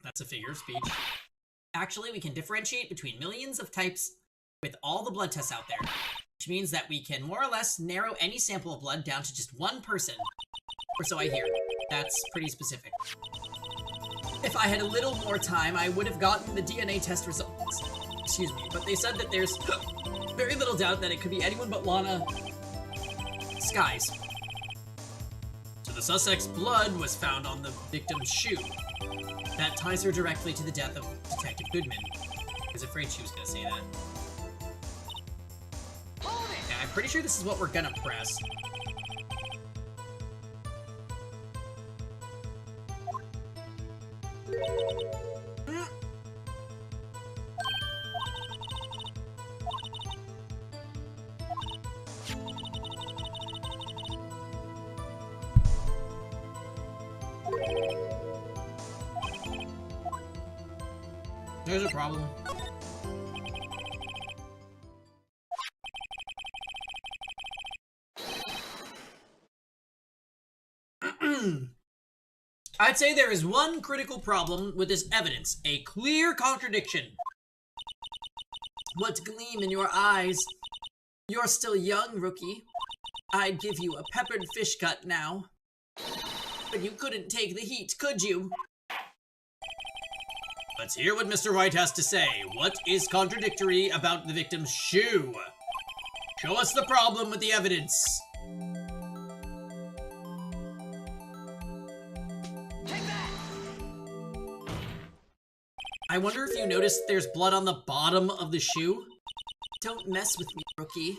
That's a figure of speech. Actually, we can differentiate between millions of types with all the blood tests out there, which means that we can more or less narrow any sample of blood down to just 1 person. Or so I hear. That's pretty specific. If I had a little more time, I would have gotten the DNA test results. Excuse me, but they said that there's very little doubt that it could be anyone but Lana Skies. So the suspect's blood was found on the victim's shoe. That ties her directly to the death of Detective Goodman. I was afraid she was gonna say that. Yeah, I'm pretty sure this is what we're gonna press. There's a problem. I'd say there is one critical problem with this evidence, a clear contradiction. What gleam in your eyes? You're still young, rookie. I'd give you a peppered fish cut now. But you couldn't take the heat, could you? Let's hear what Mr. Wright has to say. What is contradictory about the victim's shoe? Show us the problem with the evidence. Take that! I wonder if you noticed there's blood on the bottom of the shoe? Don't mess with me, rookie,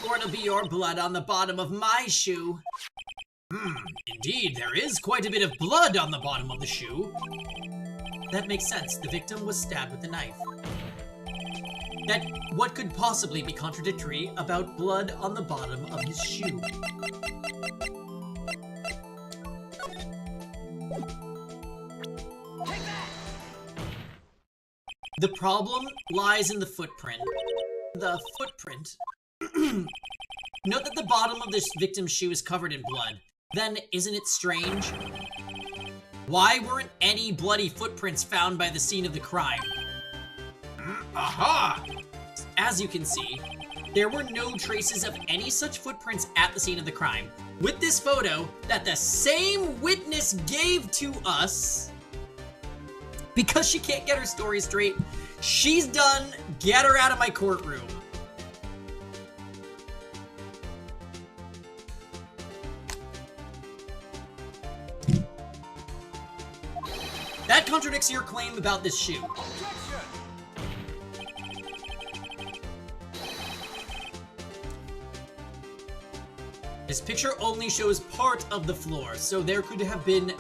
or it'll be your blood on the bottom of my shoe. Indeed, there is quite a bit of blood on the bottom of the shoe. That makes sense. The victim was stabbed with a knife. What could possibly be contradictory about blood on the bottom of his shoe? Take that! The problem lies in the footprint. The footprint. Note that the bottom of this victim's shoe is covered in blood. Then, isn't it strange? Why weren't any bloody footprints found by the scene of the crime? Aha! As you can see, there were no traces of any such footprints at the scene of the crime. With this photo that the same witness gave to us, because she can't get her story straight, she's done. Get her out of my courtroom. That contradicts your claim about this shoe. This picture only shows part of the floor, so there could have been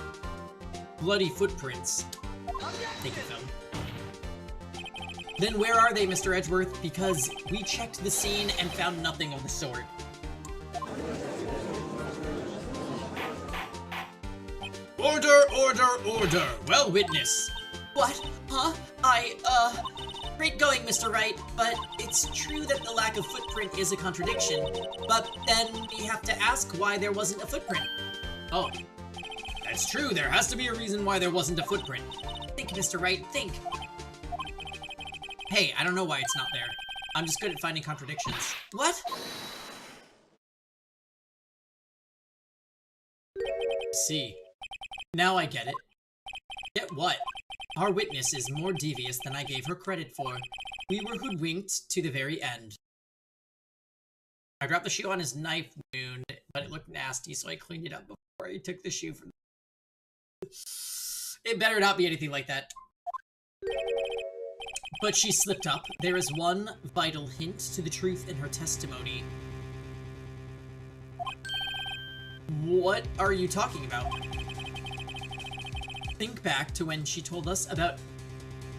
bloody footprints. Thank you, film. Then where are they, Mr. Edgeworth? Because we checked the scene and found nothing of the sort. Order, order, order! Well, witness. What? Huh? Great going, Mr. Wright, but it's true that the lack of footprint is a contradiction. But then we have to ask why there wasn't a footprint. Oh, that's true. There has to be a reason why there wasn't a footprint. Think, Mr. Wright, think. Hey, I don't know why it's not there. I'm just good at finding contradictions. What? See. Now I get it. Get what? Our witness is more devious than I gave her credit for. We were hoodwinked to the very end. I dropped the shoe on his knife wound, but it looked nasty, so I cleaned it up before I took the shoe from... It better not be anything like that. But she slipped up. There is one vital hint to the truth in her testimony. What are you talking about? Think back to when she told us about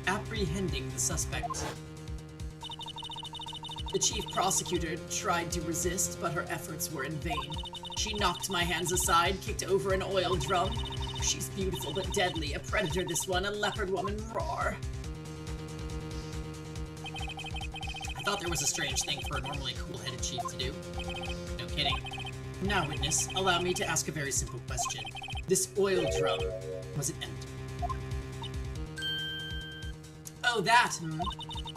apprehending the suspect. The chief prosecutor tried to resist, but her efforts were in vain. She knocked my hands aside, kicked over an oil drum. She's beautiful but deadly, a predator this one, a leopard woman, roar. I thought there was a strange thing for a normally cool-headed chief to do. No kidding. Now, witness, allow me to ask a very simple question. This oil drum, was it empty? Oh, that,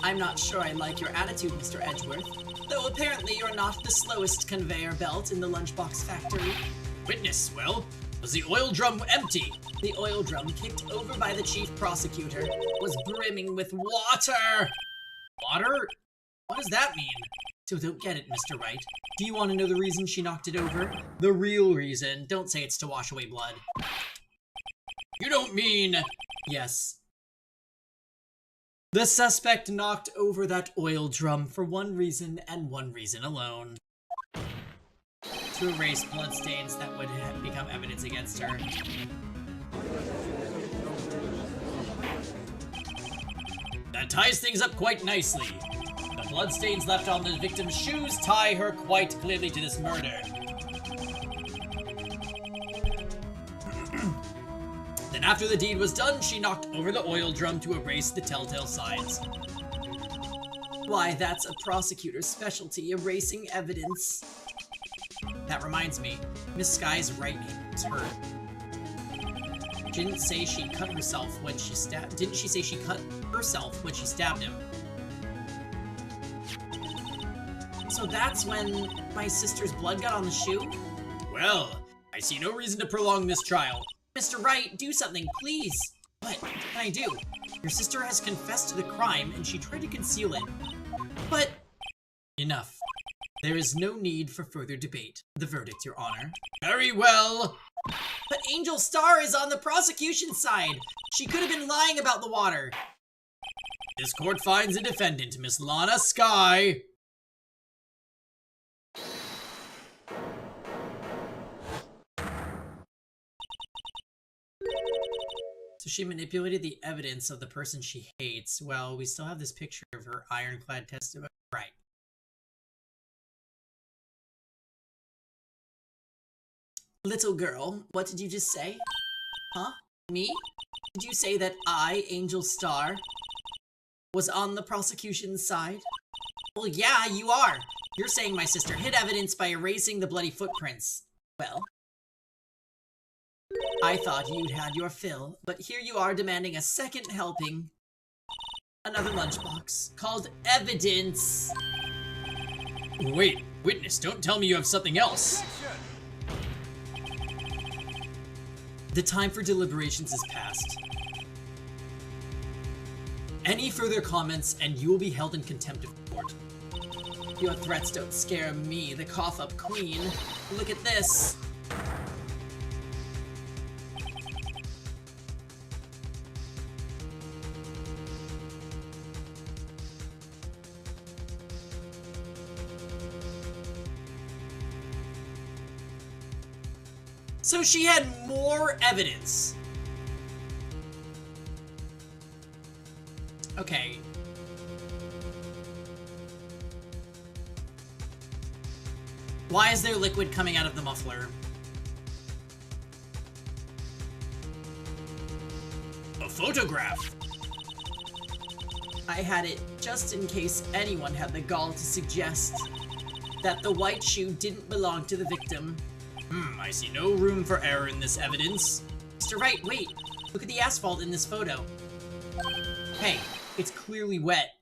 I'm not sure I like your attitude, Mr. Edgeworth. Though apparently you're not the slowest conveyor belt in the lunchbox factory. Witness, well, was the oil drum empty? The oil drum, kicked over by the chief prosecutor, was brimming with water! Water? What does that mean? So don't get it, Mr. Wright. Do you want to know the reason she knocked it over? The real reason. Don't say it's to wash away blood. You don't mean... Yes. The suspect knocked over that oil drum for one reason and one reason alone. To erase bloodstains that would have become evidence against her. That ties things up quite nicely. The bloodstains left on the victim's shoes tie her quite clearly to this murder. Then after the deed was done, she knocked over the oil drum to erase the telltale signs. Why, that's a prosecutor's specialty, erasing evidence. That reminds me, Miss Sky's right knee was hurt. She didn't say she cut herself when she stabbed... Didn't she say she cut herself when she stabbed him? So that's when my sister's blood got on the shoe? Well, I see no reason to prolong this trial. Mr. Wright, do something, please. What can I do? Your sister has confessed to the crime and she tried to conceal it. But... Enough. There is no need for further debate. The verdict, Your Honor. Very well. But Angel Star is on the prosecution's side. She could have been lying about the water. This court finds a defendant, Miss Lana Sky. So she manipulated the evidence of the person she hates. Well, we still have this picture of her ironclad testimony. Right. Little girl, what did you just say? Huh? Me? Did you say that I, Angel Star, was on the prosecution's side? Well, yeah, you are. You're saying my sister hid evidence by erasing the bloody footprints. Well, I thought you'd had your fill, but here you are demanding a second helping. Another lunchbox, called evidence. Wait, witness, don't tell me you have something else. The time for deliberations is past. Any further comments and you will be held in contempt of court. Your threats don't scare me, the cough-up queen. Look at this. So she had more evidence. Okay. Why is there liquid coming out of the muffler? A photograph. I had it just in case anyone had the gall to suggest that the white shoe didn't belong to the victim.
I see no room for error in this evidence.
Mr. Wright, wait. Look at the asphalt in this photo. Hey, it's clearly wet.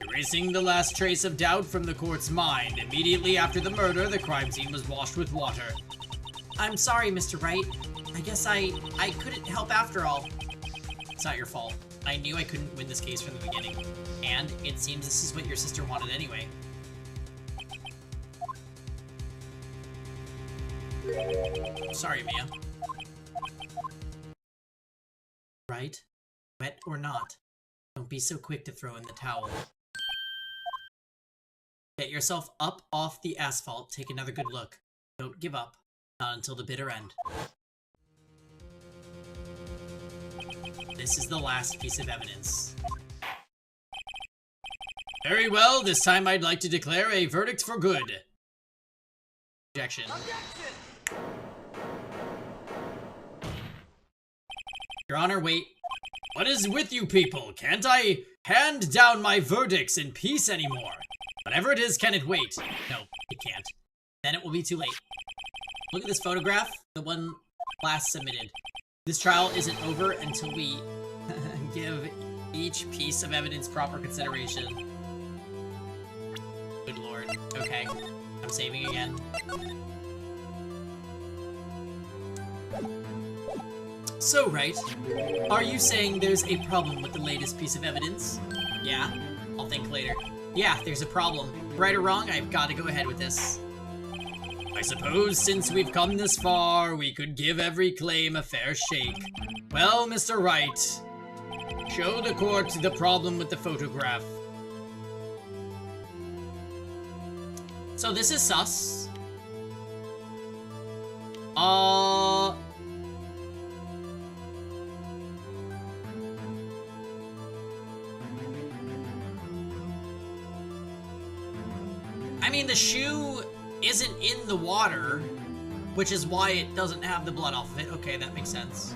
Erasing the last trace of doubt from the court's mind, immediately after the murder, the crime scene was washed with water.
I'm sorry, Mr. Wright. I guess I couldn't help after all. It's not your fault. I knew I couldn't win this case from the beginning. And it seems this is what your sister wanted anyway. Sorry, Mia. Right? Wet or not, don't be so quick to throw in the towel. Get yourself up off the asphalt, take another good look. Don't give up. Not until the bitter end. This is the last piece of evidence.
Very well, this time I'd like to declare a verdict for good.
Objection. Your Honor, wait.
What is with you people? Can't I hand down my verdicts in peace anymore? Whatever it is, can it wait?
No, it can't. Then it will be too late. Look at this photograph, the one last submitted. This trial isn't over until we give each piece of evidence proper consideration. Good lord. Okay. I'm saving again. So, Wright, are you saying there's a problem with the latest piece of evidence? Yeah? I'll think later. Yeah, there's a problem. Right or wrong, I've got to go ahead with this.
I suppose since we've come this far, we could give every claim a fair shake. Well, Mr. Wright, show the court the problem with the photograph.
So this is sus. I mean, the shoe isn't in the water, which is why it doesn't have the blood off of it. Okay, that makes sense.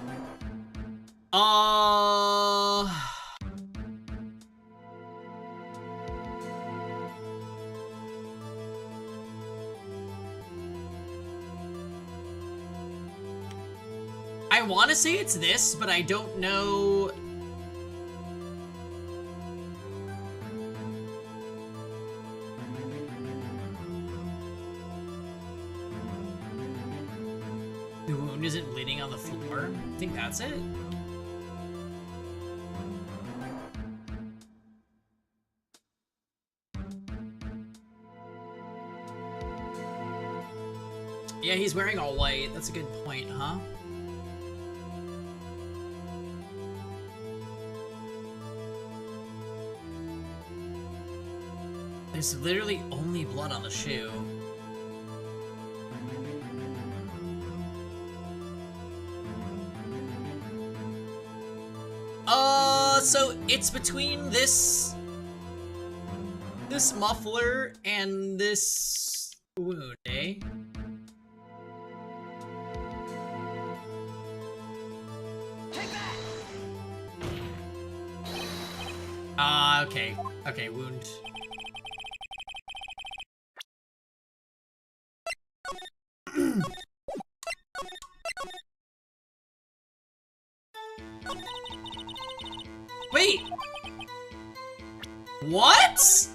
I want to say it's this, but I don't know. The wound isn't bleeding on the floor. I think that's it. Yeah, he's wearing all white. That's a good point, huh? There's literally only blood on the shoe. So it's between this muffler and this wound, eh? Okay. Okay, wound. Wait! What?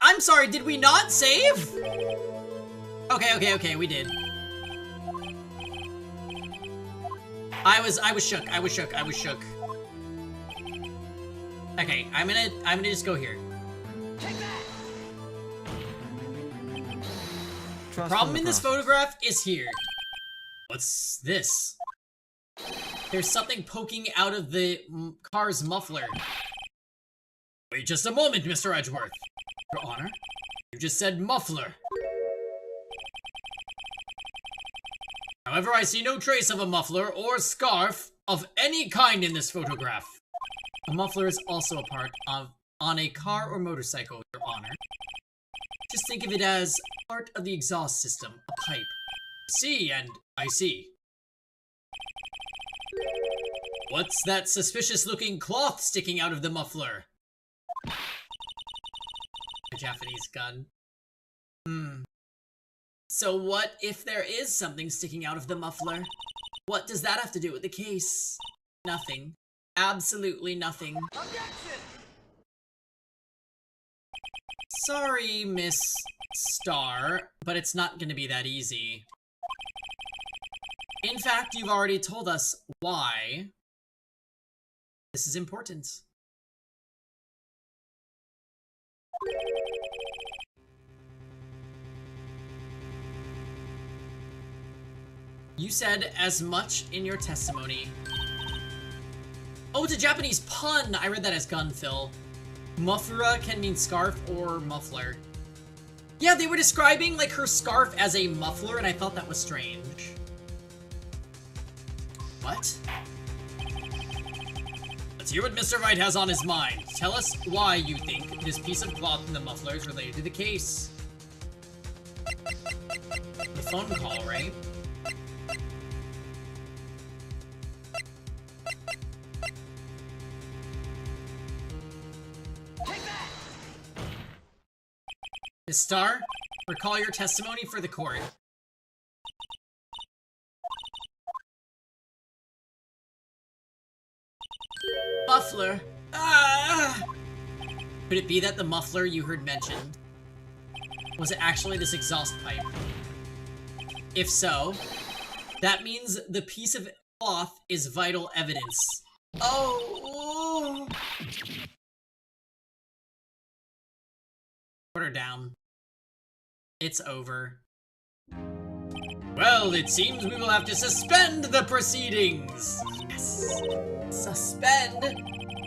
I'm sorry, did we not save? Okay, we did. I was shook. Okay, I'm gonna just go here. The problem in this photograph is here.
What's this?
There's something poking out of the car's muffler.
Wait just a moment, Mr. Edgeworth.
Your Honor?
You just said muffler. However, I see no trace of a muffler or scarf of any kind in this photograph.
A muffler is also a part of on a car or motorcycle, Your Honor.
just think of it as part of the exhaust system, a pipe. See, and I see. What's that suspicious-looking cloth sticking out of the muffler? A Japanese gun. So what if there is something sticking out of the muffler? What does that have to do with the case? Nothing. Absolutely nothing. Objection! Sorry, Miss Star, but it's not gonna be that easy. In fact, you've already told us why this is important. You said as much in your testimony. Oh, it's a Japanese pun! I read that as gun, Phil. Muffura can mean scarf or muffler. Yeah, they were describing, like, her scarf as a muffler, and I thought that was strange. What? Let's hear what Mr. Wright has on his mind. Tell us why you think this piece of cloth in the muffler is related to the case. The phone call, right? Miss Star, recall your testimony for the court. Muffler. Ah! Could it be that the muffler you heard mentioned was actually this exhaust pipe? If so, that means the piece of cloth is vital evidence. Oh! Put her down. It's over. Well, it seems we will have to suspend the proceedings. Yes. Suspend?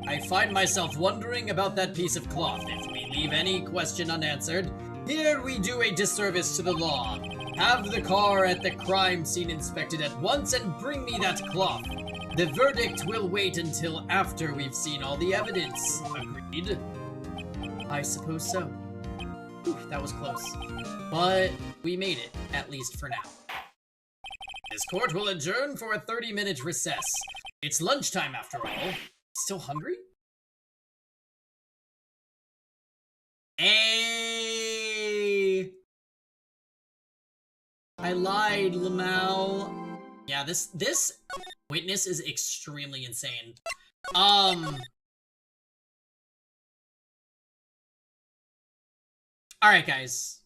I find myself wondering about that piece of cloth. If we leave any question unanswered, here we do a disservice to the law. Have the car at the crime scene inspected at once and bring me that cloth. The verdict will wait until after we've seen all the evidence. Agreed? I suppose so. Whew, that was close. But we made it, at least for now. This court will adjourn for a 30-minute recess. It's lunchtime after all. Still hungry? Hey! I lied, Lamau. Yeah, this witness is extremely insane. Alright, guys.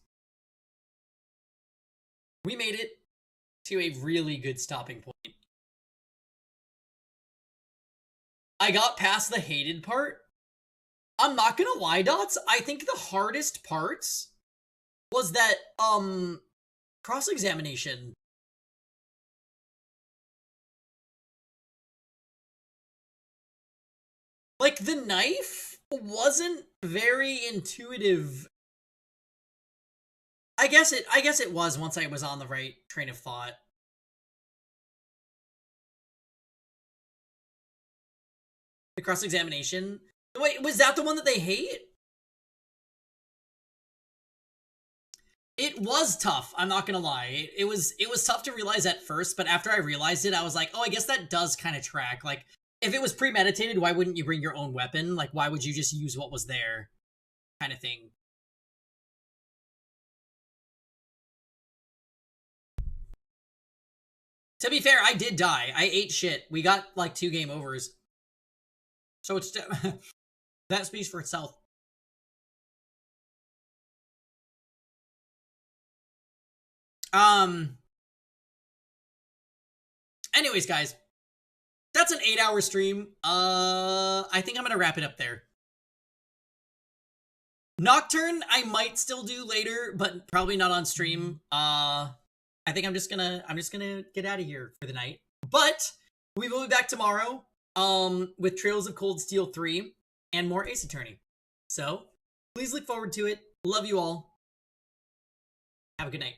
We made it to a really good stopping point. I got past the hated part. I'm not gonna lie, Dots. I think the hardest part was that, cross-examination. Like, the knife wasn't very intuitive. I guess it was once I was on the right train of thought. The cross-examination. Wait, was that the one that they hate? It was tough, I'm not gonna lie. It was tough to realize at first, but after I realized it, I was like, oh, I guess that does kind of track. Like, if it was premeditated, why wouldn't you bring your own weapon? Like, why would you just use what was there? Kind of thing. To be fair, I did die. I ate shit. We got, like, 2 game overs. So it's... that speaks for itself. Anyways, guys. That's an 8-hour stream. I think I'm gonna wrap it up there. Nocturne, I might still do later, but probably not on stream. I think I'm just gonna get out of here for the night. But we will be back tomorrow, with Trails of Cold Steel 3 and more Ace Attorney. So please look forward to it. Love you all. Have a good night.